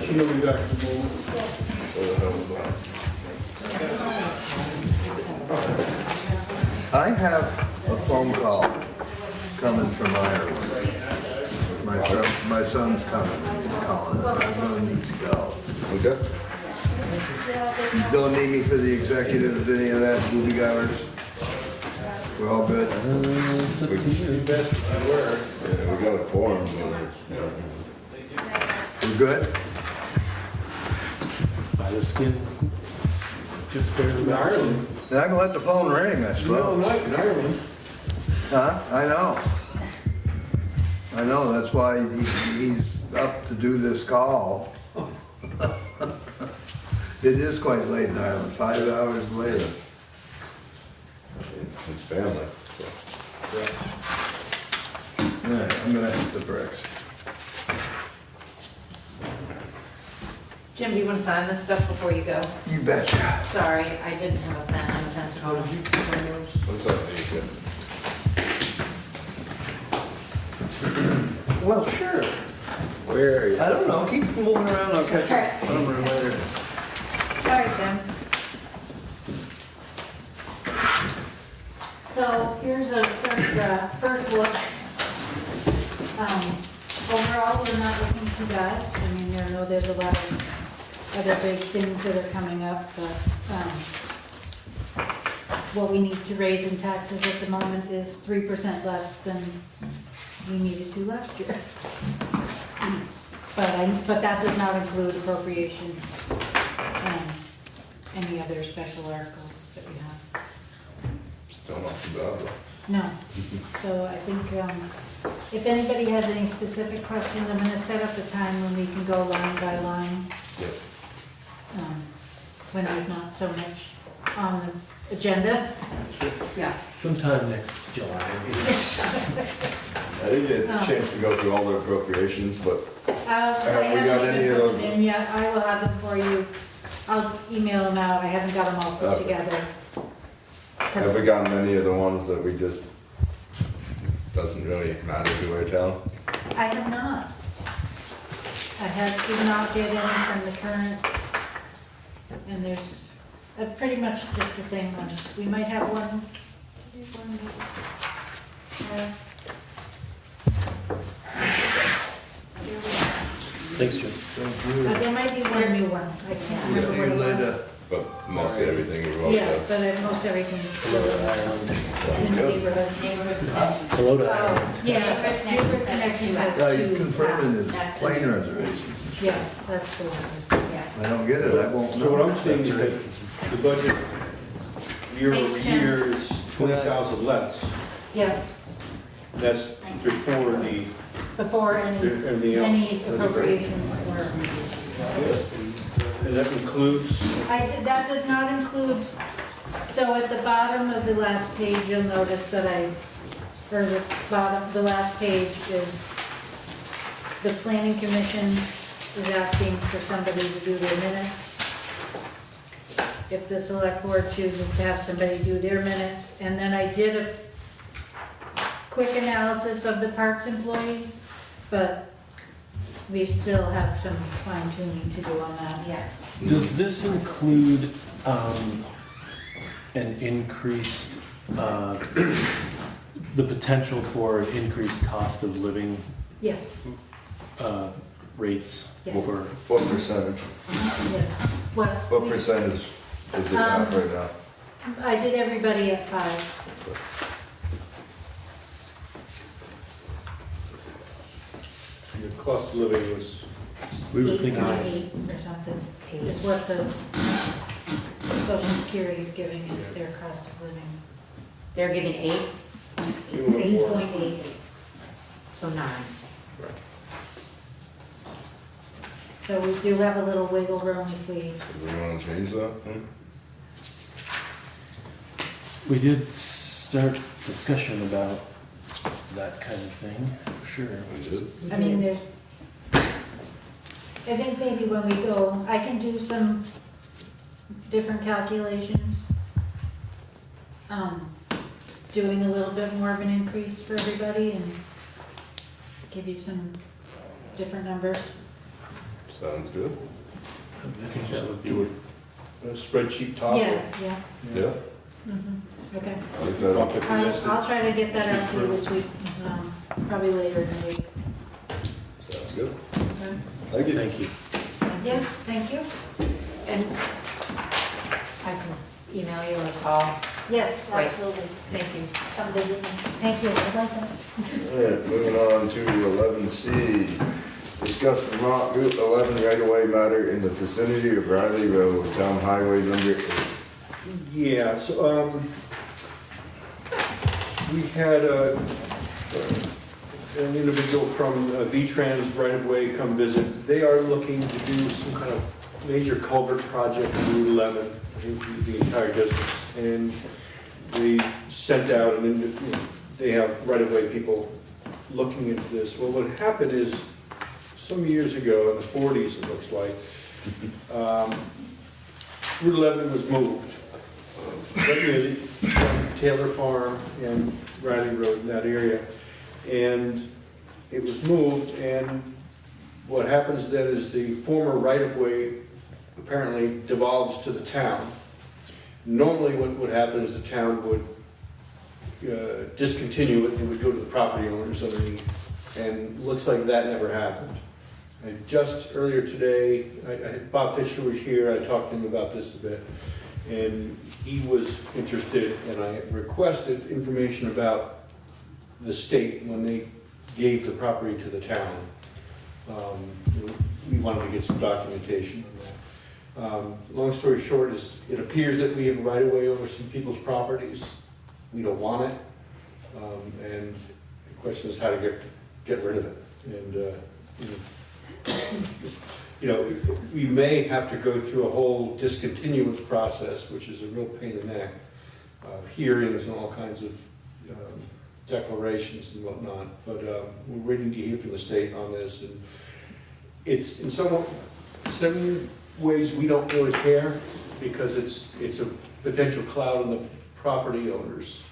S3: She'll be back in a moment.
S9: What the hell was that?
S6: I have a phone call coming from Ireland. My son's coming, he's calling, I'm gonna need to go.
S9: Okay.
S6: You don't need me for the executive of any of that, booby gobbers? We're all good?
S8: It's up to you.
S3: Best beware.
S9: Yeah, we got a quorum,
S6: We're good?
S8: By the skin. Just barely.
S3: In Ireland.
S6: Now I can let the phone ring, I
S3: No,
S6: suppose.
S3: not in Ireland.
S6: Huh? I know. I know, that's why he's up to do this call. It is quite late in Ireland, 5 hours later.
S9: It's family, so.
S6: All right, I'm gonna hit the bricks.
S15: Jim, do you want to sign this stuff before you go?
S6: You betcha.
S15: Sorry, I didn't have a pen, I'm a pencil.
S3: How did you sign those?
S9: What's that mean?
S6: Well, sure.
S9: Where are you?
S6: I don't know, keep moving around, I'll catch you somewhere later.
S17: Sorry, Tim. So here's a first look. Overall, we're not looking too bad. I mean, I know there's a lot of other big things that are coming up, but what we need to raise in taxes at the moment is 3% less than we needed to last year. But that does not include appropriations and any other special articles that we have.
S9: Still not too bad, though.
S17: No. So I think if anybody has any specific questions, I'm going to set up a time when we can go line by line.
S9: Yep.
S17: When there's not so much on the agenda.
S1: Yeah.
S3: Sometime next July.
S9: I didn't get a chance to go through all the appropriations, but
S17: I
S9: Have we got
S17: haven't
S9: any
S17: even
S9: of
S17: put
S9: those?
S17: them in yet. I will have them for you. I'll email them out. I haven't got them all put
S9: Okay.
S17: together.
S9: have we gotten any of the ones that we just, doesn't really matter to our town?
S17: I have not. Did not get any from the current, and there's pretty much just the same ones. We might have one. Yes.
S8: Thanks, Jim.
S17: There might be one new one. I can't remember what it was.
S9: But mostly everything we've all
S17: Yeah,
S9: done.
S17: but most everything's
S8: Hello to Ireland.
S17: in the neighborhood.
S8: Hello to Ireland.
S17: Yeah, neighborhood connections has
S6: Yeah, he's
S17: two.
S6: confirming his
S17: That's
S6: plane
S17: it.
S6: reservations.
S17: Yes, that's the one.
S6: I don't get it, I won't know.
S3: So what I'm saying is that the budget year
S17: Thanks,
S3: over
S17: Jim.
S3: year is 20,000 less.
S17: Yeah,
S3: That's before the,
S17: before
S3: Everything else.
S17: any appropriations were.
S3: and that includes,
S17: That does not include, so at the bottom of the last page, you'll notice that the last page is, the planning commission is asking for somebody to do their minutes. If the select board chooses to have somebody do their minutes, and then I did a quick analysis of the parks employee, but we still have some fine tuning to do on that yet.
S8: Does this include an increased, the potential for an increased cost of living
S17: Yes.
S8: rates?
S17: Yes.
S8: Or
S9: What percentage?
S17: Yeah.
S9: What percentage is it at right now?
S17: I did everybody at 5.
S3: the cost of living was,
S8: we were thinking,
S17: 8.8 or something, is what the Social Security is giving us, their cost of living.
S15: They're giving 8,
S17: 8.8.
S15: so 9.
S17: So we do have a little wiggle room if we,
S9: Do we want to change that?
S8: we did start discussion about that kind of thing, for sure.
S9: We did?
S17: I mean, there's, I think maybe when we go, I can do some different calculations. Doing a little bit more of an increase for everybody and give you some different numbers.
S9: Sounds good.
S8: I think that would be,
S3: do a spreadsheet top.
S17: Yeah.
S9: Yeah.
S17: Okay.
S9: I like that.
S17: I'll try to get that out to you this week, probably later in the week.
S9: Sounds good.
S17: Okay.
S9: Thank you.
S8: thank you.
S17: Yeah, thank you.
S15: And I can email you or call.
S17: Yes,
S15: Great.
S17: absolutely.
S15: Thank you.
S17: Have a good evening.
S15: Thank you.
S9: All right, moving on to 11C. Discuss the Vermont Route 11 right-of-way matter in the vicinity of Riley Road, Town Highway number 8.
S3: Yeah, so, we had an individual from V-Trans right-of-way come visit. They are looking to do some kind of major culvert project on Route 11, I think the entire distance. And they sent out, and they have right-of-way people looking into this. Well, what happened is, some years ago, in the 40s it looks like, Route 11 was moved. Right near the Taylor Farm and Riley Road in that area. And it was moved, and what happens then is the former right-of-way apparently devolves to the town. Normally what would happen is the town would discontinue it and would go to the property owners underneath. And it looks like that never happened. And just earlier today, Bob Fisher was here, I talked to him about this a bit, and he was interested, and I requested information about the state when they gave the property to the town. We wanted to get some documentation on that. Long story short is, it appears that we have right of way over some people's properties. We don't want it, and the question is how to get rid of it. And we may have to go through a whole discontinuance process, which is a real pain in the neck, hearings and all kinds of declarations and whatnot. But we're waiting to hear from the state on this, and it's in some ways we don't really care, because it's a potential cloud on the property owner's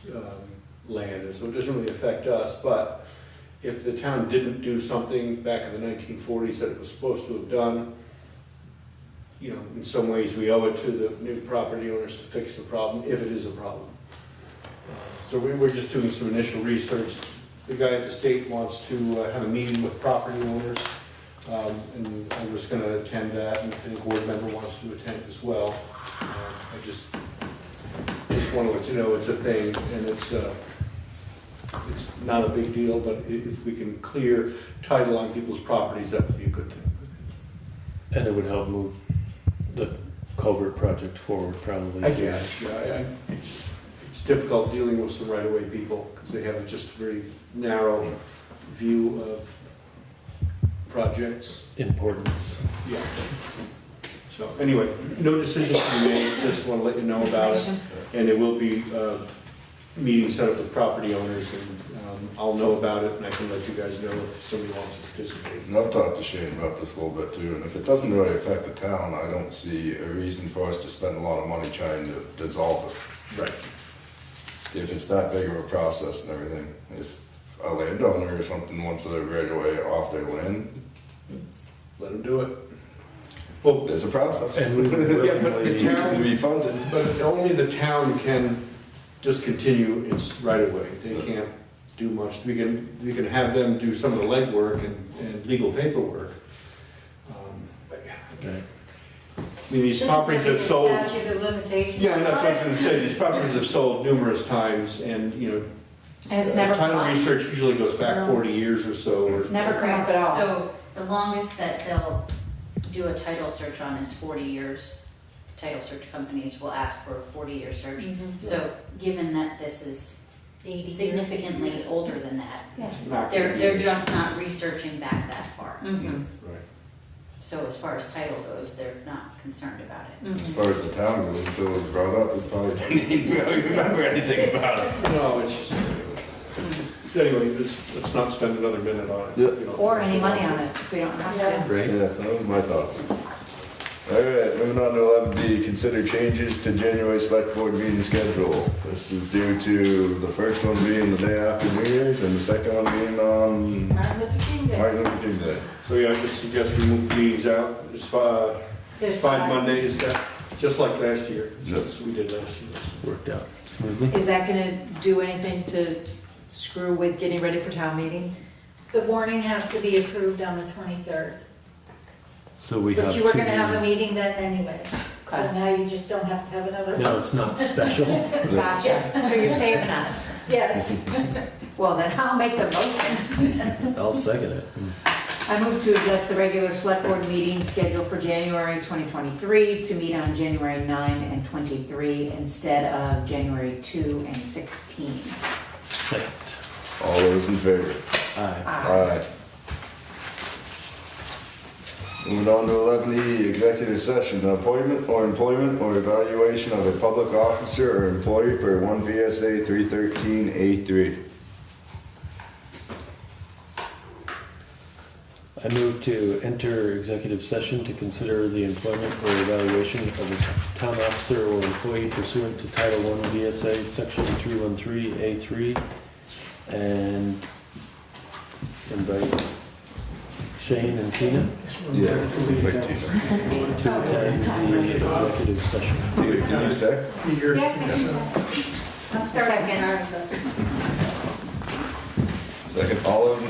S3: land, and so it doesn't really affect us. But if the town didn't do something back in the 1940s that it was supposed to have done, in some ways we owe it to the new property owners to fix the problem, if it is a problem. So we're just doing some initial research. The guy at the state wants to have a meeting with property owners, and I was going to attend that, and if any board member wants to attend as well. I just want to let you know it's a thing, and it's not a big deal, but if we can clear title on people's properties, that would be a good thing.
S8: And it would help move the culvert project forward, probably.
S3: I guess, yeah. It's difficult dealing with some right-of-way people, because they have just a very narrow view of projects.
S8: Importance.
S3: Yeah. So anyway, no decisions to be made, just want to let you know about it. And there will be meetings set up with property owners, and I'll know about it, and I can let you guys know if somebody wants to participate.
S9: And I've talked to Shane about this a little bit too, and if it doesn't really affect the town, I don't see a reason for us to spend a lot of money trying to dissolve it.
S3: Right.
S9: If it's that big of a process and everything, if a landowner or something wants to right away off their land,
S3: let them do it. Well,
S9: there's a process.
S3: And yeah, but the town
S9: can be funded.
S3: But only the town can discontinue its right-of-way. They can't do much. We can have them do some of the legwork and legal paperwork. I mean, these properties have sold.
S17: Statute of limitations.
S3: Yeah, that's what I was going to say. These properties have sold numerous times, and
S5: And it's never come
S3: title
S5: up.
S3: research usually goes back 40 years or so.
S5: It's never come up at all.
S13: So the longest that they'll do a title search on is 40 years. Title search companies will ask for a 40-year search. So given that this is significantly older than that,
S3: It's not
S13: they're
S3: 50
S13: just not researching back that far.
S3: Right.
S13: So as far as title goes, they're not concerned about it.
S9: As far as the town goes, until it was brought up, it probably didn't even really remember anything about it.
S3: No, it's just, anyway, let's not spend another minute on it.
S9: Yeah.
S5: Or any money on it, if we don't have to.
S9: Right. Yeah, that was my thoughts. All right, moving on to 11D, consider changes to January select board meeting schedule. This is due to the first one being the day after New Year's and the second one being on
S17: Martin Luther King Day.
S9: Martin Luther King Day.
S3: So yeah, I just suggest we move the meetings out. There's
S17: There's
S3: 5 Mondays, just like last year.
S9: Yep.
S3: Just we did last year.
S8: Worked out smoothly.
S2: Is that gonna do anything to screw with getting ready for town meeting?
S17: The warning has to be approved on the 23rd.
S8: So we have
S17: But you were
S8: two
S17: gonna have a
S8: meetings.
S17: meeting then anyway. So now you just don't have to have another one.
S8: No, it's not special.
S5: Gotcha. So you're saving us.
S17: Yes.
S5: Well, then I'll make the motion.
S8: I'll second it.
S5: I move to adjust the regular select board meeting schedule for January 2023 to meet on January 9 and 23 instead of January 2 and 16.
S8: Second.
S9: All those in favor?
S8: Aye.
S9: Aye. Moving on to 11E, executive session, appointment or employment or evaluation of a public officer or employee per 1 VSA 313A3.
S8: I move to enter executive session to consider the employment or evaluation of a town officer or employee pursuant to Title I VSA Section 313A3 and invite Shane and Tina
S9: Yeah, invite Tina.
S8: to attend the executive session.
S9: Tina, can you stay?
S12: Second.
S9: Second, all those in